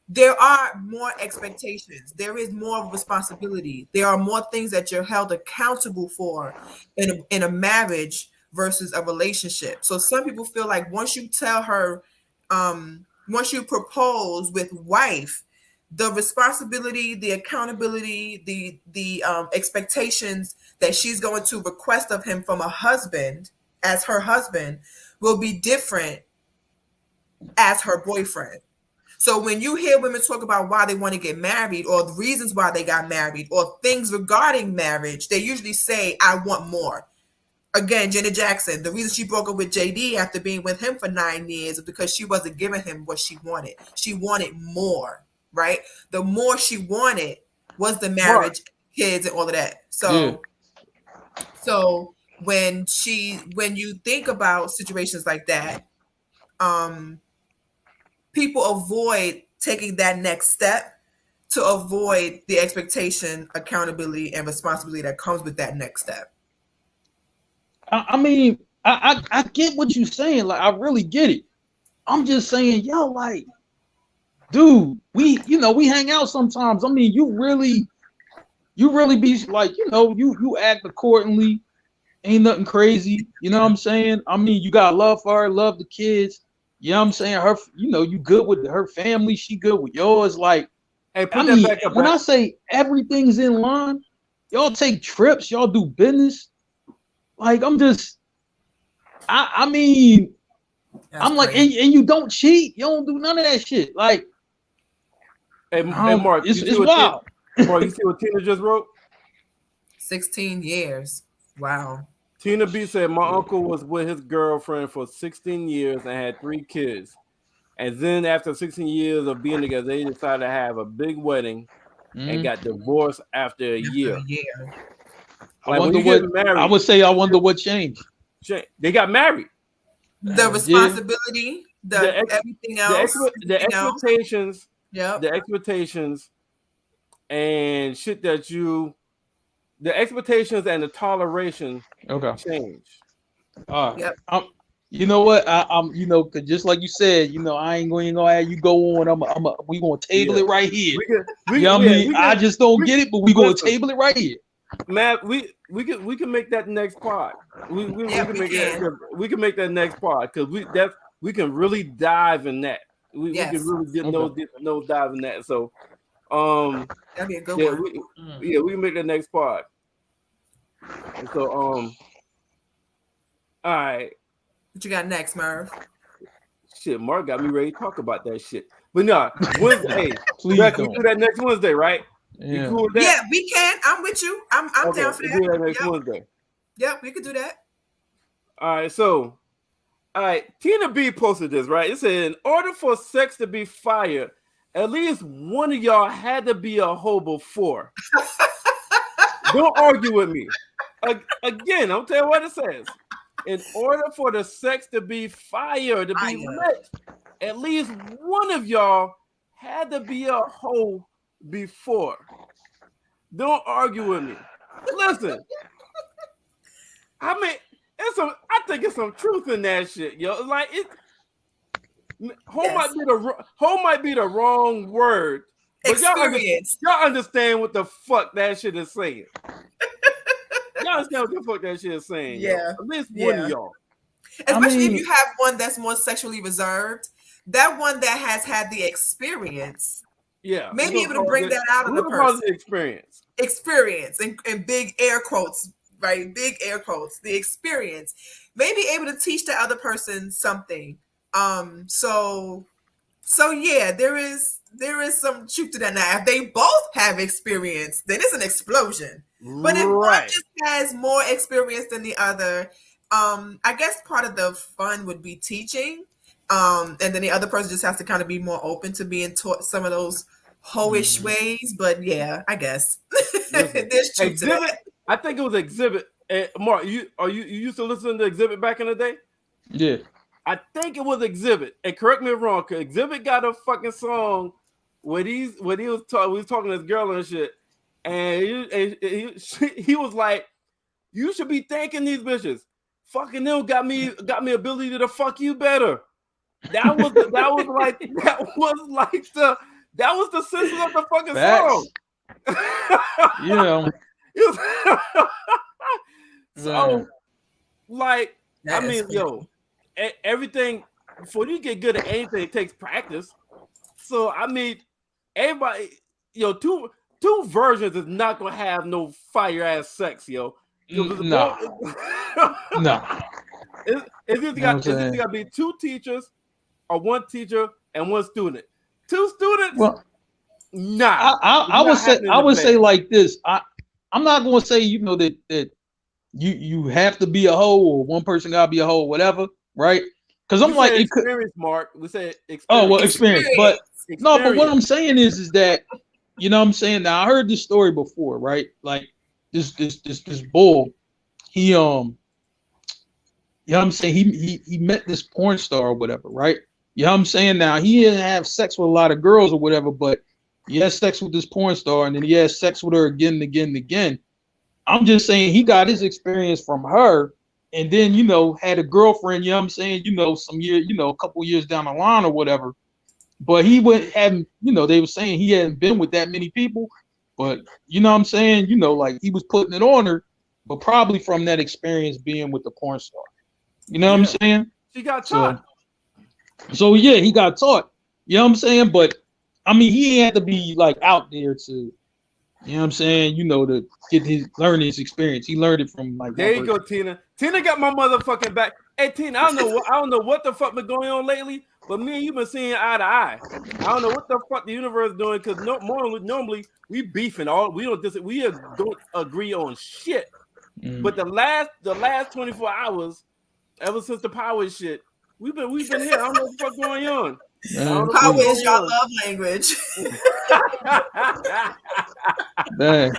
there are more expectations. There is more responsibility. There are more things that you're held accountable for in a marriage versus a relationship. So some people feel like once you tell her, once you propose with wife, the responsibility, the accountability, the expectations that she's going to request of him from a husband as her husband will be different as her boyfriend. So when you hear women talk about why they want to get married or the reasons why they got married or things regarding marriage, they usually say, I want more. Again, Janet Jackson, the reason she broke up with JD after being with him for 9 years is because she wasn't giving him what she wanted. She wanted more, right? The more she wanted was the marriage, kids, and all of that. So when you think about situations like that, people avoid taking that next step to avoid the expectation, accountability, and responsibility that comes with that next step. I mean, I get what you're saying. Like, I really get it. I'm just saying, yo, like, dude, we hang out sometimes. I mean, you really be like, you act accordingly. Ain't nothing crazy. You know what I'm saying? I mean, you got love for her, love the kids. You know what I'm saying? Her, you know, you good with her family, she good with yours. Like, Hey, put I that mean, back up. when I say everything's in line, y'all take trips, y'all do business. Like, I'm just, I mean, That's I'm like, crazy. and you don't cheat, you don't do none of that shit. Like, Hey, Mark, it's you see wild. Mark, you see what Tina just wrote? 16 years. Wow. Tina B said, my uncle was with his girlfriend for 16 years and had 3 kids. And then after 16 years of being together, they decided to have a big wedding and got divorced after a year. Like when you get married, I would say. I wonder what changed. They got married. The responsibility, everything else, the expectations, yep. the expectations, and shit that the expectations and the toleration change. Yep. You know what? I'm, you know, cause just like you said, you know, I ain't going to have you go on. We gonna table it right here. I just don't get it, but we gonna table it right here. Man, we can make that next part. We can make that next part because we can really dive in that. We can really get no dive in that. So that'd be a good one. We can make that next part. And so all right. What you got next, Merv? Shit, Mark got me ready to talk about that shit. But no, Wednesday. Please Jack, we do that next Wednesday, right? Yeah. You cool with that? Yeah, we can. I'm with you. I'm down for that. Do that next Wednesday. Yep, we could do that. All right, so Tina B posted this, right? It said, in order for sex to be fire, at least one of y'all had to be a hoe before. Don't argue with me. Again, I'll tell you what it says. In order for the sex to be fire, to be lit, at least one of y'all had to be a hoe before. Don't argue with me. Listen, I mean, I think it's some truth in that shit, yo. Like hoe might be the wrong word, but y'all understand what the fuck that shit is saying. Y'all understand what the fuck that shit is saying? Yeah, yo. At least one of y'all. Especially if you have one that's more sexually reserved, that one that has had the experience. Yeah, maybe able to bring that out of the person. Experience and big air quotes, right? Big air quotes. The experience. Maybe able to teach the other person something. So yeah, there is some truth to that. Now, if they both have experience, then it's an explosion. But if one just has more experience than the other, I guess part of the fun would be teaching. And then the other person just has to kind of be more open to being taught some of those hoish ways. But yeah, I guess there's truth to that. I think it was Exhibit. Mark, you used to listen to Exhibit back in the day? Yeah. I think it was Exhibit. And correct me if I'm wrong, because Exhibit got a fucking song where he was talking to this girl and shit. And he was like, you should be thanking these bitches. Fucking them got me ability to fuck you better. That was the sense of the fucking song. You know. So, like, I mean, yo, everything before you get good at anything, it takes practice. So, I mean, everybody, yo, two versions is not gonna have no fire ass sex, yo. No. It's either got to be 2 teachers or 1 teacher and 1 student. 2 students? Well, nah. I would say like this. I'm not going to say, you know, that you have to be a hoe or one person got to be a hoe or whatever, right? Because I'm like, experience, Mark. We said experience. Oh, well, experience. But no, but what I'm saying is that, you know what I'm saying? Now, I heard this story before, right? Like this bull, he you know what I'm saying? He met this porn star or whatever, right? You know what I'm saying? Now, he didn't have sex with a lot of girls or whatever, but he had sex with this porn star and then he had sex with her again and again and again. I'm just saying he got his experience from her and then, you know, had a girlfriend, you know what I'm saying? You know, a couple years down the line or whatever. But he hadn't, you know, they were saying he hadn't been with that many people. But, you know what I'm saying? You know, like he was putting it on her, but probably from that experience being with the porn star. You know what I'm saying? She got taught. So yeah, he got taught. You know what I'm saying? But I mean, he had to be like out there to, you know what I'm saying? You know, to learn his experience. He learned it from like. There you go, Tina. Tina got my motherfucking back. Hey, Tina, I don't know what the fuck been going on lately, but me and you been seeing eye to eye. I don't know what the fuck the universe is doing because normally we beefing we don't agree on shit. But the last 24 hours, ever since the power shit, we've been here. I don't know what the fuck going on. Power is your love language. Man.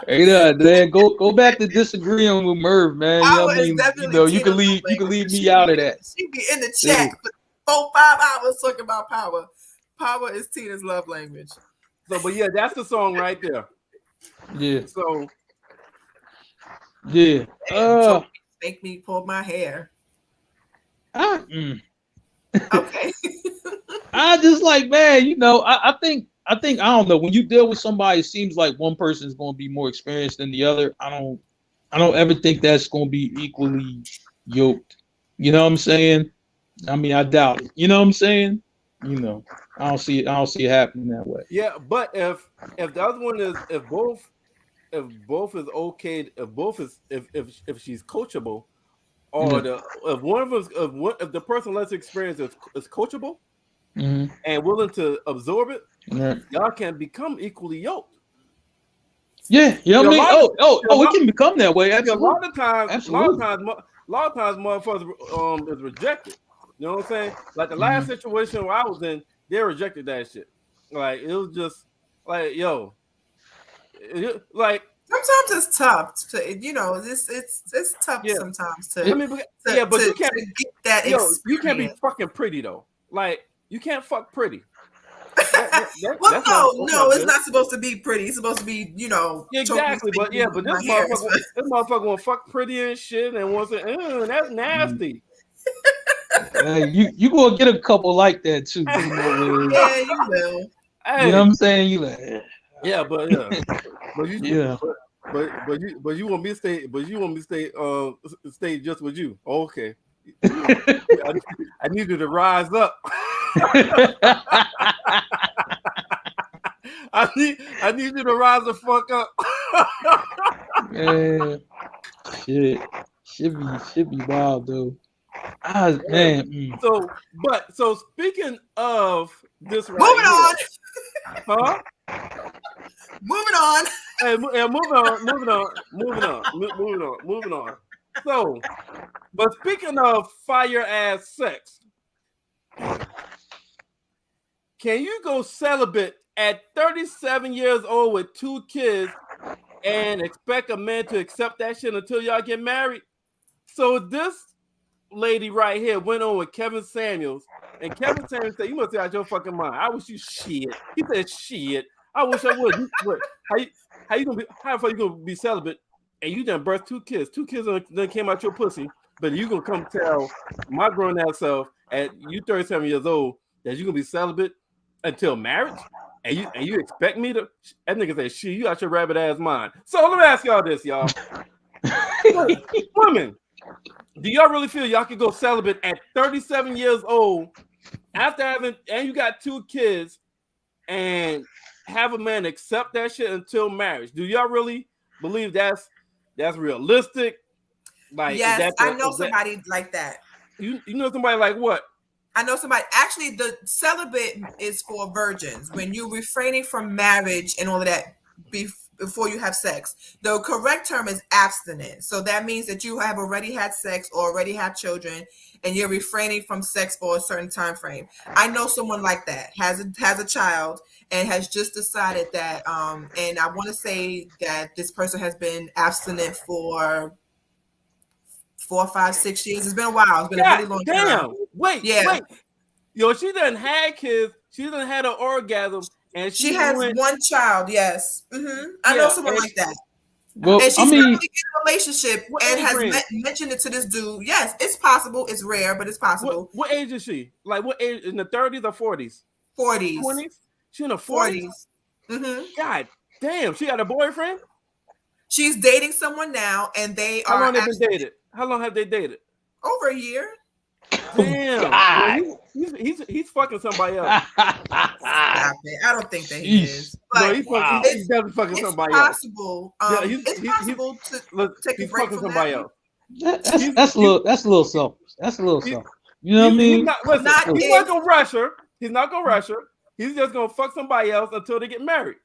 Hey, man, go back to disagreeing with Merv, man. You know what I mean? You know, you can leave me out of that. She be in the chat for 4-5 hours talking about power. Power is Tina's love language. So, but yeah, that's the song right there. Yeah. So, yeah. Make me pull my hair. Okay. I just like, man, you know, I think I don't know, when you deal with somebody, it seems like one person is going to be more experienced than the other. I don't ever think that's going to be equally yoked. You know what I'm saying? I mean, I doubt it. You know what I'm saying? You know, I don't see it happening that way. Yeah, but if the other one is if both is okay, if she's coachable, or if the person less experienced is coachable and willing to absorb it, y'all can become equally yoked. Yeah, yeah. I mean, it can become that way. Absolutely. A lot of times, motherfuckers is rejected. You know what I'm saying? Like the last situation where I was in, they rejected that shit. Like it was just like, yo, like. Sometimes it's tough to, you know, it's tough sometimes to. I mean, but you can't get that experience. You can't be fucking pretty though. Like you can't fuck pretty. No, it's not supposed to be pretty. It's supposed to be, you know. Exactly, but this motherfucker want to fuck pretty and shit and wants to. That's nasty. Hey, you gonna get a couple like that too. Yeah, you will. Hey, you know what I'm saying? You like. Yeah, but you want me to stay, stay just with you. Okay. I need you to rise up. I need you to rise the fuck up. Man, shit. Should be wild though. Man. So speaking of this, moving on. Huh? Moving on. Hey, moving on. So, but speaking of fire ass sex, can you go celibate at 37 years old with 2 kids and expect a man to accept that shit until y'all get married? So this lady right here went on with Kevin Samuels, and Kevin Samuels said, "You must be out your fucking mind. I wish you shit." He said, "Shit. I wish I would." How you gonna be celibate and you done birthed 2 kids? 2 kids done came out your pussy, but you gonna come tell my grown ass self at you 37 years old that you gonna be celibate until marriage? And you expect me to? That nigga said, "Shit, you out your rabbit ass mind." So let me ask y'all this, y'all. Women, do y'all really feel y'all can go celibate at 37 years old after and you got 2 kids and have a man accept that shit until marriage? Do y'all really believe that's realistic? Like, yes, I know somebody like that. You know somebody like what? I know somebody. Actually, the celibate is for virgins. When you're refraining from marriage and all of that before you have sex. The correct term is abstinent. So that means that you have already had sex or already have children, and you're refraining from sex for a certain time frame. I know someone like that has a child and has just decided that. And I want to say that this person has been abstinent for 4, 5, 6 years. It's been a while. It's been a really long time. Wait. Yo, she done had kids. She done had an orgasm. And she has 1 child, yes. I know someone like that. Well, and she's in a relationship and has mentioned it to this dude. Yes, it's possible. It's rare, but it's possible. What age is she? Like what age? In the 30s or 40s? 40s. 20s? She in the 40s? God damn, she got a boyfriend? She's dating someone now, and they How long have they dated? How long have they dated? Over a year. Damn. God. Well, he's fucking somebody else. Stop it. I don't think that he is. No, But he's definitely fucking it's somebody else. possible. Yeah, It's possible to take a He's break fucking from somebody that. else. That's a little selfish. That's a little selfish. You know what I mean? He's not if- gonna rush her. He's not gonna rush her. He's just gonna fuck somebody else until they get married.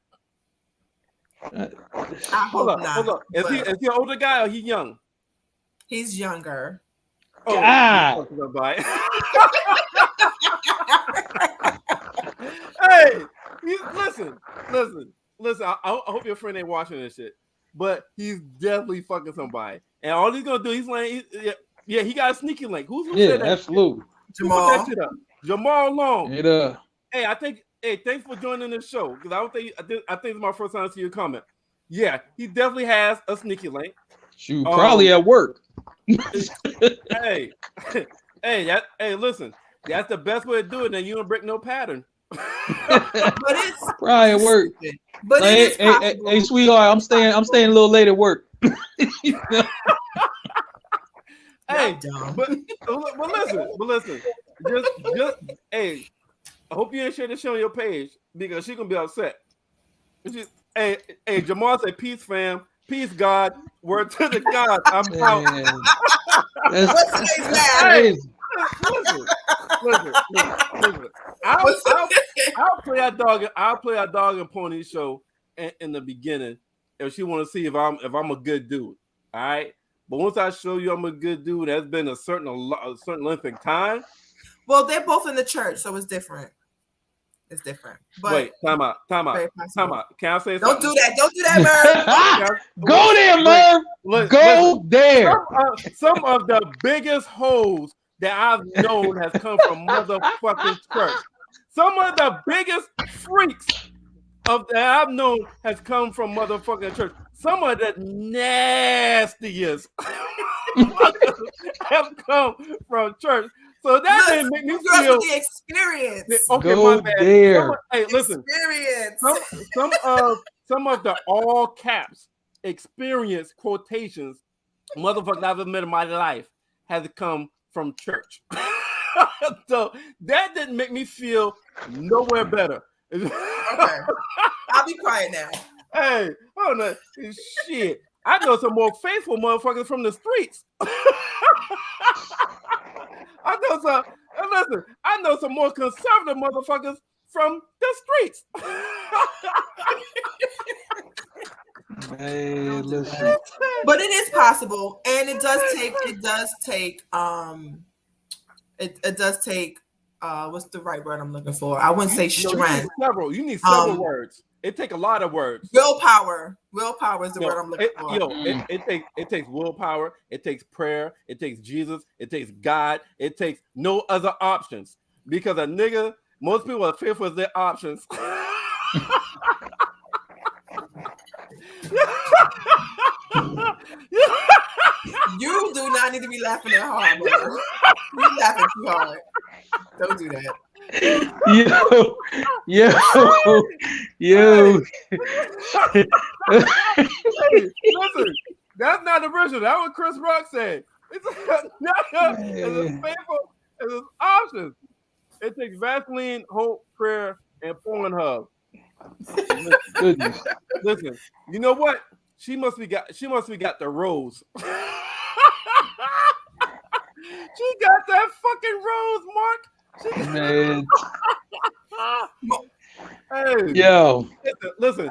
I Hold hope up, not. hold up. Is he an older guy or he young? He's younger. Oh, God. he's fucking somebody. Hey, listen. I hope your friend ain't watching this shit, but he's definitely fucking somebody. And all he's gonna do, he got a sneaky link. Who said that? Absolutely. Who put that shit up? Jamal Long. It Hey, thanks for joining the show because I think it's my first time to see your comment. Yeah, he definitely has a sneaky link. Shoot, probably at work. Hey, listen, that's the best way to do it. Then you don't break no pattern. But it's Probably at work. But Like, it is possible. hey, sweetheart, I'm staying a little late at work. Hey, Dumb. but listen, just hey, I hope you didn't share this shit on your page because she's gonna be upset. Hey, Jamal said, "Peace, fam. Peace, God. Word to the God. I'm out." What's today's math? Crazy. Listen. I'll play our dog. I'll play our dog and pony show in the beginning if she want to see if I'm a good dude. All right. But once I show you I'm a good dude, that's been a certain length of time. Well, they're both in the church, so it's different. It's different. But wait, time out. Can I say don't something? Don't do that, Merv. Go there, Merv. Go there. Some of the biggest hoes that I've known has come from motherfucking church. Some of the biggest freaks that I've known has come from motherfucking church. Some of the nastiest have come from church. So that didn't make me feel the experience. Okay, Go my bad. there. Hey, listen. Experience. Some of the all caps experience quotations, motherfuckers I've ever met in my life has come from church. So that didn't make me feel nowhere better. Okay. I'll be quiet now. Hey, oh no, shit. I know some more faithful motherfuckers from the streets. I know some more conservative motherfuckers from the streets. Hey, listen. But it is possible, and it does take what's the right word I'm looking for? I wouldn't say strength. You need several words. It takes a lot of words. Willpower is the word I'm looking for. It takes willpower. It takes prayer. It takes Jesus. It takes God. It takes no other options. Because a nigga, most people are fearful of their options. You do not need to be laughing that hard, bro. You're laughing too hard. Don't do that. Yo. Hey, listen, that's not the version. That's what Chris Rock said. It's as faithful as his options. It takes Vaseline, hope, prayer, and Pornhub. Goodness. Listen, you know what? She must be got the rose. She got that fucking rose, Mark. Man. Hey, Yo. Listen.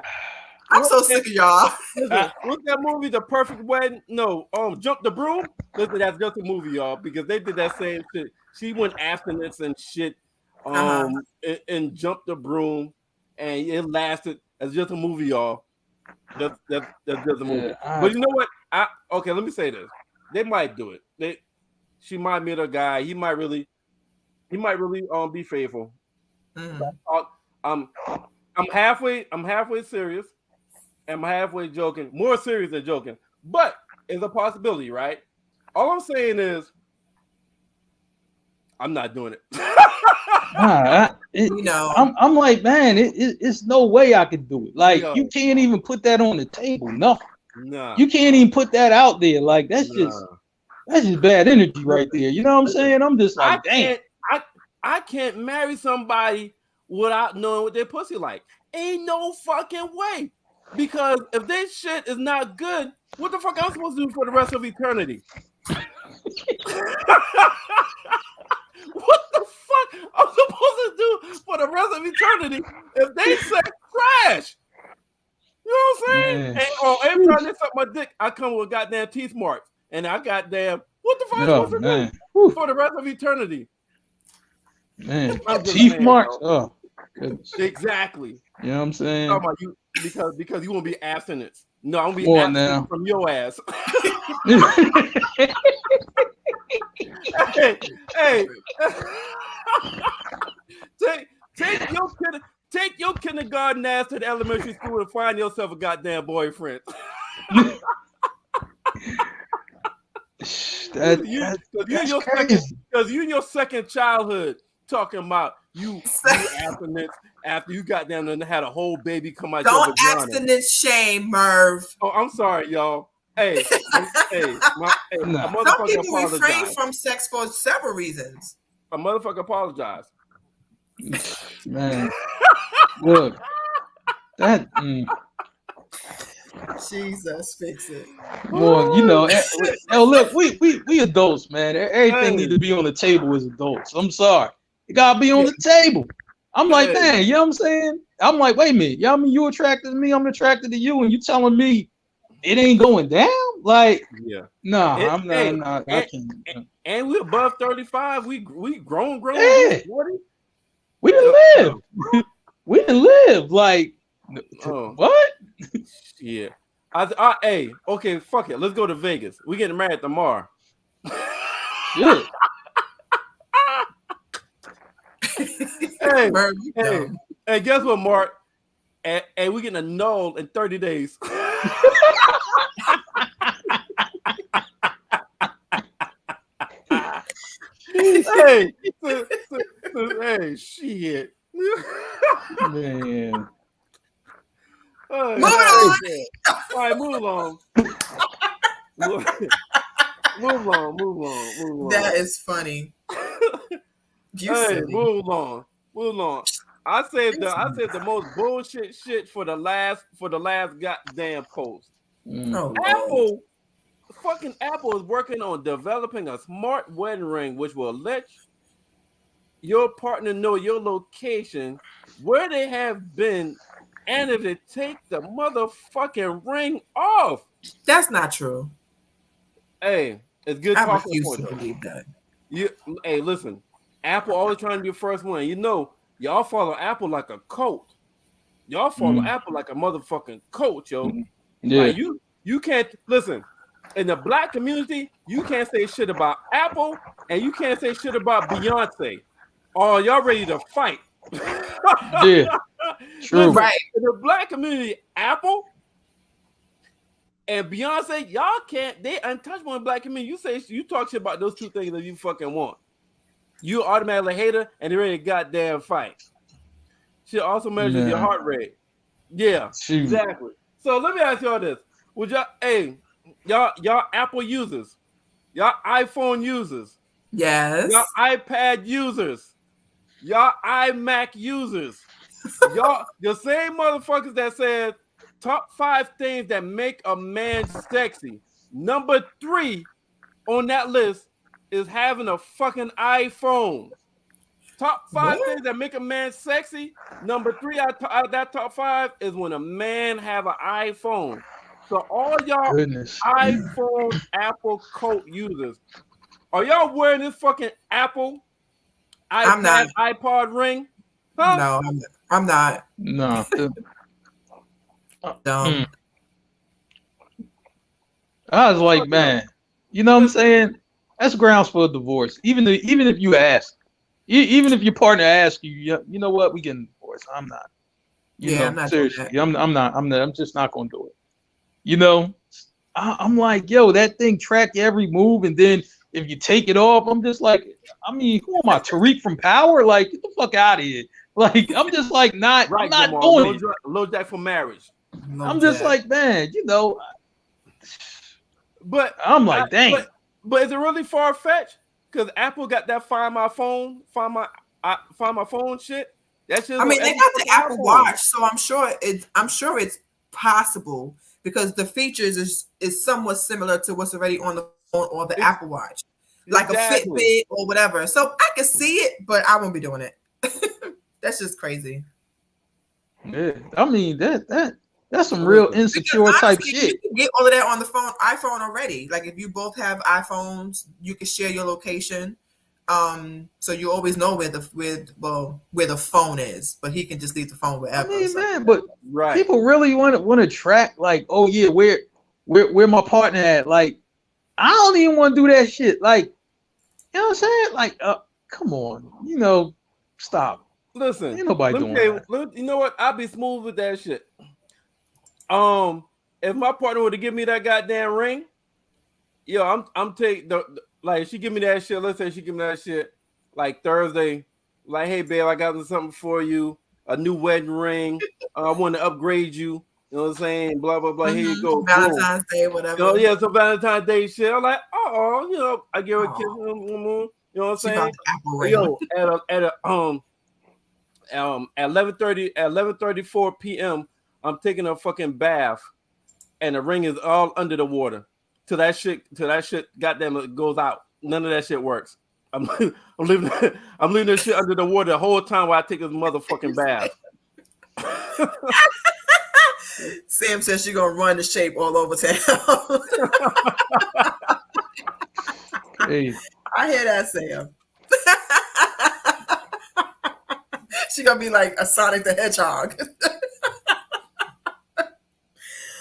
I'm so sick of y'all. Listen, what's that movie, The Perfect Wedding? No, Jump the Broom. Listen, that's just a movie, y'all, because they did that same shit. She went abstinence and shit, and Jump the Broom, and it lasted. It's just a movie, y'all. That's just a movie. Yeah, but you know what? Okay, let me say this. They might do it. She might meet a guy. He might really be faithful. I'm halfway serious. I'm halfway joking, more serious than joking, but it's a possibility, right? All I'm saying is I'm not doing it. I'm like, man, it's no way I could do it. Like, you can't even put that on the table. No, you can't even put that out there. Like, that's just That's just bad energy right there. You know what I'm saying? I'm just like, damn. I can't marry somebody without knowing what their pussy like. Ain't no fucking way. Because if their shit is not good, what the fuck am I supposed to do for the rest of eternity? What the fuck I'm supposed to do for the rest of eternity if they say trash? You know what I'm saying? And every time they suck my dick, I come with goddamn teeth marks. And I goddamn, what the fuck am I supposed to do for the rest of eternity? Man, teeth marks. Bro. Oh, goodness. Exactly. You know what I'm saying? I'm about you because you won't be abstinence. No, I'm gonna be abstinent from your ass. hey. Take your kindergarten ass to the elementary school and find yourself a goddamn boyfriend. Because you in your second childhood talking about you abstinence after you got down and had a whole baby come out. Don't abstinence shame, Merv. Oh, I'm sorry, y'all. Hey, some people refrain from sex for several reasons. A motherfucker apologize. Man, look, that. Jesus, fix it. Boy, you know, look, we adults, man. Everything need to be on the table as adults. I'm sorry, it gotta be on the table. I'm like, man, you know what I'm saying? I'm like, wait a minute, y'all mean you attracted to me? I'm attracted to you, and you telling me it ain't going down? Like, I'm not. I can't. And we above 35. We grown. Yeah. 40. We didn't live. We didn't live. Like, what? Yeah. Hey, okay, fuck it. Let's go to Vegas. We getting married tomorrow. Shit. Hey, guess what, Mark? And we getting annulled in 30 days. Hey, shit. Man. All right, move along. Move on. That is funny. Move along. I said the most bullshit shit for the last goddamn post. Apple is working on developing a smart wedding ring which will let your partner know your location, where they have been, and if they take the motherfucking ring off. That's not true. Hey, it's good I talking refuse point. to believe that. Hey, listen, Apple always trying to be the first one. You know, y'all follow Apple like a cult. Y'all follow Apple like a motherfucking cult, yo. Yeah. Like, you can't listen. In the black community, you can't say shit about Apple, and you can't say shit about Beyonce. Oh, y'all ready to fight? Yeah, true. Listen, in the black community, Apple and Beyonce, y'all can't. They untouchable in the black community. You talk shit about those two things that you fucking want. You automatically hate her, and they're ready to goddamn fight. She also measures your heart rate. Yeah, exactly. So let me ask y'all this: would y'all Apple users, y'all iPhone users, yes, y'all iPad users, y'all iMac users, y'all the same motherfuckers that said top 5 things that make a man sexy. Number 3 on that list is having a fucking iPhone. Top 5 things that make a man sexy. Number 3 out that top 5 is when a man have an iPhone. So all y'all iPhone Apple coat users, are y'all wearing this fucking Apple iPad iPod ring? Huh? No, I'm not. No. Dumb. I was like, man, you know what I'm saying? That's grounds for a divorce. Even if you ask, even if your partner asks you, you know what, we getting divorced. I'm not. I'm not seriously. I'm not. I'm just not gonna do it. You know, I'm like, yo, that thing track every move, and then if you take it off, I'm just like, I mean, who am I, Tariq from Power? Like, get the fuck out of here. Like, I'm just like, I'm not doing it. Low Jack for marriage. I'm just like, man, you know. But I'm like, dang. But is it really far fetched? Because Apple got that find my phone shit. That shit's I mean, on they every got the fucking Apple iPhone. Watch, so I'm sure it's possible because the features is somewhat similar to what's already on the phone or the Apple Watch, like Exactly. a Fitbit or whatever. So I can see it, but I won't be doing it. That's just crazy. Yeah, I mean that's some Listen, real Because insecure type honestly, shit. you can get all of that on the iPhone already. Like if you both have iPhones, you can share your location. So you always know where the phone is, but he can just leave the phone I wherever. mean, So man, but right. people really want to track like, oh yeah, where my partner at? Like, I don't even want to do that shit. Like, you know what I'm saying? Like, come on, stop. Listen, Ain't nobody let me doing tell that. you, you know what? I'll be smooth with that shit. If my partner were to give me that goddamn ring, yo, I'm taking like she give me that shit. Let's say she give me that shit like Thursday. Like, hey babe, I got something for you, a new wedding ring. I want to upgrade you. You know what I'm saying? Blah blah blah. Here you go. Valentine's Day, Boom. whatever. Yeah, so Valentine's Day shit. I'm like, I give her a kiss. Aw. You know what I'm She saying? about the Apple ring. Yo, at 11:34 p.m. I'm taking a fucking bath, and the ring is all under the water. Till that shit, goddamn it goes out. None of that shit works. I'm leaving this shit under the water the whole time while I take this motherfucking bath. Sam says she's gonna run the shape all over town. Hey, I hear that, Sam. She gonna be like a Sonic the Hedgehog.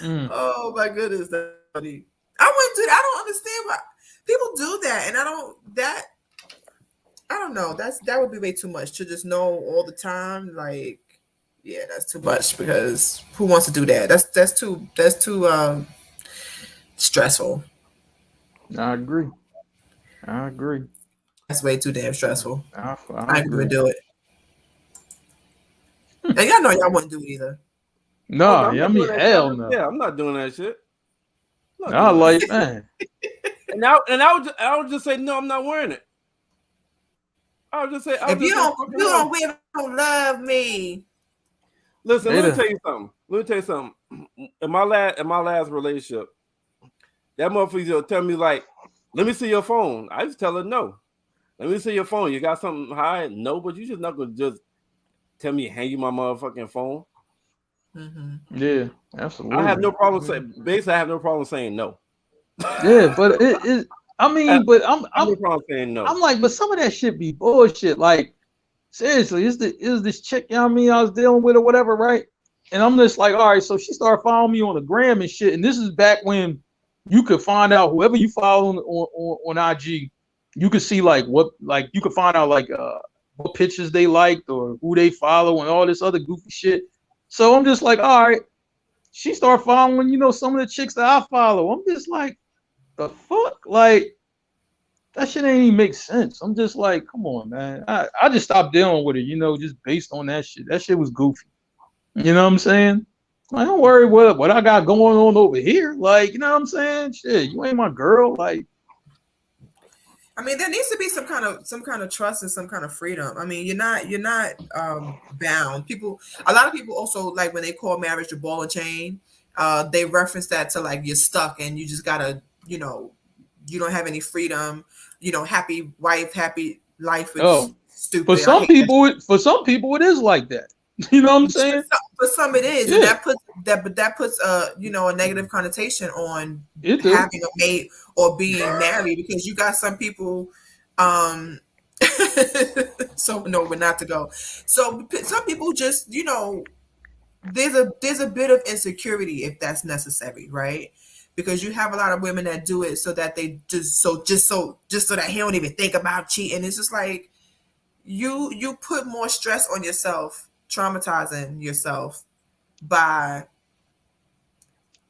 Oh my goodness, that's funny. I wouldn't do that. I don't understand why people do that, and I don't know. That would be way too much to just know all the time. Like, yeah, that's too much because who wants to do that? That's too stressful. I agree. That's way too damn stressful. I I ain't agree. gonna do it. And y'all know y'all wouldn't do it either. No, I'm I not mean, doing that hell shit. no. Yeah, I'm not doing that shit. I like, man. And I would just say no. I'm not wearing it. I would just say If you don't love me. Listen, let me tell you something. In my last relationship, that motherfucker used to tell me like, "Let me see your phone." I just tell her no. Let me see your phone. You got something high? No, but you just not gonna just tell me hang you my motherfucking phone. Mm-hmm. Yeah, absolutely. I have no problem saying. Basically, I have no problem saying no. Yeah, but it I mean, but I'm no problem saying no. I'm like, but some of that shit be bullshit. Like, seriously, is this chick, you know what I mean, I was dealing with or whatever, right? And I'm just like, all right, so she started following me on the gram and shit. And this is back when you could find out whoever you follow on IG, you could see like you could find out like what pictures they liked or who they follow and all this other goofy shit. So I'm just like, all right, she started following, some of the chicks that I follow. I'm just like, the fuck? Like, that shit ain't even make sense. I'm just like, come on, man. I just stopped dealing with it, just based on that shit. That shit was goofy. You know what I'm saying? Like, don't worry what I got going on over here. Like, you know what I'm saying? Shit, you ain't my girl. Like, I mean, there needs to be some kind of trust and some kind of freedom. I mean, you're not bound. A lot of people also like when they call marriage the ball and chain, they reference that to like you're stuck and you just gotta, you don't have any freedom. Happy wife, happy life. It's stupid. For some people, it is like that. You know what I'm saying? For some it is, Yeah. and that puts a negative connotation on having a mate or being married because you got some people. So no, we're not to go. So some people just there's a bit of insecurity if that's necessary, right? Because you have a lot of women that do it so that they just so that he don't even think about cheating. It's just like you put more stress on yourself, traumatizing yourself by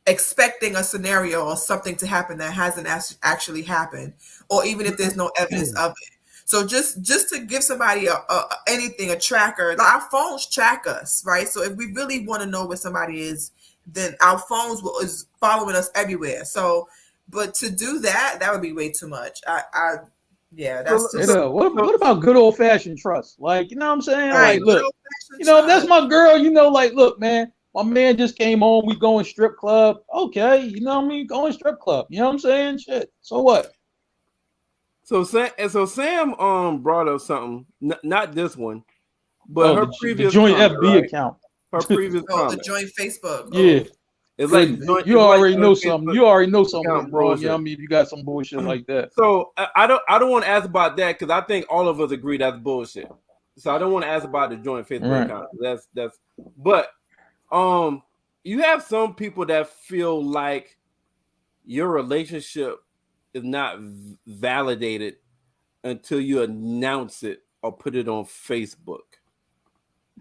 expecting a scenario or something to happen that hasn't actually happened, or even if there's no evidence of it. So just to give somebody a tracker, like our phones track us, right? So if we really want to know where somebody is, then our phones is following us everywhere. So But to do that would be way too much. Yeah, So, that's just You know, what about good old fashioned trust? Like, you know what I'm saying? right. Like, look, you know, if that's my girl, you know, like, look, man, my man just came home. We going strip club. Okay, you know what I mean? Going strip club. You know what I'm saying? Shit. So what? So Sam brought up something, not this one, but her the previous joint comment, FB right? account. Her previous the comment. joint Facebook. Yeah. It's like You already know something. Facebook You already know something account went wrong. bullshit. You know what I mean? If you got some bullshit like that. So I don't want to ask about that because I think all of us agree that's bullshit. So I don't want to ask about the joint Facebook Right. account. That's but you have some people that feel like your relationship is not validated until you announce it or put it on Facebook.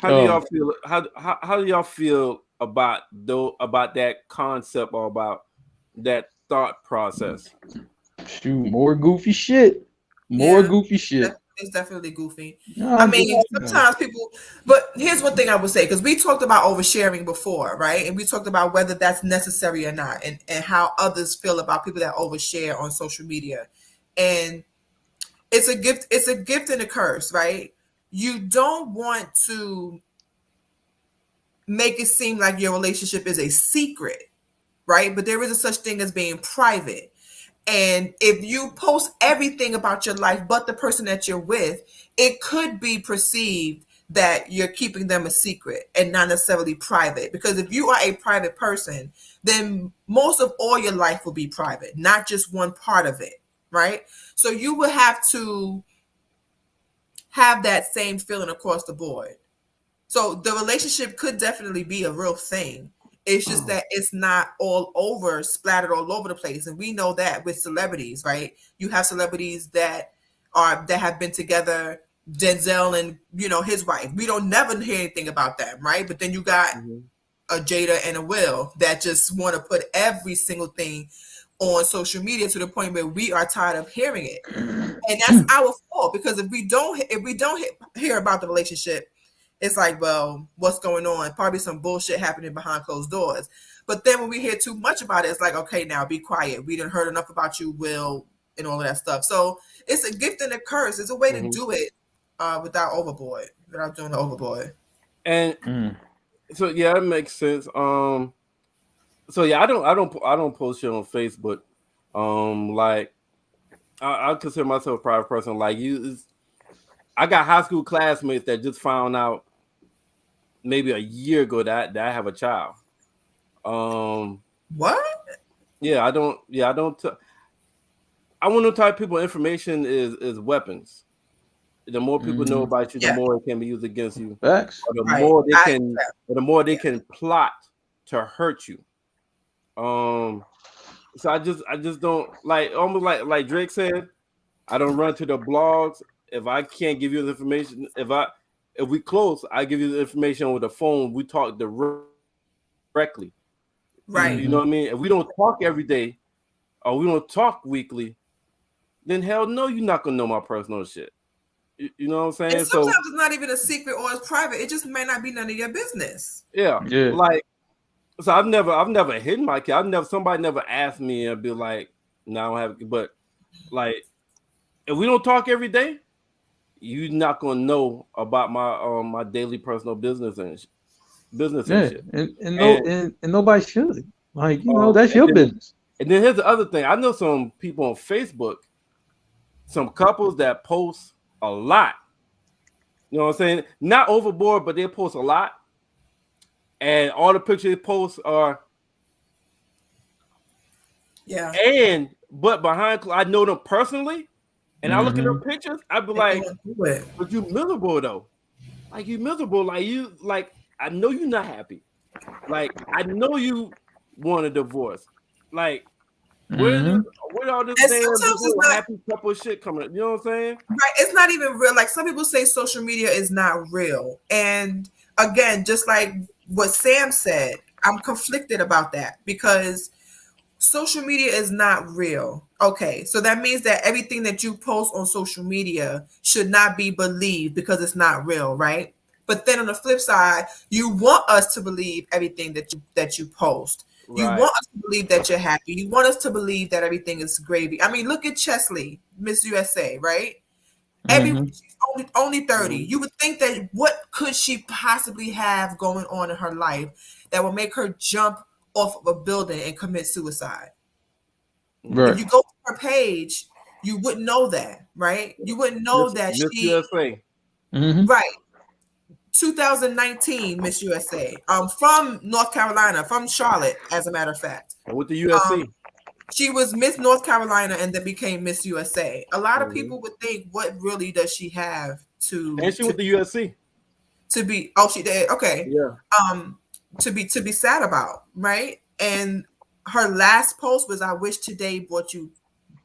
How do y'all feel? How do y'all feel about that concept or about that thought process? Shoot, more goofy shit. More goofy shit. It's definitely goofy. No, I mean, sometimes people, but here's one thing I would say, because we talked about oversharing before, right? And we talked about whether that's necessary or not, and how others feel about people that overshare on social media. And it's a gift and a curse, right? You don't want to make it seem like your relationship is a secret, right? But there is a such thing as being private. And if you post everything about your life but the person that you're with, it could be perceived that you're keeping them a secret and not necessarily private. Because if you are a private person, then most of all your life will be private, not just one part of it, right? So you will have to have that same feeling across the board. So the relationship could definitely be a real thing. It's just that it's not all over, splattered all over the place. And we know that with celebrities, right? You have celebrities that have been together, Denzel and, you know, his wife. We don't never hear anything about them, right? But then you got a Jada and a Will that just want to put every single thing on social media to the point where we are tired of hearing it. And that's our fault, because if we don't hear about the relationship, it's like, well, what's going on? Probably some bullshit happening behind closed doors. But then when we hear too much about it, it's like, okay, now be quiet. We didn't heard enough about you, Will, and all of that stuff. So it's a gift and a curse. It's a way to do it without doing the overboard. And so yeah, it makes sense. So yeah, I don't post shit on Facebook. Like I consider myself a private person. Like I got high school classmates that just found out maybe a year ago that I have a child. What? Yeah, I don't. I want to type people information is weapons. The more people know about you, the more it can be used against you. Facts. Or the more they can plot to hurt you. So I just don't like, almost like Drake said, I don't run to the blogs. If I can't give you the information, if we close, I give you the information over the phone. We talk directly. Right. You know what I mean? If we don't talk every day or we don't talk weekly, then hell no, you're not gonna know my personal shit. You know what I'm saying? And sometimes it's not even a secret or it's private. It just may not be none of your business. Yeah. Like, so I've never hidden my kid. Somebody never asked me and be like, no, I don't have it. But like, if we don't talk every day, you're not gonna know about my my daily personal business and shit. And nobody should. Like, you know, that's your business. And then here's the other thing. I know some people on Facebook, some couples that post a lot. You know what I'm saying? Not overboard, but they post a lot. And all the pictures they post are but behind, I know them personally, and I look at their pictures, I'd be like, but you miserable though. Like, you miserable. Like I know you're not happy. Like, I know you want a divorce. Like, where all this damn happy couple shit coming up? You know what I'm saying? Right. It's not even real. Like, some people say social media is not real. And again, just like what Sam said, I'm conflicted about that, because social media is not real. Okay, so that means that everything that you post on social media should not be believed because it's not real, right? But then on the flip side, you want us to believe everything that you post. You Right. want us to believe that you're happy. You want us to believe that everything is gravy. I mean, look at Chesley, Miss USA, right? Mhm. She's only 30. You would think that what could she possibly have going on in her life that will make her jump off of a building and commit suicide? Right. If you go to her page, you wouldn't know that, right? You wouldn't know that Miss she USA. Mhm. right. 2019 Miss USA, from North Carolina, from Charlotte, as a matter of fact. With the USC. She was Miss North Carolina and then became Miss USA. A lot of Mhm. people would think, what really does she have And she went to USC. to be? Oh, she did. Okay. Yeah. To be sad about, right? And her last post was, "I wish today brought you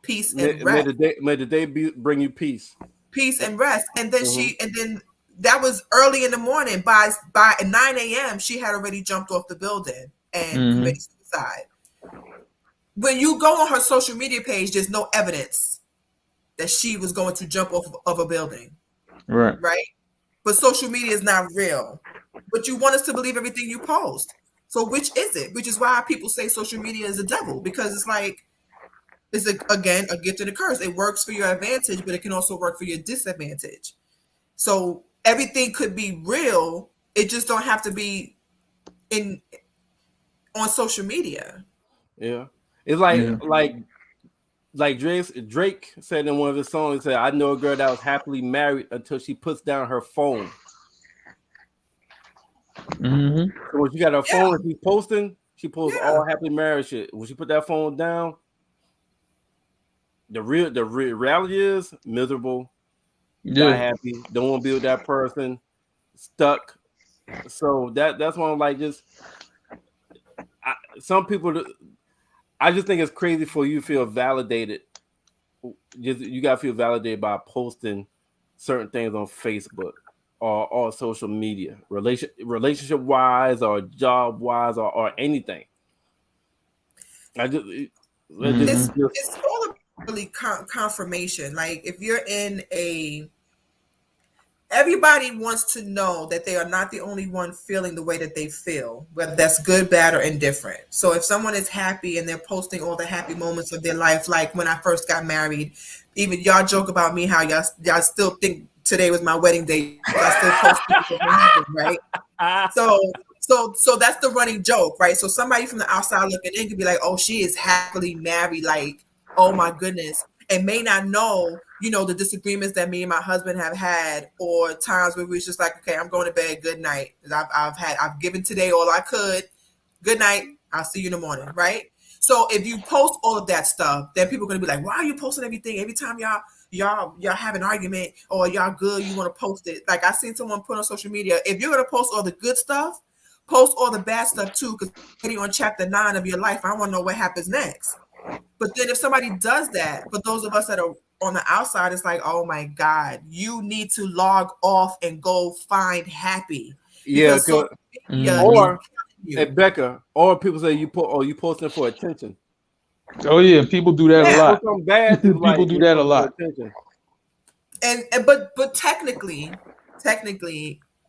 peace and rest, May the day bring you peace. peace and rest." And then Mhm. then that was early in the morning. By 9 a.m., she had already jumped off the building and committed suicide. When you go on her social media page, there's no evidence that she was going to jump off of a building, Right. right? But social media is not real. But you want us to believe everything you post. So which is it? Which is why people say social media is a devil, because it's like, it's again a gift and a curse. It works for your advantage, but it can also work for your disadvantage. So everything could be real. It just don't have to be on social media. Yeah. It's like Drake said in one of his songs, he said, "I know a girl that was happily married until she puts down her phone." Mhm. So when she got her phone and she's posting, she posts Yeah. all happily married shit. When she put that phone down, the reality is miserable, not Yeah. happy, don't want to be with that person, stuck. So that's why I'm like, some people. I just think it's crazy for you to feel validated. You gotta feel validated by posting certain things on Facebook or social media, relationship wise or job wise or anything. It's all about really confirmation. Like, if you're in everybody wants to know that they are not the only one feeling the way that they feel, whether that's good, bad, or indifferent. So if someone is happy and they're posting all the happy moments of their life, like when I first got married, even y'all joke about me how y'all still think today was my wedding day. I still post pictures of what happened, right? So that's the running joke, right? So somebody from the outside looking in could be like, "Oh, she is happily married," like, "Oh my goodness," and may not know, the disagreements that me and my husband have had, or times where we was just like, "Okay, I'm going to bed. Good night. I've given today all I could. Good night. I'll see you in the morning," right? So if you post all of that stuff, then people are gonna be like, "Why are you posting everything? Every time y'all have an argument or y'all good, you want to post it." Like, I seen someone put on social media, if you're gonna post all the good stuff, post all the bad stuff too, because you're on chapter 9 of your life. I want to know what happens next. But then if somebody does that, for those of us that are on the outside, it's like, oh my God, you need to log off and go find happy. Yeah, Because social media or is killing you. and Becca, or people say you posting for attention. Oh yeah, people do that a lot. Something bad, People do that a lot. And but technically,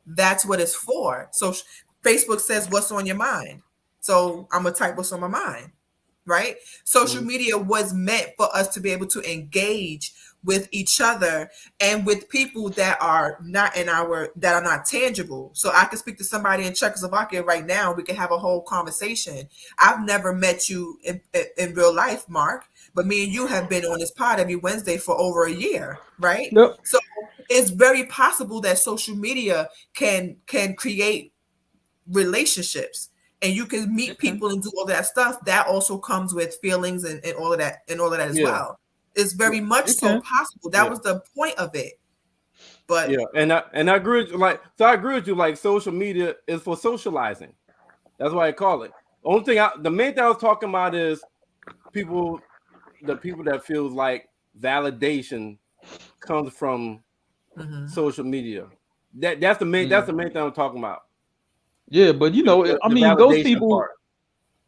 that's what it's for. So Facebook says what's on your mind. So I'm gonna type what's on my mind, right? Social media was meant for us to be able to engage with each other and with people that are not tangible. So I can speak to somebody in Czechoslovakia right now. We can have a whole conversation. I've never met you in real life, Mark, but me and you have been on this pod every Wednesday for over a year, right? Yep. So it's very possible that social media can create relationships, and you can meet people and do all that stuff. That also comes with feelings and all of that as well. It's very much so possible. That was the point of it. But and I agree with you. I agree with you. Like, social media is for socializing. That's why I call it. The main thing I was talking about is the people that feels like validation comes from social media. That's the main thing I'm talking about. Yeah, but I mean, those people,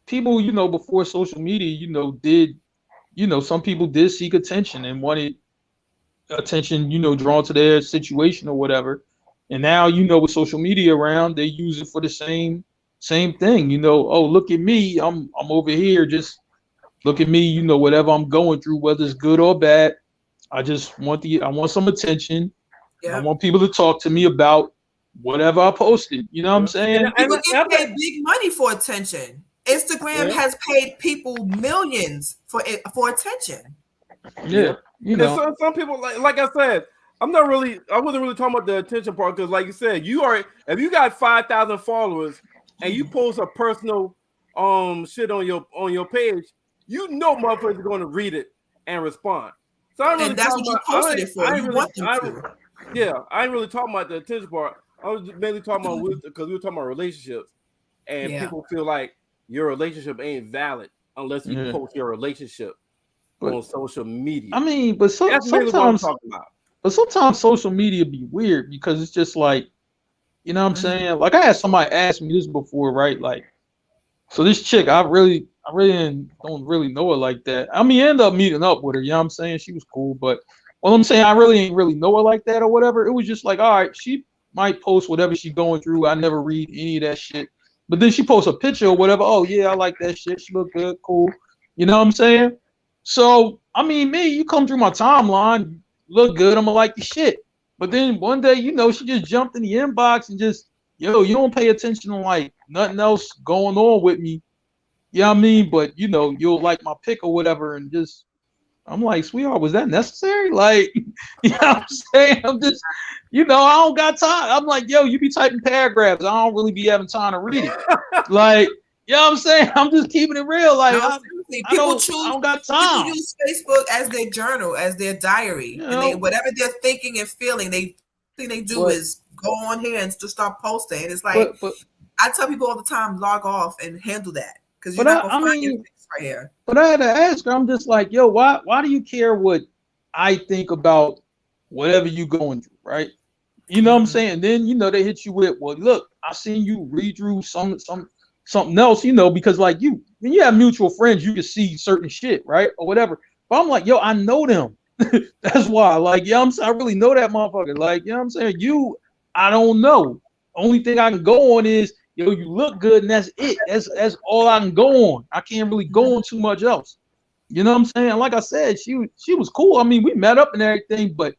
before social media, some people did seek attention and wanted attention, drawn to their situation or whatever. And now, with social media around, they use it for the same same thing. You know, oh look at me, I'm over here. Just look at me. You know, whatever I'm going through, whether it's good or bad, I want some attention. I Yeah. want people to talk to me about whatever I posted. You know what I'm saying? People get paid big money for attention. Instagram has paid people millions for attention. Yeah, you know. Some people like I said, I wasn't really talking about the attention part because, like you said, if you got 5,000 followers and you post a personal shit on your page, you know motherfuckers are going to read it and respond. So I really that's what you posted it for. You want them to. Yeah, I ain't really talking about the attention part. I was mainly talking about because we were talking about relationships, and people feel like your relationship ain't valid unless you post your relationship on social media. I mean, but sometimes what I'm talking about. But sometimes social media be weird because it's just like, you know what I'm saying? Like I had somebody ask me this before, right? Like, so this chick, I really don't really know her like that. I mean, I ended up meeting up with her, you know what I'm saying? She was cool, but what I'm saying, I really ain't really know her like that or whatever. It was just like, all right, she might post whatever she's going through. I never read any of that shit. But then she posts a picture or whatever. Oh, yeah, I like that shit. She look good, cool. You know what I'm saying? So, I mean, you come through my timeline, look good, I'm gonna like the shit. But then one day, you know, she just jumped in the inbox and just, yo, you don't pay attention to like nothing else going on with me. You know what I mean? But, you know, you'll like my pic or whatever and just, I'm like, sweetheart, was that necessary? Like, you know what I'm saying? I'm just, you know, I don't got time. I'm like, yo, you be typing paragraphs. I don't really be having time to read it. Like, you know what I'm saying? I'm just keeping it real. Like, I don't got time. People use Facebook as their journal, as their diary. You know, and whatever they're thinking and feeling, thing they do is go on here and just start posting. And it's like, I tell people all the time, log off and handle that. Because you're not going to find your things right here. But I had to ask her, I'm just like, yo, why do you care what I think about whatever you going through, right? You know what I'm saying? Then, you know, they hit you with, well, look, I seen you read through something else, you know, because like when you have mutual friends, you can see certain shit, right? Or whatever. But I'm like, yo, I know them. That's why. Like, yeah, I really know that motherfucker. Like, you know what I'm saying? I don't know. Only thing I can go on is, yo, you look good, and that's it. That's all I can go on. I can't really go on too much else. You know what I'm saying? Like I said, she was cool. I mean, we met up and everything, but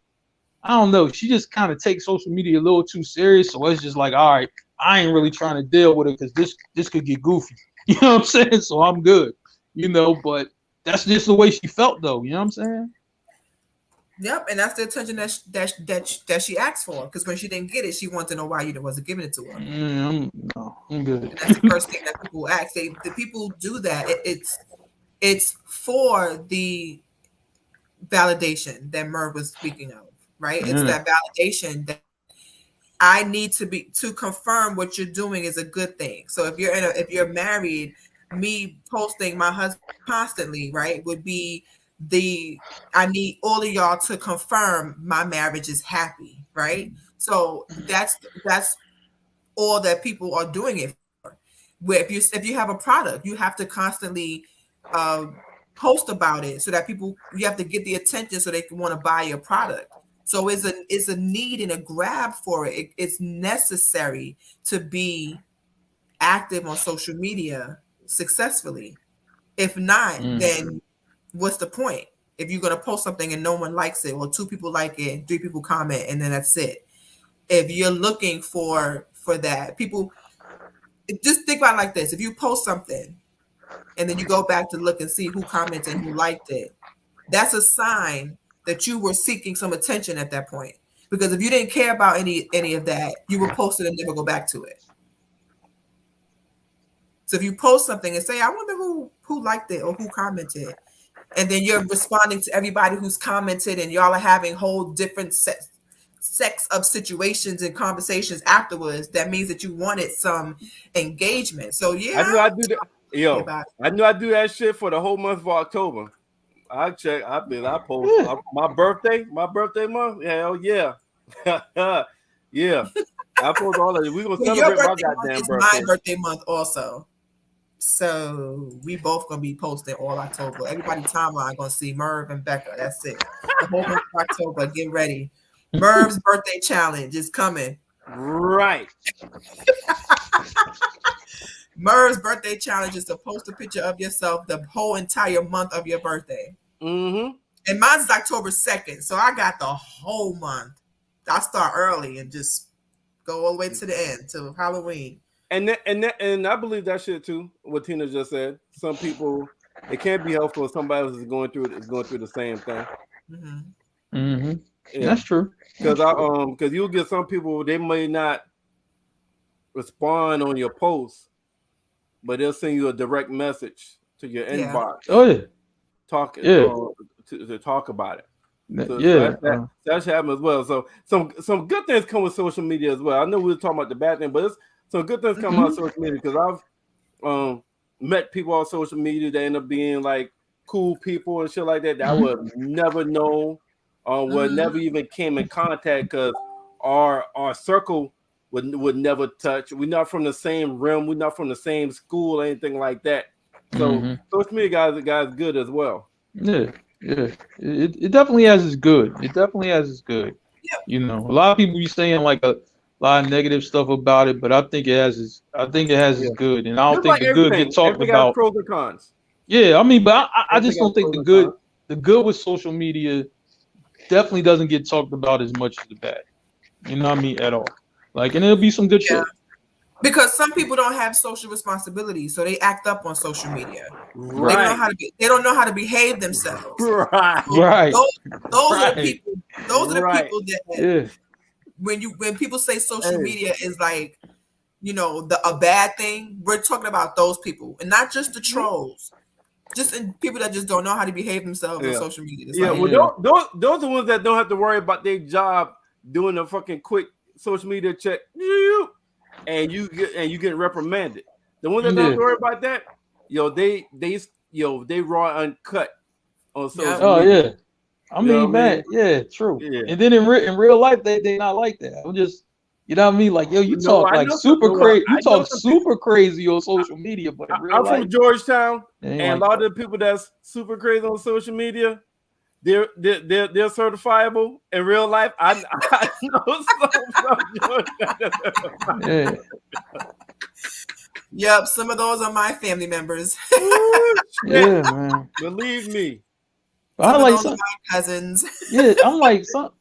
I don't know. She just kind of takes social media a little too serious. So it's just like, all right, I ain't really trying to deal with it because this could get goofy. You know what I'm saying? So I'm good. You know, but that's just the way she felt, though. You know what I'm saying? Yep, and that's the attention that she asked for. Because when she didn't get it, she wanted to know why you wasn't giving it to her. I'm good. And that's the first thing that people ask. The people do that. It's for the validation that Merv was speaking of, right? It's that validation that I need to confirm what you're doing is a good thing. So if you're married, me posting my husband constantly, right, would be I need all of y'all to confirm my marriage is happy, right? So that's all that people are doing it for. Where if you have a product, you have to constantly post about it so that you have to get the attention so they can want to buy your product. So it's a need and a grab for it. It's necessary to be active on social media successfully. If not, then what's the point? If you're going to post something and no one likes it, or 2 people like it, 3 people comment, and then that's it. If you're looking for that, people just think about it like this. If you post something and then you go back to look and see who commented and who liked it, that's a sign that you were seeking some attention at that point. Because if you didn't care about any of that, you would post it and never go back to it. So if you post something and say, I wonder who liked it or who commented, and then you're responding to everybody who's commented and y'all are having whole different sets of situations and conversations afterwards, that means that you wanted some engagement. So yeah, I knew I do that. Yo, I knew I do that shit for the whole month of October. I post my birthday month. Hell yeah. Yeah. I post all of it. We're gonna celebrate my goddamn birthday. My birthday month also. So we both gonna be posting all October. Everybody timeline gonna see Merv and Becca. That's it. The whole month of October. Get ready. Merv's birthday challenge is coming. Right. Murr's birthday challenge is to post a picture of yourself the whole entire month of your birthday. Mm-hmm. And mine's October 2nd, so I got the whole month. I start early and just go all the way to the end, to Halloween. And I believe that shit too. What Tina just said. Some people, it can't be helpful if somebody else is going through the same thing. Mm-hmm. Mm-hmm. Yeah. That's true. Because you'll get some people, they may not respond on your post, but they'll send you a direct message to your inbox. Oh yeah. To talk about it. So, yeah. So that should happen as well. So some good things come with social media as well. I know we were talking about the bad thing, but it's some good things come out of social media because I've met people on social media that end up being like cool people and shit like that I would never know would never even came in contact because our circle would never touch. We're not from the same realm. We're not from the same school, anything like that. So social media guys good as well. Yeah. It definitely has its good. It definitely has its good. You know, a lot of people be saying like a lot of negative stuff about it, but I think it has its good, and I don't think the good get talked about. Pros and cons. Yeah, I mean, but I just don't think the good with social media definitely doesn't get talked about as much as the bad. You know what I mean? At all. Like, and it'll be some good shit. Because some people don't have social responsibility, so they act up on social media. Right. They don't know how to behave themselves. Right. Those are the people. Those are the people that when people say social media is like, you know, a bad thing, we're talking about those people, and not just the trolls. Just people that just don't know how to behave themselves on social media. It's those are the ones that don't have to worry about their job doing a fucking quick social media check, and you get reprimanded. The ones that don't have to worry about that, they raw uncut on social media. Oh yeah, I mean, man, yeah, true. Yeah. And then in real life, they not like that. I'm just, you know what I mean? Like, yo, you talk like super crazy. You talk super crazy on social media, but in real I'm life, from Georgetown, and like a lot of the people that's super crazy on social media, they're certifiable in real life. I know some from Georgetown. Yep, some of those are my family members. Yeah, man. Believe me. I like some my cousins. Yeah, I'm like some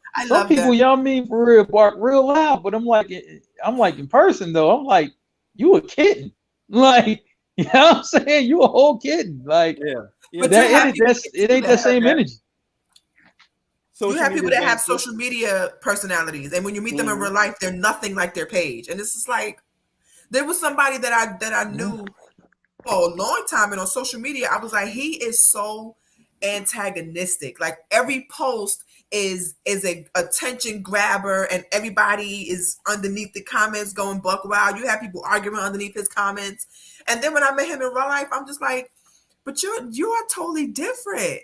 people, them. y'all mean for real, bark real loud, but I'm like in person though. I'm like, you a kitten. Like, you know what I'm saying? You a whole kitten. Like, but it ain't that same energy. You have people that have social media personalities, and when you meet them in real life, they're nothing like their page. And it's just like, there was somebody that I knew for a long time, and on social media, I was like, he is so antagonistic. Like, every post is a attention grabber, and everybody is underneath the comments going buck wild. You have people arguing underneath his comments, and then when I met him in real life, I'm just like, but you are totally different.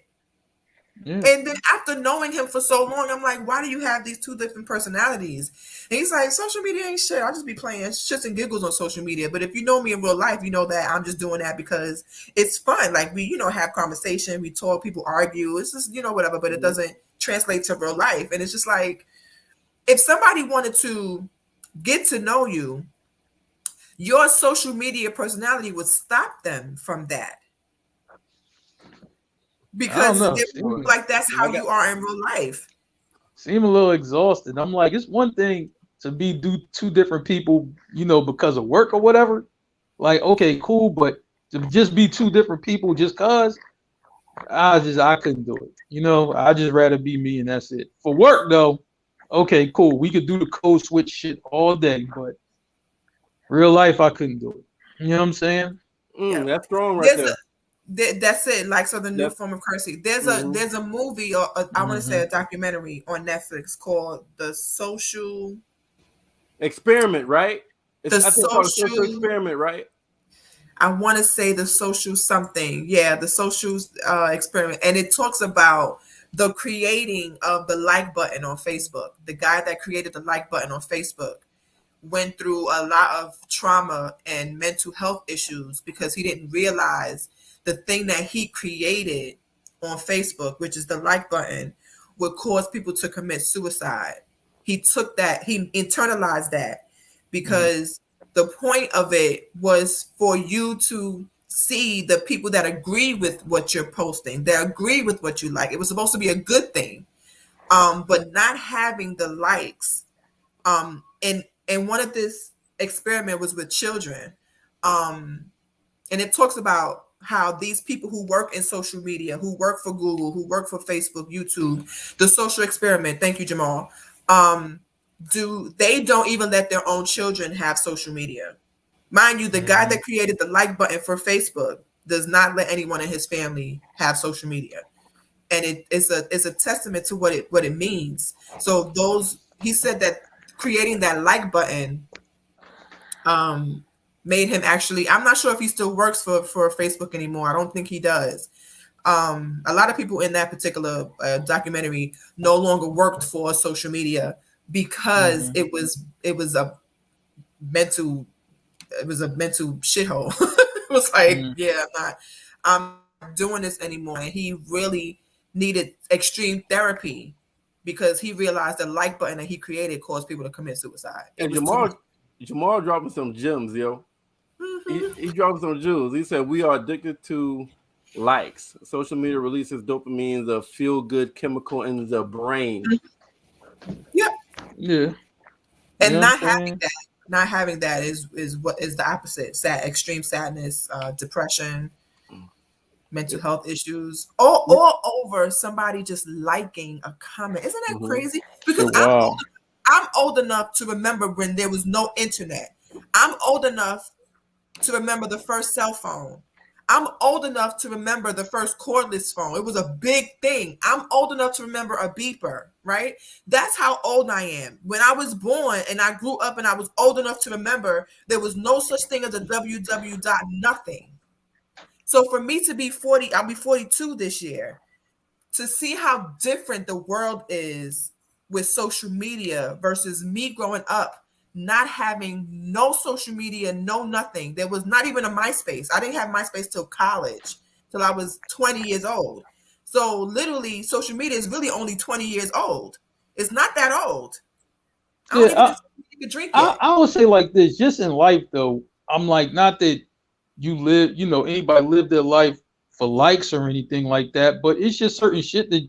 Yeah. And then after knowing him for so long, I'm like, why do you have these two different personalities? And he's like, social media ain't shit. I'll just be playing shits and giggles on social media. But if you know me in real life, you know that I'm just doing that because it's fun. Like, we, have conversation, we talk, people argue. It's just, whatever, but it doesn't translate to real life. And it's just like, if somebody wanted to get to know you, your social media personality would stop them from that. Because like that's how you are in real life. Seem a little exhausted. I'm like, it's one thing to be two different people, because of work or whatever. Like, okay, cool, but to just be two different people just cause I couldn't do it. I just rather be me and that's it. For work though, okay, cool. We could do the code switch shit all day, but real life I couldn't do it. You know what I'm saying? That's strong right there. That's it. Like, so the new form of currency. There's a movie, or I want to say a documentary on Netflix called The Social Experiment, right? The Social Experiment, right? I want to say The Social something. Yeah, The Social Experiment. And it talks about the creating of the like button on Facebook. The guy that created the like button on Facebook went through a lot of trauma and mental health issues because he didn't realize the thing that he created on Facebook, which is the like button, would cause people to commit suicide. he took that, he internalized that, because the point of it was for you to see the people that agree with what you're posting, that agree with what you like. It was supposed to be a good thing. But not having the likes, and one of this experiment was with children, and it talks about how these people who work in social media, who work for Google, who work for Facebook, YouTube, the social experiment, thank you, Jamal, they don't even let their own children have social media. Mind you, the guy that created the like button for Facebook does not let anyone in his family have social media. And it's a testament to what it means. So he said that creating that like button made him actually, I'm not sure if he still works for Facebook anymore. I don't think he does. A lot of people in that particular documentary no longer worked for social media because it was a mental shithole. It was like, I'm not doing this anymore. And he really needed extreme therapy because he realized the like button that he created caused people to commit suicide. And Jamal dropping some gems, yo. He dropped some jewels. He said we are addicted to likes. Social media releases dopamine, the feel-good chemical in the brain. Yep. Yeah. And not having that is what is the opposite. Extreme sadness, depression, mental health issues, all over somebody just liking a comment. Isn't that crazy? Because I'm old enough to remember when there was no internet. I'm old enough to remember the first cell phone. I'm old enough to remember the first cordless phone. It was a big thing. I'm old enough to remember a beeper, right? That's how old I am. When I was born and I grew up and I was old enough to remember, there was no such thing as a www dot nothing. So for me to be 40, I'll be 42 this year, to see how different the world is with social media versus me growing up, not having no social media, no nothing. There was not even a MySpace. I didn't have MySpace till college, till I was 20 years old. So literally social media is really only 20 years old. It's not that old. I don't even think drink it. I would say like this, just in life though, I'm like, not that you live, anybody live their life for likes or anything like that, but it's just certain shit that,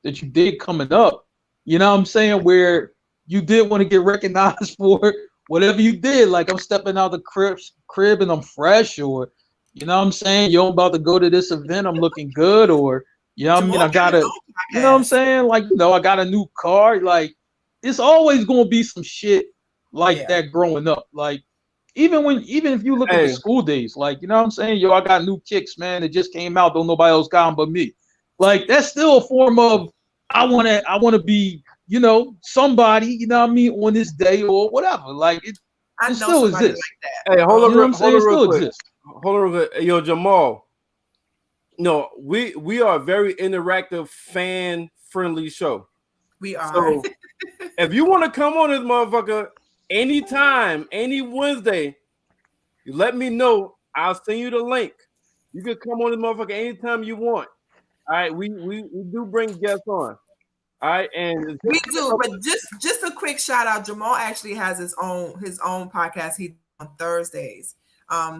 that you did coming up, you know what I'm saying, where you did want to get recognized for whatever you did. Like I'm stepping out the crib and I'm fresh, or, you know what I'm saying, yo, I'm about to go to this event, I'm looking good, or, you know what I mean, I got you know what I'm saying, like, I got a new car. Like, it's always going to be some shit like that growing up. Like, even if you look at the school days, like, you know what I'm saying, yo, I got new kicks, man, it just came out, don't nobody else got them but me. Like, that's still a form of I want to be, somebody, you know what I mean, on this day or whatever. Like, it still exists. Like that. Hey, hold on real quick. Hold on real quick. Yo, Jamal. No, we are a very interactive, fan-friendly show. We are. So if you want to come on this motherfucker anytime, any Wednesday, you let me know. I'll send you the link. You can come on this motherfucker anytime you want. All right, we do bring guests on. All right, and we do, but just a quick shout out. Jamal actually has his own podcast. He on Thursdays.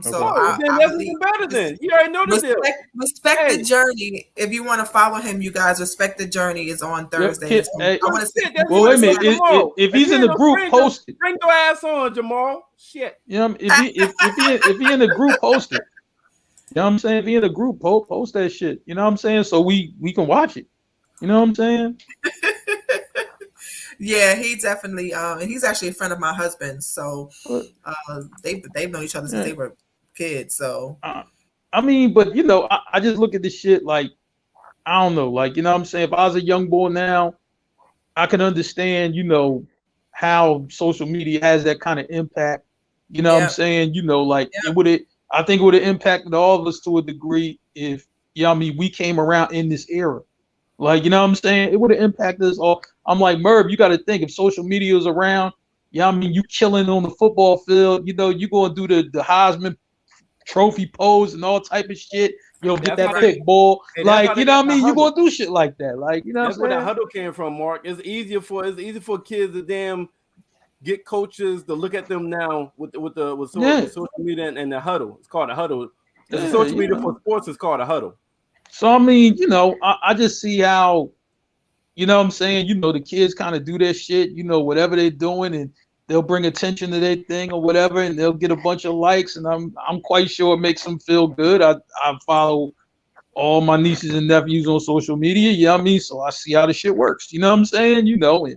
So that's even better then. You already know the deal. Respect the journey. If you want to follow him, you guys, Respect the Journey is on Thursdays. I want to say, well, wait a minute. If he's in the group, post it. Bring your ass on, Jamal. Shit. You know, if he in the group, post it. You know what I'm saying? If he in the group, post that shit. You know what I'm saying? So we can watch it. You know what I'm saying? Yeah, he definitely and he's actually a friend of my husband's. So they've known each other since they were kids. So I mean, but I just look at this shit like, I don't know, like, you know what I'm saying? If I was a young boy now, I can understand, how social media has that kind of impact. You know what I'm saying? I think it would have impacted all of us to a degree if, we came around in this era. Like, you know what I'm saying? It would have impacted us all. I'm like, Merv, you got to think, if social media is around, you killing on the football field, you're going to do the Heisman Trophy pose and all type of shit. You'll get That's that how pick, boy. Hey, that's how Like, they you know got what I the mean? You huddle. gonna do shit like that. Like, you know That's what where I'm that saying? huddle came from, Mark. It's easy for kids to damn get coaches to look at them now with Yeah, social media and the huddle. It's called a huddle. It's a yeah, social you media for know. sports. It's called a huddle. So I mean, you know, I just see how, you know what I'm saying, you know, the kids kind of do their shit, you know, whatever they're doing, and they'll bring attention to their thing or whatever, and they'll get a bunch of likes, and I'm quite sure it makes them feel good. I follow all my nieces and nephews on social media, you know what I mean? So I see how the shit works. You know what I'm saying? You know, and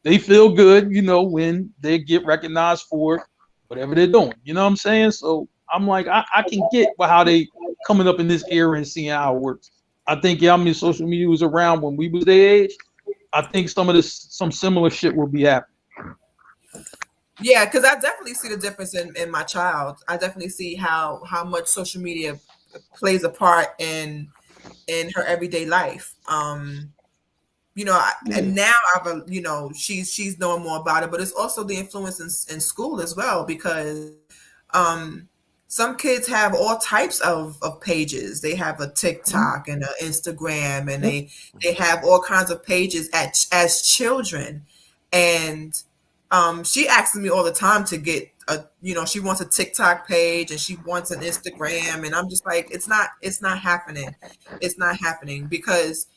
they feel good, you know, when they get recognized for whatever they're doing. You know what I'm saying? So I'm like, I can get how they coming up in this era and seeing how it works. I think, yeah, I mean, social media was around when we was their age. I think some similar shit will be happening. Yeah, because I definitely see the difference in my child. I definitely see how much social media plays a part in her everyday life. You know, Yeah. and now you know, she's knowing more about it, but it's also the influence in school as well, because um some kids have all types of pages. They have a TikTok and an Instagram, and Yep. they have all kinds of pages as children. And she asks me all the time to get a, you know, she wants a TikTok page and she wants an Instagram, and I'm just like, it's not happening. It's not happening because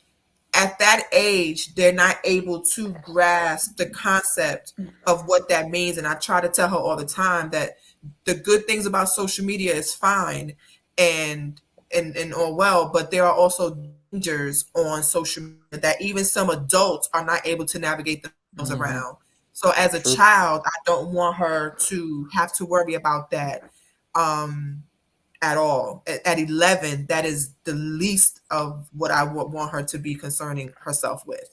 at that age, they're not able to grasp the concept of what that means. And I try to tell her all the time that the good things about social media is fine and all well, but there are also dangers on social media that even some adults are not able to navigate themselves Mm-hmm. around. So as a True. child, I don't want her to have to worry about that. Um, at all. At 11, that is the least of what I would want her to be concerning herself with.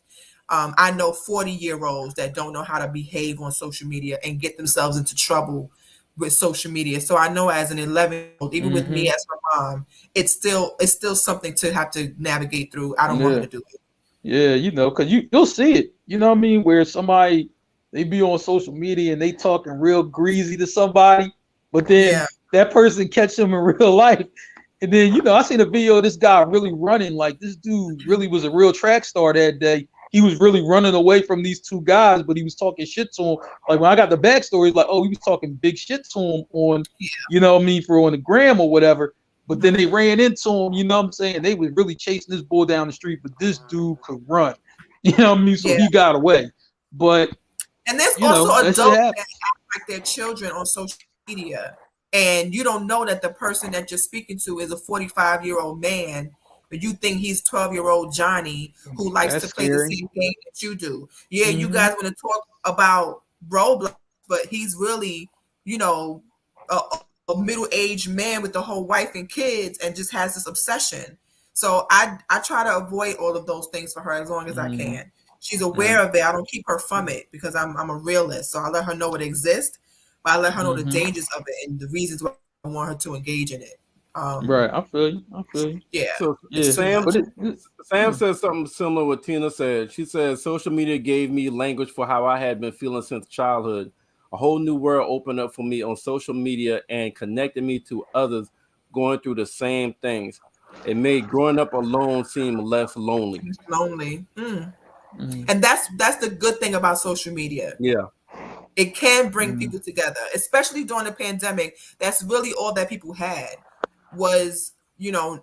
I know 40-year-olds that don't know how to behave on social media and get themselves into trouble with social media. So I know as an 11-year-old, even with Mm-hmm. me as her mom, it's still something to have to navigate through. I don't want her Yeah. to do it. Yeah, you know, because you'll see it. You know what I mean? Where somebody they be on social media and they talking real greasy to somebody, but then Yeah. that person catch them in real life. And then, you know, I seen a video of this guy really running. Like this dude really was a real track star that day. He was really running away from these two guys, but he was talking shit to him. Like when I got the backstory, like, oh, he was talking big shit to him on, you know what I mean, for on the gram or whatever. But then they ran into him, you know what I'm saying? They was really chasing this bull down the street, but this dude could run. You know what I mean? So Yeah. he got away. But, And there's you also know, that shit adults that happens. act like their children on social media, and you don't know that the person that you're speaking to is a 45-year-old man, but you think he's 12-year-old Johnny who likes That's to play the scary. same game that you do. Yeah, you Mm-hmm. guys want to talk about Roblox, but he's really, you know, a middle-aged man with a whole wife and kids, and just has this obsession. So I try to avoid all of those things for her as long as I Mm-hmm. can. She's Yeah. aware of it. I don't keep her from it because I'm a realist. So I let her know it exists, but I let her know the Mm-hmm. dangers of it and the reasons why I want her to engage in it. Right. I feel you. I feel you. Yeah, So it's Yeah. too Sam much. But Sam yeah. said something similar what Tina said. She said social media gave me language for how I had been feeling since childhood. A whole new world opened up for me on social media and connected me to others going through the same things. It made growing up alone seem less lonely. It's lonely. Mm-hmm. And that's the good thing about social media. Yeah. It can bring Mm-hmm. people together, especially during the pandemic. That's really all that people had was, you know,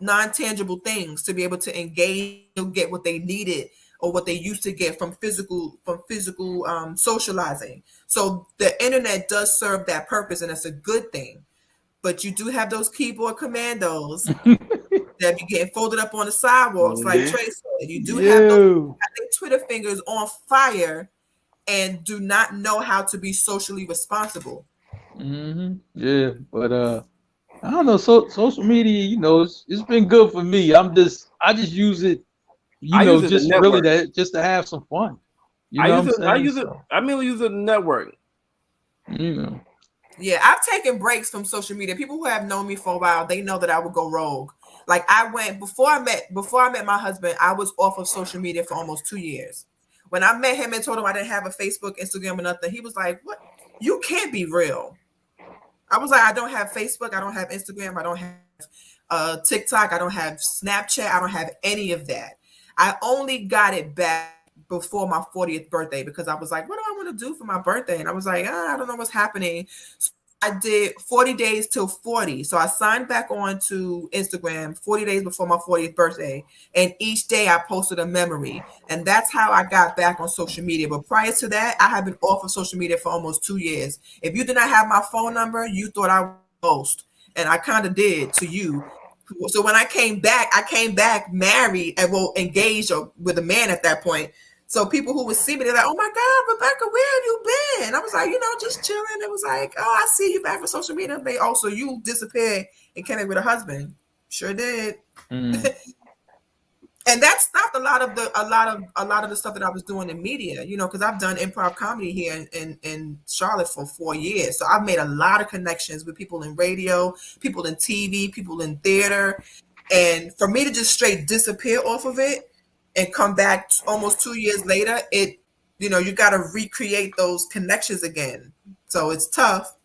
non-tangible things to be able to engage, get what they needed or what they used to get from physical socializing. So the internet does serve that purpose, and it's a good thing. But you do have those keyboard commandos that be getting folded up on the sidewalks, like Mhm. Trey said. You do have those Yo. I think Twitter fingers on fire and do not know how to be socially responsible. Mm-hmm. Yeah. But I don't know. So social media, you know, it's been good for me. I just use it, you I know, use it to just really network. to have some fun. You know what I'm I saying? use it. So, I mainly use it to network. you know. Yeah, I've taken breaks from social media. People who have known me for a while, they know that I would go rogue. Like I went before I met my husband, I was off of social media for almost 2 years. When I met him and told him I didn't have a Facebook, Instagram, or nothing, he was like, "What? You can't be real." I was like, "I don't have Facebook, I don't have Instagram, I don't have TikTok. I don't have Snapchat. I don't have any of that. I only got it back before my 40th birthday because I was like, what do I want to do for my birthday? And I was like, I don't know what's happening. So I did 40 days till 40. So I signed back on to Instagram 40 days before my 40th birthday. And each day I posted a memory. And that's how I got back on social media. But prior to that, I have been off of social media for almost 2 years. If you did not have my phone number, you thought I was a ghost. And I kind of did to you. So when I came back married and engaged with a man at that point. So people who would see me, they're like, oh my God, Rebecca, where have you been? I was like, just chilling. It was like, oh, I see you back on social media. They also, you disappeared and came in with a husband. Sure did. Mm. And that stopped a lot of the stuff that I was doing in media, because I've done improv comedy here in Charlotte for 4 years. So I've made a lot of connections with people in radio, people in TV, people in theater. And for me to just straight disappear off of it and come back almost 2 years later, you got to recreate those connections again. So it's tough,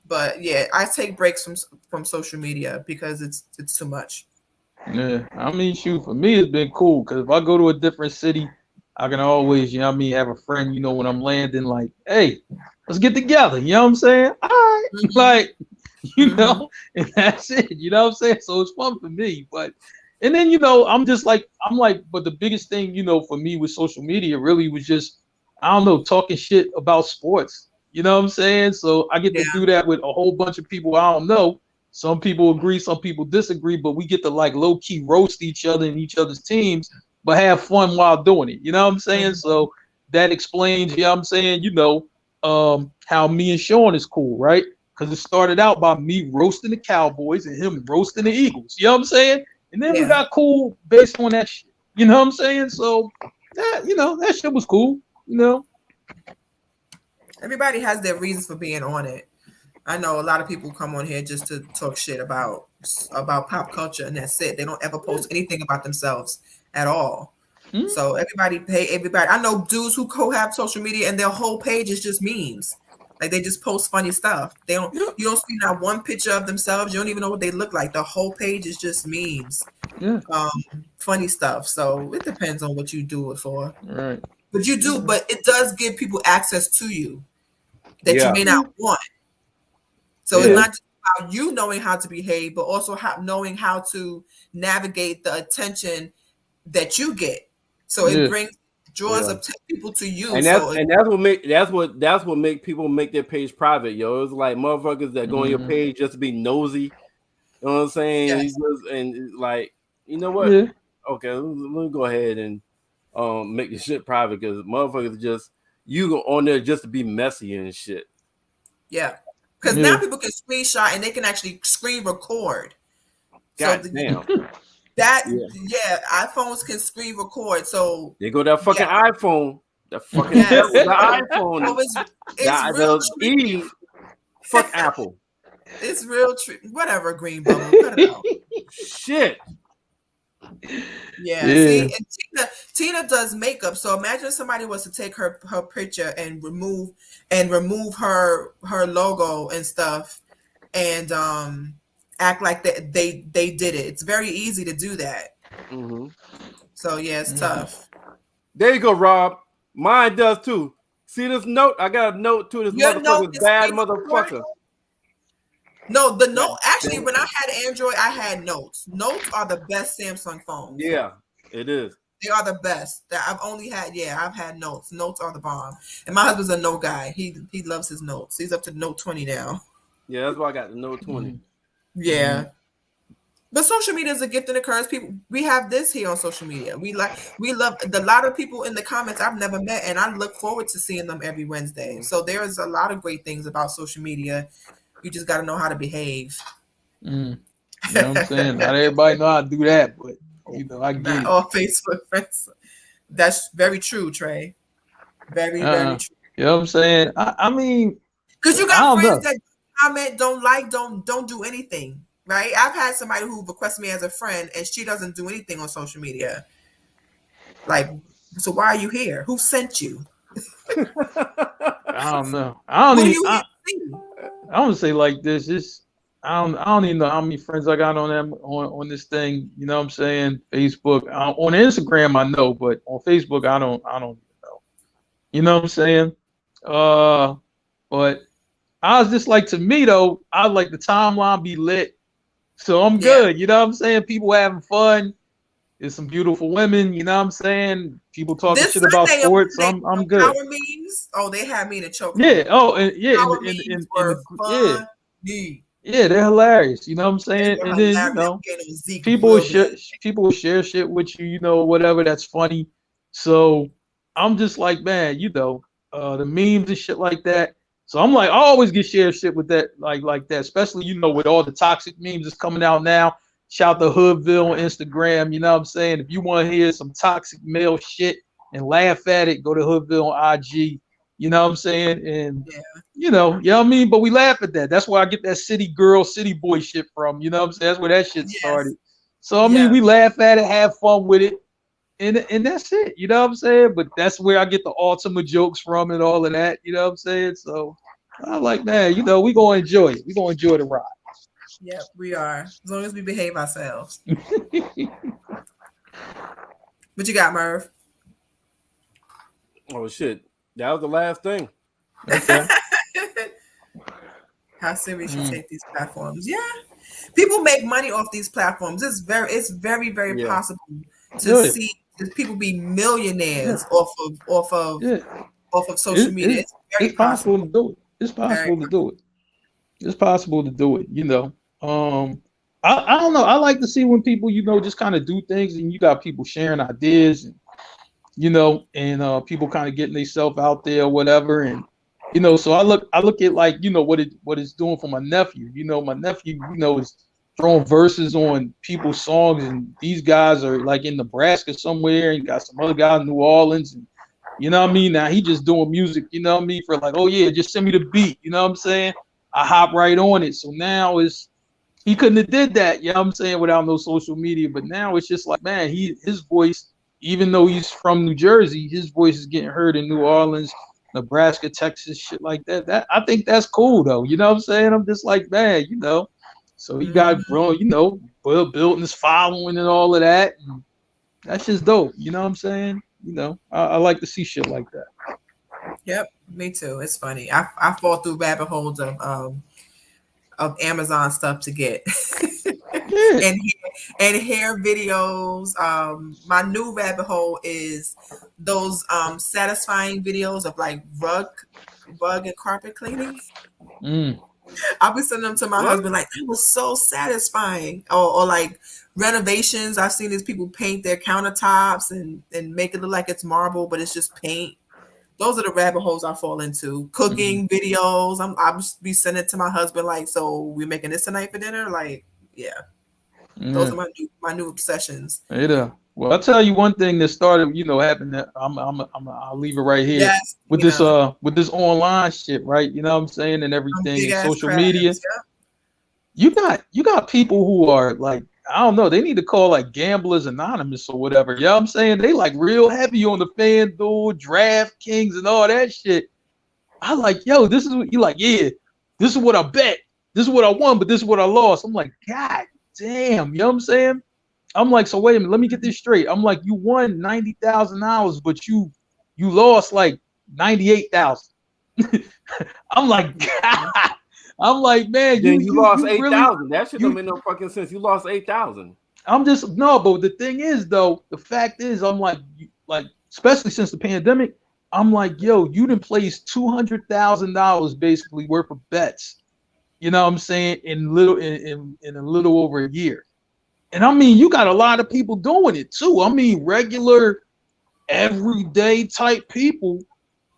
but yeah, I take breaks from social media because it's too much. Yeah, I mean, shoot, for me, it's been cool because if I go to a different city, I can always, have a friend, when I'm landing, like, hey, let's get together. You know what I'm saying? All right. Like, and that's it. You know what I'm saying? So it's fun for me. But, and then, but the biggest thing, for me with social media really was just, I don't know, talking shit about sports. You know what I'm saying? So I get to do that with a whole bunch of people I don't know. Some people agree, some people disagree, but we get to like low key roast each other and each other's teams, but have fun while doing it. You know what I'm saying? So that explains, how me and Sean is cool, right? Because it started out by me roasting the Cowboys and him roasting the Eagles. You know what I'm saying? And then we got cool based on that shit. You know what I'm saying? So that, that shit was cool, Everybody has their reasons for being on it. I know a lot of people come on here just to talk shit about pop culture, and that's it. They don't ever post anything about themselves at all. Mm-hmm. So everybody. I know dudes who have social media and their whole page is just memes. Like they just post funny stuff. You don't see not one picture of themselves. You don't even know what they look like. The whole page is just memes. Yeah. Funny stuff. So it depends on what you do it for. Right. But it does give people access to you that you may not want. So it's not just about you knowing how to behave, but also knowing how to navigate the attention that you get. So it draws up people to you. And that's what make people make their page private, yo. It's like motherfuckers that go on your page just to be nosy. You know what I'm saying? Yes. And like, you know what? Yeah. Okay, let me go ahead and make the shit private because motherfuckers just you go on there just to be messy and shit. Yeah. Because now people can screenshot and they can actually screen record. God damn. iPhones can screen record. So they go that fucking iPhone. The fucking iPhone. So it's real tricky. Fuck Apple. It's real tricky. Whatever, Green Bubble. Cut it out. Shit. Yeah. See, and Tina does makeup. So imagine somebody was to take her picture and remove her logo and stuff and act like they did it. It's very easy to do that. Mm-hmm. So it's tough. There you go, Rob. Mine does too. See this note? I got a note to this motherfucker's bad motherfucker. No, the note actually when I had Android, I had notes. Notes are the best Samsung phones. Yeah, it is. They are the best. That I've only had, I've had notes. Notes are the bomb. And my husband's a note guy. He loves his notes. He's up to Note 20 now. Yeah, that's why I got the Note 20. Yeah. Mm-hmm. But social media is a gift and a curse. People, we have this here on social media. We love a lot of people in the comments I've never met, and I look forward to seeing them every Wednesday. So there is a lot of great things about social media. You just got to know how to behave. You know what I'm saying? Not everybody know how to do that, but I get it. All Facebook friends. That's very true, Trey. Very, very true. You know what I'm saying? I mean, because you got friends that comment, don't do anything, right? I've had somebody who requested me as a friend, and she doesn't do anything on social media. Like, so why are you here? Who sent you? I don't know. I don't say like this. I don't even know how many friends I got on them on this thing. You know what I'm saying? Facebook. On Instagram I know, but on Facebook I don't even know. You know what I'm saying? But I was just like, to me though, I like the timeline be lit. So I'm good. You know what I'm saying? People having fun. There's some beautiful women, you know what I'm saying? People talking shit about sports. I'm good. Power memes. Oh, they had me in a choke. Yeah. Oh, and yeah. Power memes were funny. Yeah, they're hilarious. You know what I'm saying? And then people share shit with you. You know, whatever that's funny. So I'm just like, man, the memes and shit like that. So I'm like, I always get shared shit with that, like that, especially with all the toxic memes that's coming out now. Shout to Hoodville on Instagram. You know what I'm saying? If you want to hear some toxic male shit and laugh at it, go to Hoodville on IG. You know what I'm saying? And you know what I mean? But we laugh at that. That's where I get that city girl, city boy shit from. You know what I'm saying? That's where that shit started. So I mean, we laugh at it, have fun with it, and that's it. You know what I'm saying? But that's where I get the ultimate jokes from and all of that. You know what I'm saying? So I'm like, man, we gonna enjoy it. We gonna enjoy the ride. Yep, we are. As long as we behave ourselves. What you got, Merv? Oh shit. That was the last thing. Okay. How serious you take these platforms. Yeah. People make money off these platforms. It's very, very possible to see people be millionaires off of social media. It's possible to do it. It's possible to do it. It's possible to do it, I don't know. I like to see when people, just kind of do things and you got people sharing ideas and people kind of getting themselves out there or whatever. And, so I look at like, what it's doing for my nephew. My nephew, is throwing verses on people's songs, and these guys are like in Nebraska somewhere, and got some other guy in New Orleans. And, you know what I mean? Now he just doing music, for like, oh yeah, just send me the beat. You know what I'm saying? I hop right on it. So now he couldn't have did that, you know what I'm saying, without no social media. But now it's just like, man, his voice, even though he's from New Jersey, his voice is getting heard in New Orleans, Nebraska, Texas, shit like that. That I think that's cool though. You know what I'm saying? I'm just like, man, So he got building his following and all of that. And that's just dope. You know what I'm saying? I like to see shit like that. Yep, me too. It's funny. I fall through rabbit holes of Amazon stuff to get and hair videos. My new rabbit hole is those satisfying videos of like rug and carpet cleaning. I'll be sending them to my husband like, that was so satisfying. Or like renovations. I've seen these people paint their countertops and make it look like it's marble, but it's just paint. Those are the rabbit holes I fall into. Cooking videos. I'll just be sending it to my husband like, so we're making this tonight for dinner? Like, those are my new obsessions. Well, I'll tell you one thing that started, happening. I'll leave it right here with this online shit, right? You know what I'm saying, and everything, and social media. You got people who are like, I don't know, they need to call like Gamblers Anonymous or whatever. You know what I'm saying? They like real heavy on the FanDuel, DraftKings, and all that shit. I like, yo, this is what you like, this is what I bet. This is what I won, but this is what I lost. I'm like, God damn, you know what I'm saying? I'm like, so wait a minute, let me get this straight. I'm like, you won $90,000, but you lost like 98,000. I'm like, God. I'm like, man, you lost 8,000. That shit don't make no fucking sense. You lost 8,000. I'm just but the thing is though, the fact is, I'm like, especially since the pandemic, I'm like, yo, you done placed $200,000 basically worth of bets. You know what I'm saying? In a little over a year. And I mean, you got a lot of people doing it too. I mean, regular, everyday type people.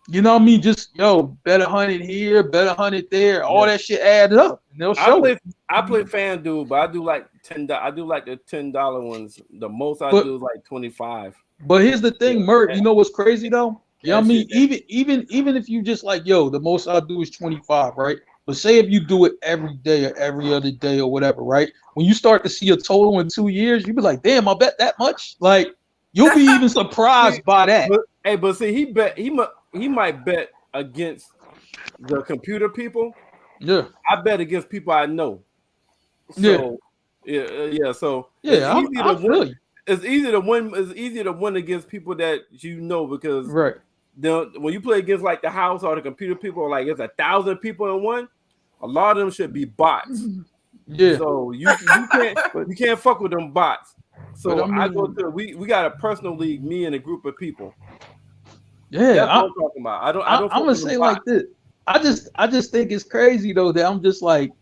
You know what I mean? Just bet 100 here, bet 100 there. All that shit adds up, and they'll show it. I play FanDuel, but I do like $10. I do like the $10 ones. The most I do is like 25. But here's the thing, Mert. You know what's crazy though? You know what I mean? Even if you just like, the most I do is 25, right? But say if you do it every day or every other day or whatever, right? When you start to see a total in 2 years, you be like, damn, I bet that much. Like, you'll be even surprised by that. But see, he might bet against the computer people. Yeah. I bet against people I know. So yeah. So Yeah, it's easy I to feel win. you. It's easy to win. It's easy to win against people that because Right. when you play against like the house or the computer people, like it's 1,000 people in one. A lot of them should be bots. Yeah. So you can't fuck with them bots. So But I I go mean, to we got a personal league, me and a group of people. yeah, That's what I'm talking about. I don't I'm fuck gonna with them say bots. like this. I just think it's crazy though that I'm just like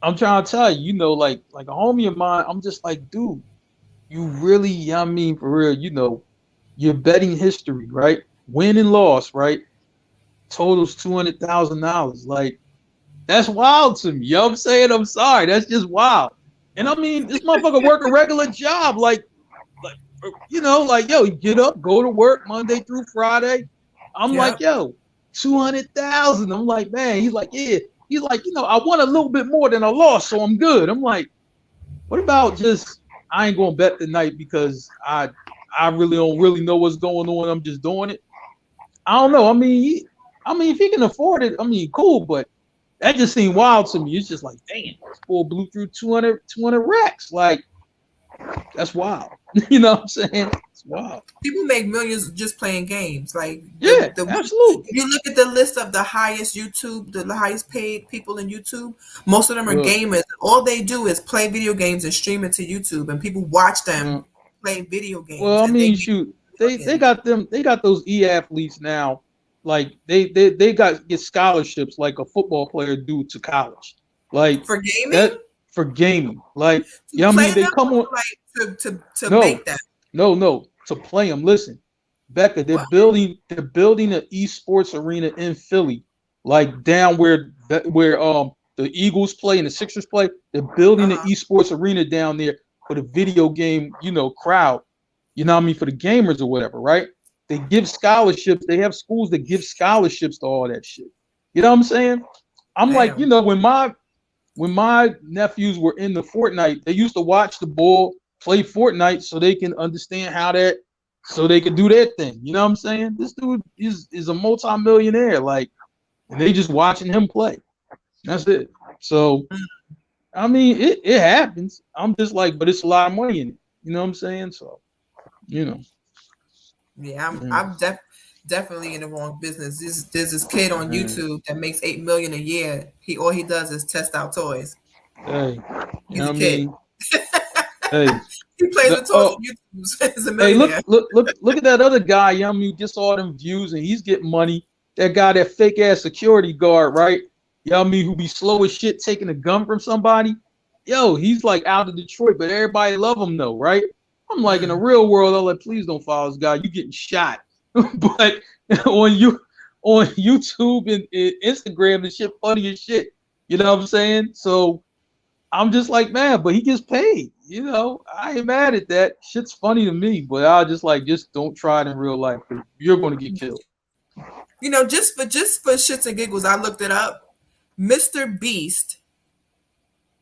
I'm trying to tell you, like a homie of mine. I'm just like, dude, you really, I mean, for real, your betting history, right? Win and loss, right? Totals $200,000. Like that's wild to me. You know what I'm saying? I'm sorry, that's just wild. And I mean, this motherfucker work a regular job, like like yo, get up, go to work Monday through Friday. I'm like, yo, 200,000. I'm like, man. He's like, yeah. He's like, I won a little bit more than I lost, so I'm good. I'm like, what about just I ain't gonna bet tonight because I really don't really know what's going on. I'm just doing it. I don't know. I mean, if he can afford it, I mean, cool, but that just seemed wild to me. It's just like, damn, this boy blew through 200 racks. Like, that's wild. You know what I'm saying? It's wild. People make millions just playing games. Like absolutely. If you look at the list of the highest paid people in YouTube, most of them are gamers. All they do is play video games and stream it to YouTube, and people watch them play video games. Well, I mean, shoot, they got those e-athletes now. Like they get scholarships like a football player do to college. Like for gaming? For gaming. Like I mean, they come on like to make that. No, to play them. Listen, Becca, they're building an esports arena in Philly, like down where the Eagles play and the Sixers play. They're building an esports arena down there for the video game, crowd. You know what I mean? For the gamers or whatever, right? They give scholarships. They have schools that give scholarships to all that shit. You know what I'm saying? I'm like, when my nephews were in the Fortnite, they used to watch the bull play Fortnite so they can understand so they can do their thing. You know what I'm saying? This dude is a multi-millionaire, like, and they just watching him play. That's it. So, I mean, it happens. I'm just like, but it's a lot of money in it. You know what I'm saying? So, Yeah, I'm definitely in the wrong business. There's this kid on YouTube that makes $8 million a year. All he does is test out toys. Hey, he's a kid. Hey, he plays with toys on YouTube. He's a millionaire. Hey, look at that other guy. You gets all them views and he's getting money. That guy, that fake ass security guard, right? Who be slow as shit taking a gun from somebody. Yo, he's like out of Detroit, but everybody love him though, right? I'm like, in the real world, I'm like, please don't follow this guy. You getting shot. But on YouTube and Instagram, the shit funny as shit. You know what I'm saying? So I'm just like, man, but he gets paid. I ain't mad at that. Shit's funny to me, but I just don't try it in real life. You're going to get killed. Just for shits and giggles, I looked it up. Mr. Beast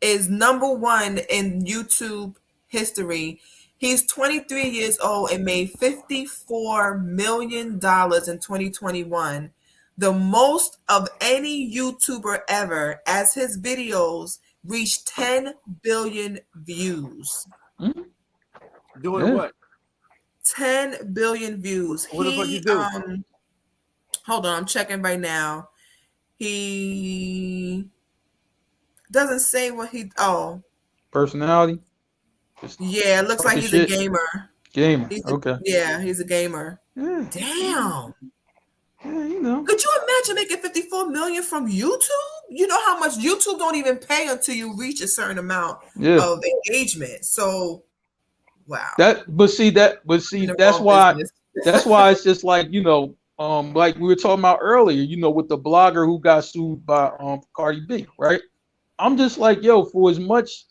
is #1 in YouTube history. He's 23 years old and made $54 million in 2021, the most of any YouTuber ever, as his videos reached 10 billion views. Doing what? 10 billion views. What the fuck you do? Hold on, I'm checking right now. He doesn't say what personality. Yeah, it looks like he's a gamer. Okay. Yeah, he's a gamer. Yeah. Damn. Yeah, Could you imagine making 54 million from YouTube? You know how much YouTube don't even pay until you reach a certain amount of engagement. So, wow. That's why it's just like, like we were talking about earlier, with the blogger who got sued by Cardi B, right? I'm just like, yo, for as much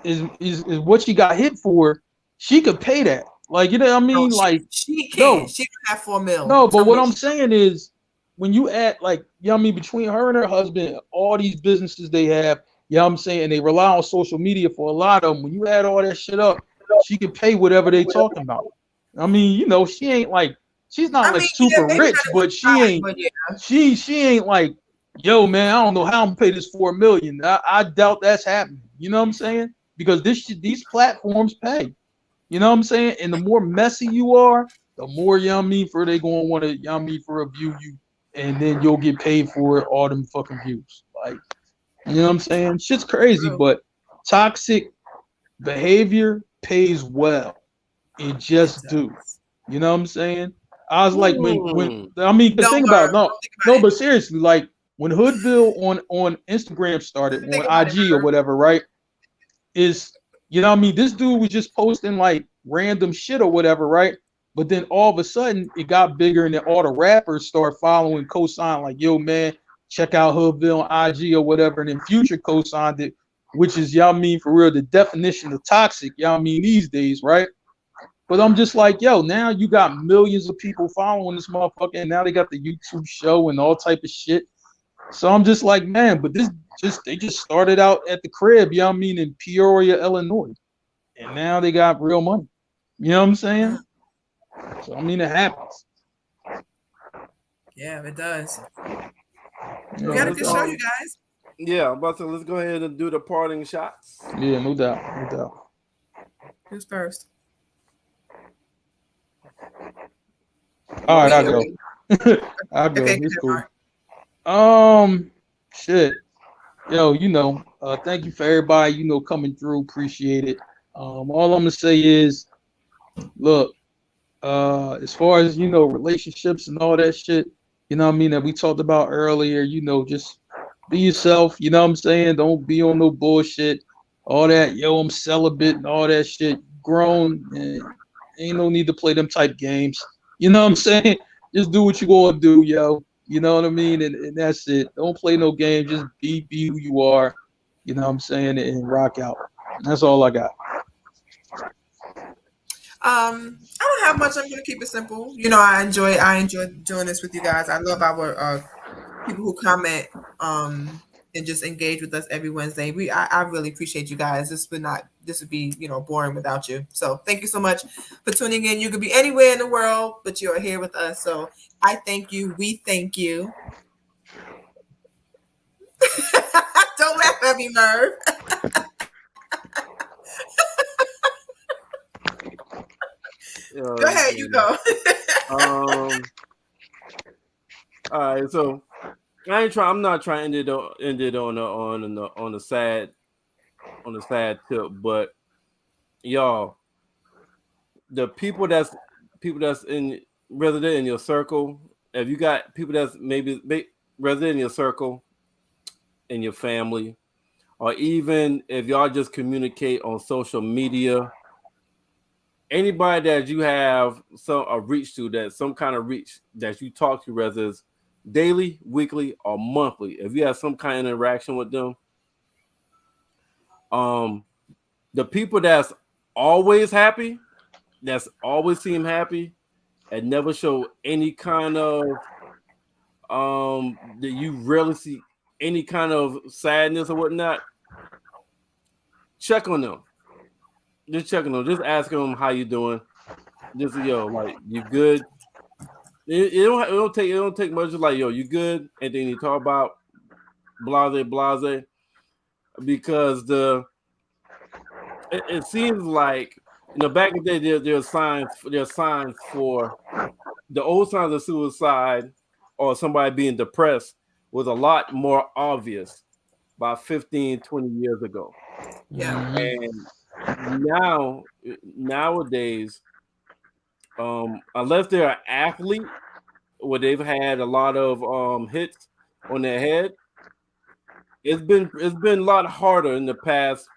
is what she got hit for, she could pay that. Like, you know what I mean? She can have $4 million. No, but what I'm saying is, when you add, like, between her and her husband, all these businesses they have, I'm saying, they rely on social media for a lot of them. When you add all that shit up, she can pay whatever they talking about. I mean, she ain't like, she's not super rich, but she ain't like yo, man, I don't know how I'm gonna pay this $4 million. I doubt that's happening. You know what I'm saying? Because these platforms pay. You know what I'm saying? And the more messy you are, the more for they gonna want to for a view you, and then you'll get paid for it, all them fucking views. Like, you know what I'm saying? Shit's crazy, but toxic behavior pays well. It just do. You know what I'm saying? I was like, when I mean, think about it. But seriously, like when Hoodville on Instagram started on IG or whatever, right? You know what I mean? This dude was just posting like random shit or whatever, right? But then all of a sudden it got bigger and then all the rappers start following cosign like, yo, man, check out Hoodville on IG or whatever. And then Future cosigned it, which is, y'all mean for real, the definition of toxic, y'all mean these days, right? But I'm just like, yo, now you got millions of people following this motherfucker, and now they got the YouTube show and all type of shit. So I'm just like, man, but they just started out at the crib, you know what I mean, in Peoria, Illinois. And now they got real money. You know what I'm saying? So I mean, it happens. Yeah, it does. We got a good show, you guys. Yeah, I'm about to let's go ahead and do the parting shots. Yeah, no doubt. Who's first? All right, I'll go. I'll go. Okay, it's cool. Shit. Yo, thank you for everybody, coming through. Appreciate it. All I'm gonna say is, look, as far as relationships and all that shit, you know what I mean, that we talked about earlier, just be yourself, you know what I'm saying? Don't be on no bullshit. All that, yo, I'm celibate and all that shit. Grown, and ain't no need to play them type games. You know what I'm saying? Just do what you gonna do, yo. You know what I mean? And that's it. Don't play no game. Just be who you are. You know what I'm saying? And rock out. That's all I got. I don't have much. I'm gonna keep it simple. I enjoy doing this with you guys. I love our people who comment and just engage with us every Wednesday. I really appreciate you guys. This would be boring without you. So thank you so much for tuning in. You could be anywhere in the world, but you're here with us. So I thank you. We thank you. Don't laugh at me, Merv. Go ahead, you go. All right, so I'm not trying to end it on a sad tip, but y'all, the people that's in resident in your circle, if you got people that's maybe resident in your circle, in your family, or even if y'all just communicate on social media, anybody that you have a reach to, that some kind of reach that you talk to, whether it's daily, weekly, or monthly, if you have some kind of interaction with them, the people that's always happy, that's always seem happy, and never show any kind of that you rarely see any kind of sadness or whatnot, check on them. Just checking them. Just asking them how you doing. Just like you good. It don't take much. Just like you good, and then you talk about blase, because it seems like back in the day there are signs for the old signs of suicide or somebody being depressed was a lot more obvious about 15, 20 years ago. Yeah. And nowadays, unless they're an athlete where they've had a lot of hits on their head, it's been a lot harder in the past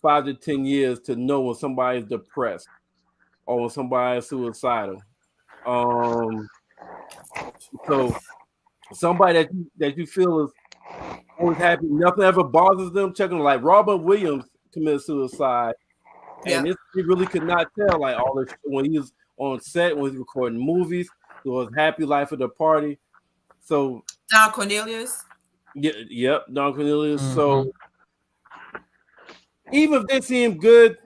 5 to 10 years to know when somebody's depressed or when somebody's suicidal. So somebody that you feel is always happy, nothing ever bothers them, checking like Robert Williams committed suicide, and he really could not tell like all this when he was on set, when he was recording movies, it was happy life at the party. So Don Cornelius. Yep, Don Cornelius. Mm-hmm. So even if they seem good,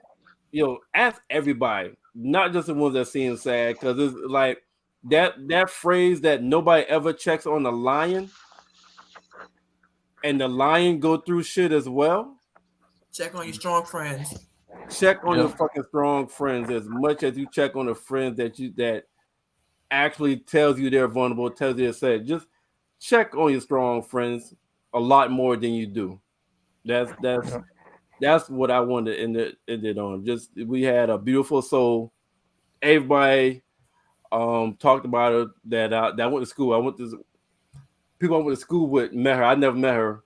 ask everybody, not just the ones that seem sad, because it's like that phrase that nobody ever checks on the lion. and the lion go through shit as well, Check on your strong friends. check on Yeah. your fucking strong friends as much as you check on the friends that actually tells you they're vulnerable, tells you they're sad. Just check on your strong friends a lot more than you do. That's what I wanted to end it on. Just we had a beautiful soul. Everybody talked about her that I went to school. People I went to school with met her. I never met her,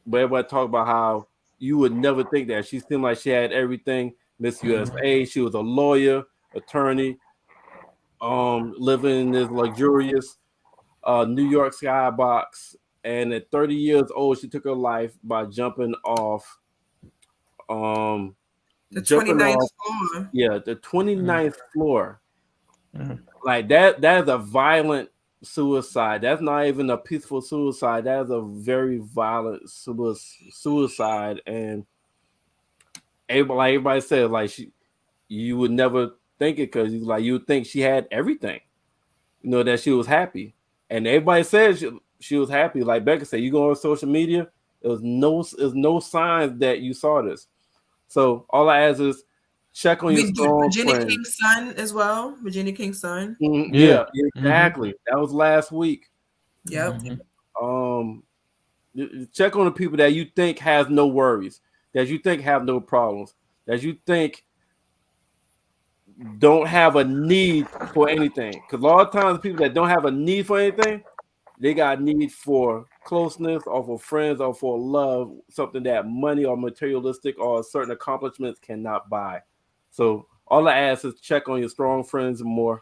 but everybody talked about how you would never think that. She seemed like she had everything. Miss USA. She was a lawyer, attorney, living in this luxurious New York skybox. And at 30 years old, she took her life by jumping off. The Jumping 29th off, floor. yeah, the 29th floor. Mhm. Like that is a violent suicide. That's not even a peaceful suicide. That is a very violent suicide. And everybody said, like, you would never think it, because you would think she had everything, that she was happy. And everybody said she was happy. Like Becca said, you go on social media, there's no signs that you saw this. So all I ask is check on your strong Virginia friends. King's son as well. Virginia King's son. Yeah, exactly. That was last week. Yep. Check on the people that you think has no worries, that you think have no problems, that you think don't have a need for anything. Because a lot of times people that don't have a need for anything, they got a need for closeness or for friends or for love, something that money or materialistic or certain accomplishments cannot buy. So all I ask is check on your strong friends more.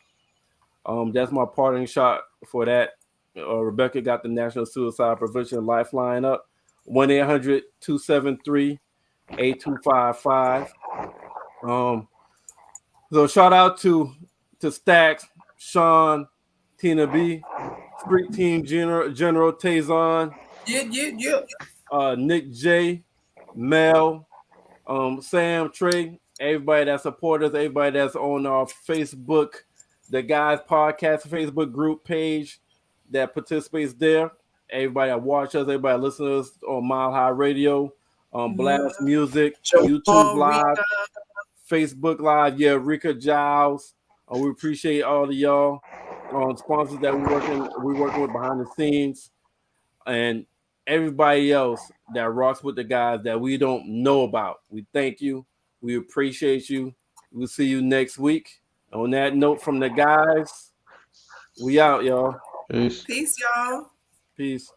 That's my parting shot for that. Rebecca got the National Suicide Prevention Lifeline up, 1-800-273-8255. So shout out to Stacks, Sean, Tina B, Street Team General Tazon, Nick J, Mel, Sam, Trey, everybody that supports us, everybody that's on our Facebook, the Guys Podcast Facebook group page that participates there, everybody that watch us, everybody that listens to us on Mile High Radio, on Blast Music, YouTube Live, Facebook Live, Rika Giles. We appreciate all of y'all sponsors that we're working with behind the scenes, and everybody else that rocks with the guys that we don't know about. We thank you. We appreciate you. We'll see you next week. On that note from the guys, we out, y'all. Peace. Peace, y'all. Peace.